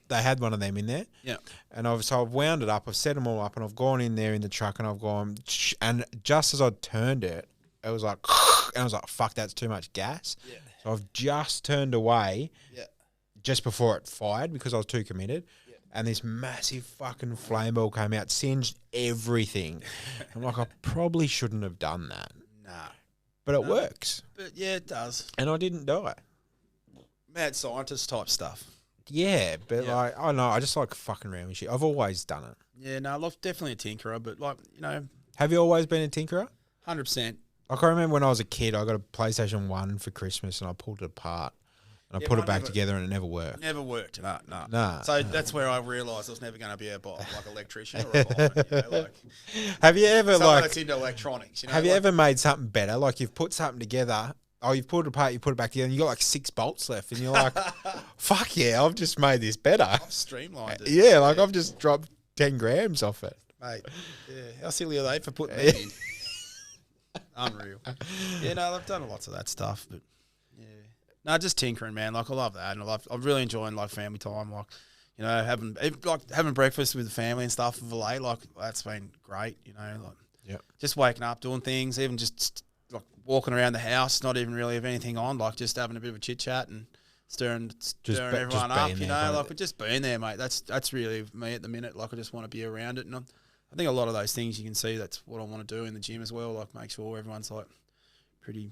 They had one of them in there. Yeah. And I've wound it up. I've set them all up and I've gone in there in the truck and I've gone, and just as I turned it, it was like, and I was like, fuck, that's too much gas. Yeah. So I've just turned away just before it fired because I was too committed. Yeah. And this massive fucking flame ball came out, singed everything. I'm like, I probably shouldn't have done that. Nah. But it works. But yeah, it does. And I didn't die. Mad scientist type stuff. Yeah, but like, I don't know, I just like fucking around with shit. I've always done it. Yeah, no, I'm definitely a tinkerer, but like, you know. Have you always been a tinkerer? 100%. Like I remember when I was a kid, I got a PlayStation 1 for Christmas and I pulled it apart. And I put it back together and it never worked. Never worked. No. Nah. So that's where I realised I was never going to be a electrician or a bioman, you know, like. Have you ever someone that's into electronics, you know? Have you ever made something better? Like you've put something together. Oh, you've pulled it apart, you put it back together, and you got like 6 bolts left, and you're like, fuck yeah, I've just made this better. I've streamlined it. Yeah, like I've just dropped 10 grams off it. Mate, yeah. How silly are they for putting that in? Unreal. Yeah, no, I've done lots of that stuff, but yeah. No, just tinkering, man. Like I love that, and I'm really enjoying like family time, like, you know, having breakfast with the family and stuff of late, like that's been great, you know, like just waking up, doing things, even just like walking around the house, not even really have anything on, like just having a bit of a chit chat and stirring everyone up, you know, like but just being there, mate. That's really me at the minute. Like I just want to be around it, and I think a lot of those things you can see. That's what I want to do in the gym as well. Like make sure everyone's like pretty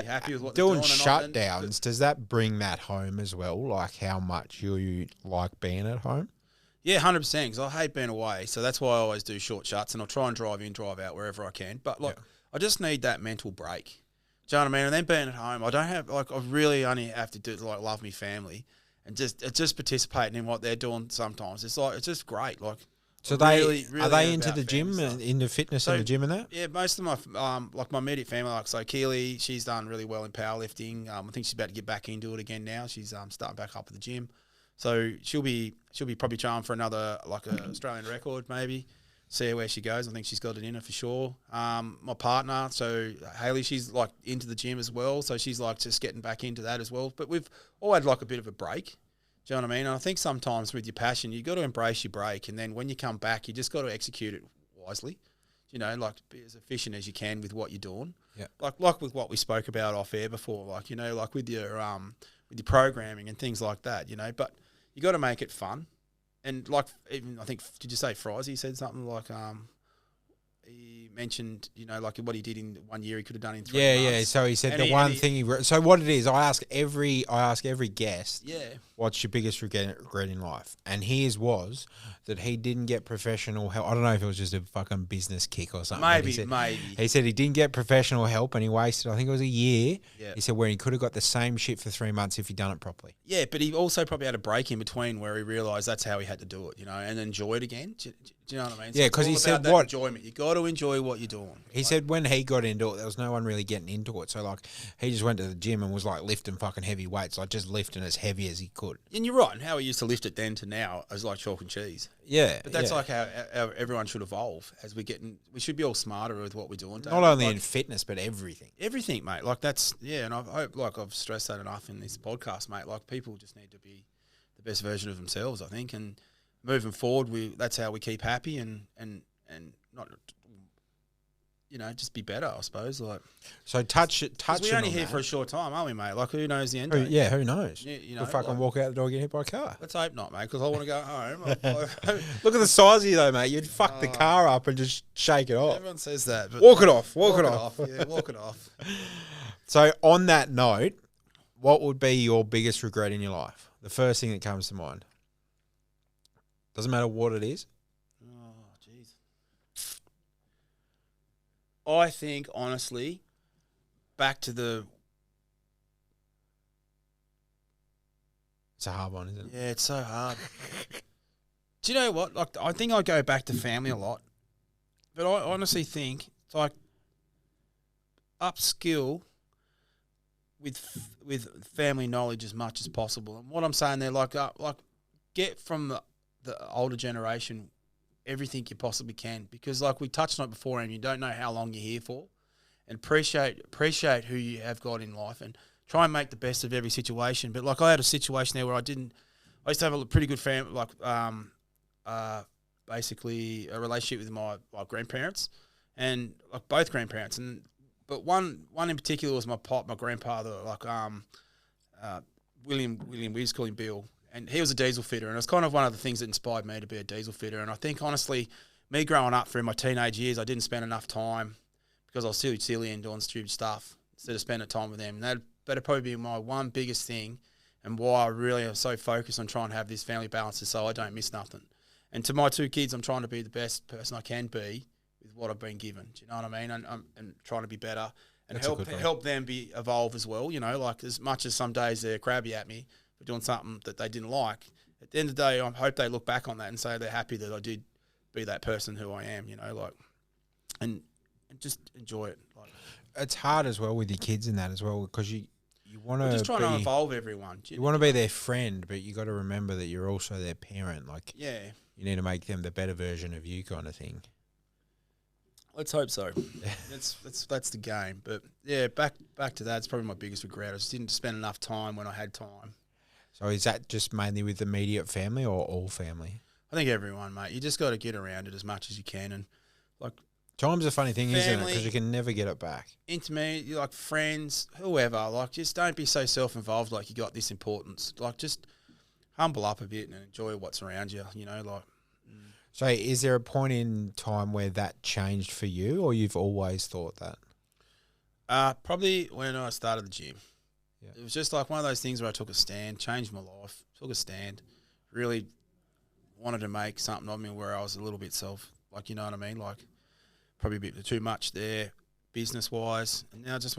happy with what they're doing. Doing shutdowns, does that bring that home as well? Like how much you like being at home? Yeah, 100%. Because I hate being away, so that's why I always do short shuts, and I'll try and drive in, drive out wherever I can. But like, I just need that mental break. Do you know what I mean? And then being at home, I don't have like I really only have to do like love me family, and just participating in what they're doing. Sometimes it's just great. Like, so really are they into the gym and into fitness and the gym and that? Yeah, most of my like my immediate family, like so Keely, she's done really well in powerlifting. I think she's about to get back into it again now. She's starting back up at the gym, so she'll be probably trying for another like a Australian record maybe. See where she goes. I think she's got it in her for sure. My partner, so Haley, she's like into the gym as well. So she's like just getting back into that as well. But we've all had like a bit of a break. Do you know what I mean? And I think sometimes with your passion, you got to embrace your break. And then when you come back, you just got to execute it wisely. You know, like be as efficient as you can with what you're doing. Yeah. Like with what we spoke about off air before, like, you know, like with your programming and things like that, you know, but you got to make it fun. And like, even I think, did you say Frizy said something like, he mentioned, like what he did in 1 year, he could have done in 3 Yeah, months. yeah. So he said And the one thing he. So what it is, I ask every guest, what's your biggest regret in life? And his was that he didn't get professional help. I don't know if it was just a fucking business kick or something. Maybe. He said he didn't get professional help and he wasted, I think it was a year. Yeah. He said where he could have got the same shit for 3 months if he'd done it properly. Yeah, but he also probably had a break in between where he realised that's how he had to do it, and enjoy it again. Do you know what I mean? So yeah, because he said what enjoyment. You got to enjoy what you're doing. He said when he got into it, there was no one really getting into it. So like, he just went to the gym and was like lifting fucking heavy weights, like just lifting as heavy as he could. And you're right. And how he used to lift it then to now is like chalk and cheese. Yeah, but that's like how everyone should evolve as we we should be all smarter with what we're doing. Not only in fitness, but everything. Everything, mate. Like that's and I hope like I've stressed that enough in this podcast, mate. Like people just need to be the best version of themselves, I think, and moving forward, that's how we keep happy and not, just be better, I suppose. Like, so touch. We're only here for a short time, aren't we, mate? Like, who knows the end? Yeah, who knows? We'll fucking walk out the door and get hit by a car. Let's hope not, mate, because I want to go home. Look at the size of you, though, mate. You'd fuck the car up and just shake it off. Everyone says that. But walk it off. Walk it off. Yeah, walk it off. So, on that note, what would be your biggest regret in your life? The first thing that comes to mind. Doesn't matter what it is. Oh, jeez. I think, honestly, back to the... It's a hard one, isn't it? Yeah, it's so hard. Do you know what? Like, I think I go back to family a lot. But I honestly think it's like upskill with family knowledge as much as possible. And what I'm saying there, like get from the older generation everything you possibly can, because like we touched on it before, and you don't know how long you're here for, and appreciate who you have got in life, and try and make the best of every situation. But like I had a situation there where I used to have a pretty good family, like basically a relationship with my grandparents, and like both grandparents, but one in particular was my grandfather, like William, we used to call him Bill. And he was a diesel fitter, and it was kind of one of the things that inspired me to be a diesel fitter. And I think, honestly, me growing up through my teenage years, I didn't spend enough time because I was silly and doing stupid stuff instead of spending time with them. And that'd probably be my one biggest thing, and why I really am so focused on trying to have this family balance, so I don't miss nothing. And to my 2 kids, I'm trying to be the best person I can be with what I've been given. Do you know what I mean? And trying to be better and help them evolve as well. Like as much as some days they're crabby at me doing something that they didn't like, at the end of the day, I hope they look back on that and say they're happy that I did be that person who I am, and just enjoy it. Like, it's hard as well with your kids and that as well, because you want to just trying to involve everyone. You want to be their friend, but you got to remember that you're also their parent. Like, yeah, you need to make them the better version of you, kind of thing. Let's hope so. that's the game. But yeah, back to that. It's probably my biggest regret. I just didn't spend enough time when I had time. So is that just mainly with immediate family or all family? I think everyone, mate. You just got to get around it as much as you can, and like time's a funny thing, isn't it? family, Because you can never get it back. Intimate, like friends, whoever. Like, just don't be so self-involved. Like you got this importance. Like, just humble up a bit and enjoy what's around you. So is there a point in time where that changed for you, or you've always thought that? Probably when I started the gym. Yeah. It was just like one of those things where I took a stand, changed my life, took a stand, really wanted to make something of me where I was a little bit you know what I mean? Like probably a bit too much there business-wise. And now I just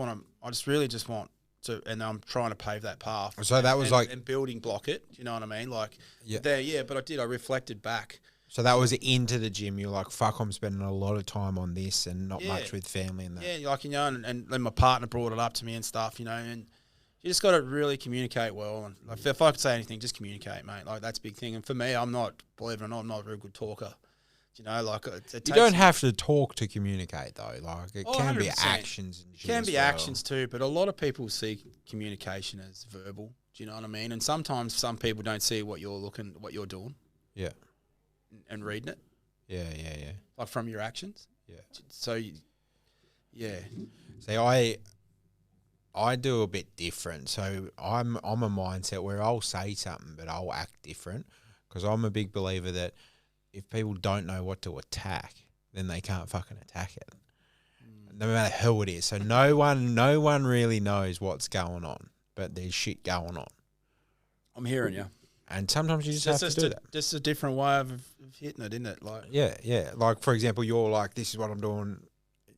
really want to, and I'm trying to pave that path. So that was and building block it, you know what I mean? Like but I reflected back. So that was into the gym. You're like, fuck, I'm spending a lot of time on this and not much with family and that. Yeah, like, and then my partner brought it up to me and stuff, and you just got to really communicate well. And like, if I could say anything, just communicate, mate. Like, that's a big thing. And for me, believe it or not, I'm not a very good talker. Like you don't have to talk to communicate, though. Like, it can 100%. Be actions. And it can be actions too, but a lot of people see communication as verbal. Do you know what I mean? And sometimes some people don't see what you're doing. Yeah. And reading it. Yeah. Like from your actions. Yeah. So, yeah. See, I do a bit different. So I'm a mindset where I'll say something, but I'll act different, because I'm a big believer that if people don't know what to attack, then they can't fucking attack it. no matter who it is. So no one really knows what's going on, but there's shit going on. I'm hearing you. And sometimes you just have to do that. Just a different way of hitting it, isn't it? Like, yeah. Like, for example, you're like, this is what I'm doing.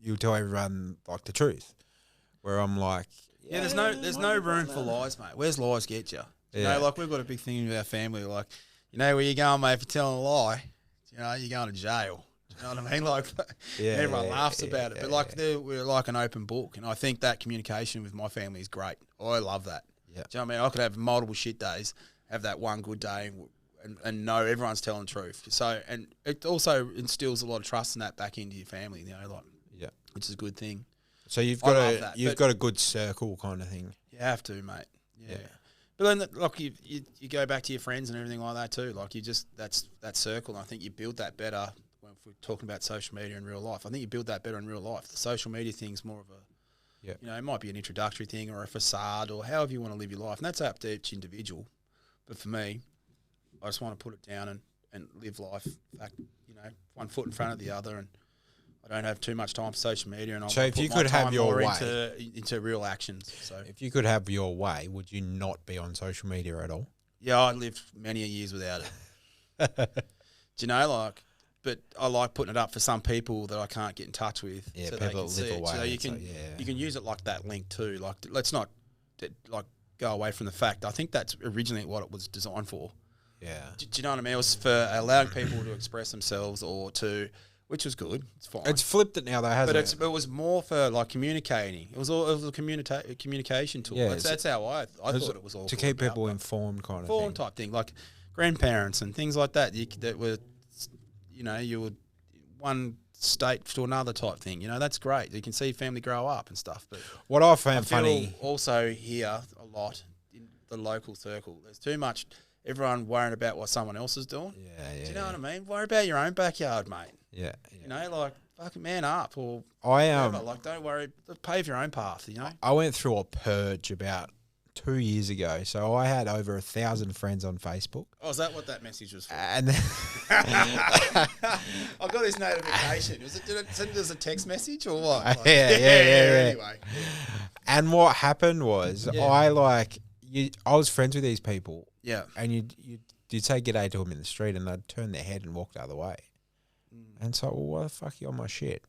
You tell everyone, like, the truth. Where I'm like... Yeah, there's no room for lies, mate. Where's lies get you? You know, like, we've got a big thing with our family. Like, you know where you're going, mate, if you're telling a lie, you know, you're going to jail. You know what I mean? Like, everyone laughs about it. But, like, we're like an open book. And I think that communication with my family is great. I love that. Yeah. Do you know what I mean? I could have multiple shit days, have that one good day, and know everyone's telling the truth. So, and it also instills a lot of trust in that back into your family, you know, like, which is a good thing. So you've got got a good circle kind of thing. You have to, mate. Yeah. But then, like, you go back to your friends and everything like that too. Like, you just, that's that circle. And I think you build that better when we're talking about social media in real life. I think you build that better in real life. The social media thing's more of a, you know, it might be an introductory thing or a facade or however you want to live your life. And that's up to each individual. But for me, I just want to put it down and live life, you know, one foot in front of the other. And I don't have too much time for social media. And so if you could have your way into real actions. So if you could have your way, would you not be on social media at all? Yeah, I lived many years without it. Do you know, like, but I like putting it up for some people that I can't get in touch with. Yeah, so people they can live see it. away. So you can use it like that link too. Like, let's not like go away from the fact. I think that's originally what it was designed for. Yeah. Do you know what I mean? It was for allowing people to express themselves or to, which was good. It's fine. It's flipped it now though, hasn't it? But it was more for like communicating. It was a communication tool. Yeah, that's how I thought it was all to keep people informed kind of thing. Type thing, like grandparents and things like that. That were, you know, you would one state to another type thing. You know, that's great. You can see family grow up and stuff. But what I found funny also here a lot in the local circle. There's too much. Everyone worrying about what someone else is doing. Yeah. Do you know what I mean? Worry about your own backyard, mate. Yeah. You know, like, fucking man up or whatever. Like, don't worry, pave your own path, you know? I went through a purge about 2 years ago. So I had over 1,000 friends on Facebook. Oh, is that what that message was for? And then I got this notification. Did it send us a text message or what? Like, yeah. Anyway. And what happened was I was friends with these people. Yeah. And you'd say g'day to them in the street and they'd turn their head and walk the other way. And so, well, why the fuck are you on my shit?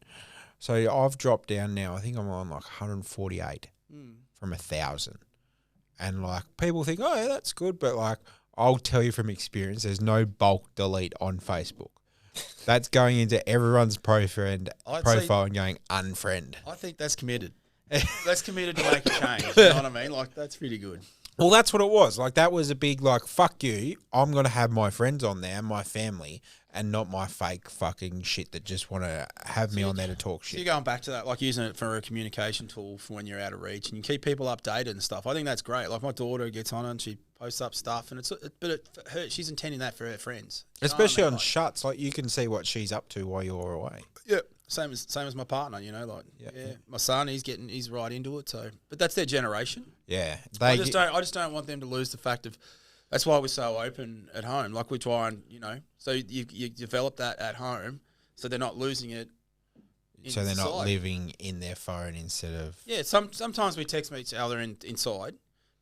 So I've dropped down now. I think I'm on like 148 from 1,000. And like people think, oh, yeah, that's good. But like I'll tell you from experience, there's no bulk delete on Facebook. That's going into everyone's profile and going unfriend. I think that's committed. That's committed to make a change. You know what I mean? Like, that's pretty good. Well, that's what it was. Like, that was a big, like, fuck you. I'm going to have my friends on there, my family, and not my fake fucking shit that just want to have me on there to talk shit. So you're going back to that, like using it for a communication tool for when you're out of reach and you keep people updated and stuff. I think that's great. Like, my daughter gets on it and she posts up stuff, and she's intending that for her friends. Especially on shuts. Like, you can see what she's up to while you're away. Yeah. Same as my partner, you know, like my son, he's right into it. So, but that's their generation. Yeah, I just don't want them to lose the fact of. That's why we're so open at home. Like, we try and, you know, so you develop that at home, so they're not losing it. So they're not living in their phone instead of. Yeah, sometimes we text each other inside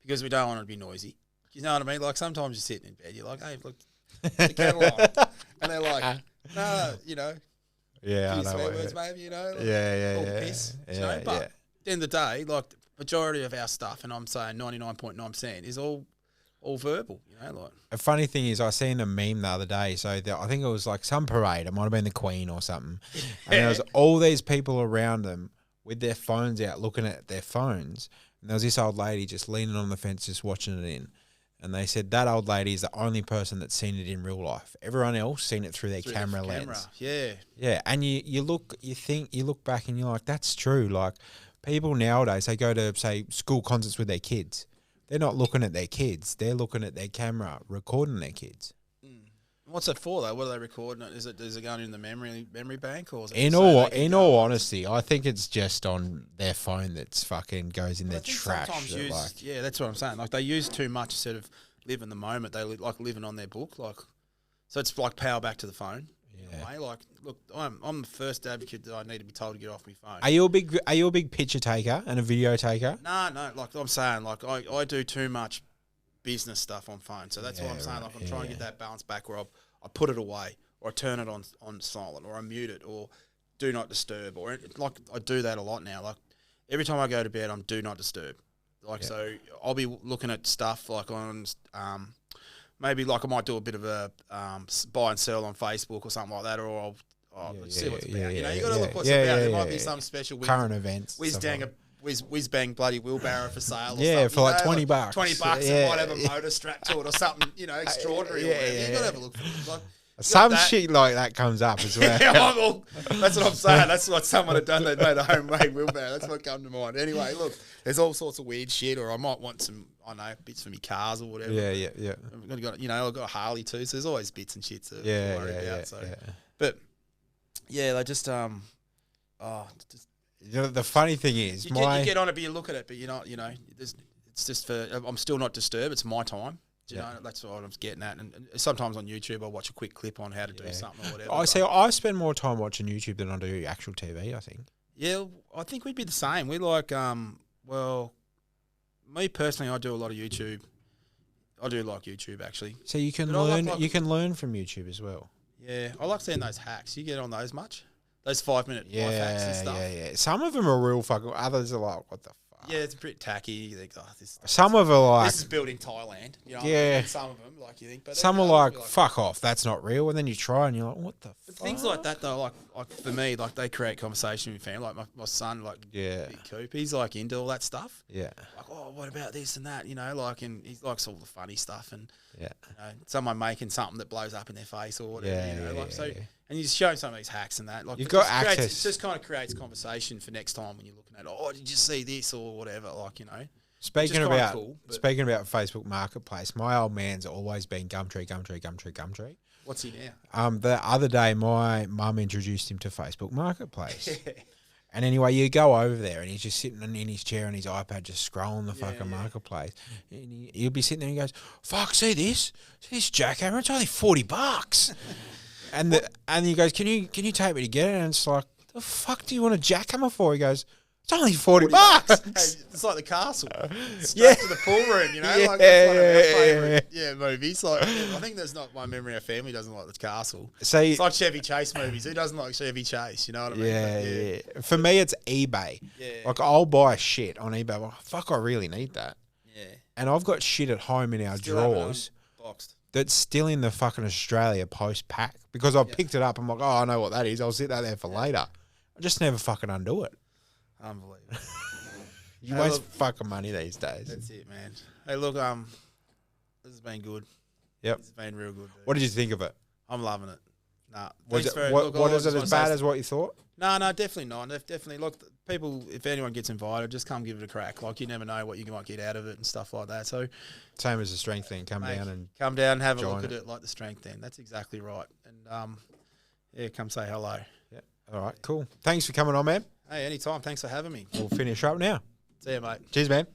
because we don't want to be noisy. You know what I mean? Like, sometimes you're sitting in bed, you're like, hey, look, the kettle on, and they're like, no, you know. Yeah, I know. Swear words, maybe, you know. Like, yeah. Piss, you know? But at the end of the day, like, the majority of our stuff, and I'm saying 99.9%, is all verbal, you know. Like, a funny thing is, I seen a meme the other day. So I think it was like some parade. It might have been the Queen or something. And there was all these people around them with their phones out, looking at their phones. And there was this old lady just leaning on the fence, just watching it in. And they said that old lady is the only person that's seen it in real life. Everyone else seen it through their camera lens. Yeah. And you look back and you're like, that's true. Like, people nowadays, they go to, say, school concerts with their kids. They're not looking at their kids. They're looking at their camera, recording their kids. What's it for, though? What are they recording? Is it going in the memory bank, or is it in all honesty, I think it's just on their phone that's fucking goes in their trash. Yeah, that's what I'm saying. Like, they use too much instead of live in the moment. They like living on their book, like, so it's like power back to the phone. Yeah, way. Like, look, I'm the first advocate that I need to be told to get off my phone. Are you a big picture taker and a video taker? No. Like I'm saying, like I do too much business stuff on phone. So that's what I'm saying. Like I'm trying to get that balance back where I put it away, or I turn it on silent, or I mute it, or do not disturb, or like I do that a lot now. Like every time I go to bed, I'm do not disturb. Like so, I'll be looking at stuff like on maybe like I might do a bit of a buy and sell on Facebook or something like that, or I'll see what's about. You know, you got to look what's about. There might be some special current events, whiz bang bloody wheelbarrow for sale. Or something, for like $20. $20, it might have a motor strapped to it or something. You know, extraordinary. You got to have a look for it. Like, some shit like that comes up as well. That's what I'm saying. That's what someone had done. They made a homemade wheelbarrow. That's what come to mind. Anyway, look, there's all sorts of weird shit, or I might want some, I don't know, bits for me cars or whatever. Yeah. I've got, I've got a Harley too, so there's always bits and shit to worry about. So, but yeah, they just the funny thing is, you get on it, but you look at it, but you're not, it's just for. I'm still not disturbed. It's my time. You know, that's what I'm getting at. And sometimes on YouTube, I'll watch a quick clip on how to do something or whatever. I spend more time watching YouTube than I do actual TV, I think. Yeah, I think we'd be the same. We like, me personally, I do a lot of YouTube. I do like YouTube, actually. So you can learn. You can learn from YouTube as well. Yeah, I like seeing those hacks. You get on those much? Those 5-minute life hacks and stuff. Yeah. Some of them are real fucking. Others are like, what the fuck? Yeah, it's a bit tacky. You think, some of them are like, this is built in Thailand. You know, yeah. Some of them, like you think, but some are like, fuck off, that's not real. And then you try and you're like, what the fuck? Things like that though, like for me, like they create conversation with family. Like my son, like Big Coop, he's like into all that stuff. Yeah. Like, oh, what about this and that? Like, and he likes all the funny stuff and someone making something that blows up in their face or whatever. And you just show some of these hacks and that. Like, you've got access. It just kind of creates conversation for next time when you're looking at, oh, did you see this or whatever? Like, Speaking about Facebook Marketplace, my old man's always been Gumtree. What's he now? The other day, my mum introduced him to Facebook Marketplace. And anyway, you go over there and he's just sitting in his chair on his iPad just scrolling the fucking Marketplace. And he'll be sitting there and he goes, fuck, see this jackhammer? It's only $40. And he goes, can you take me to get it? And it's like, the fuck do you want a jackhammer for? He goes, it's only $40. Hey, it's like the castle. Straight to the pool room, Like that's one of our favourite movies. Like I think there's not my memory. Our family doesn't like the castle. So it's like Chevy Chase movies. Who doesn't like Chevy Chase? You know what I mean? Yeah. For me, it's eBay. Yeah. Like I'll buy shit on eBay. Like, fuck, I really need that. Yeah. And I've got shit at home in our drawers that's still in the fucking Australia Post pack because I picked it up. I'm like, oh, I know what that is. I'll sit that there for later. I just never fucking undo it. Unbelievable. You waste fucking money these days. That's it, man. Hey, look, this has been good. Yep. It's been real good. Dude. What did you think of it? I'm loving it. Nah. Is it as bad as what you thought? No, definitely not. Definitely. Look, people, if anyone gets invited, just come give it a crack. Like, you never know what you might get out of it and stuff like that. So, same as the strength thing. Come down and have a look at it like the strength thing. That's exactly right. And, come say hello. Yeah. All right, cool. Thanks for coming on, man. Hey, anytime. Thanks for having me. We'll finish up now. See you, mate. Cheers, man.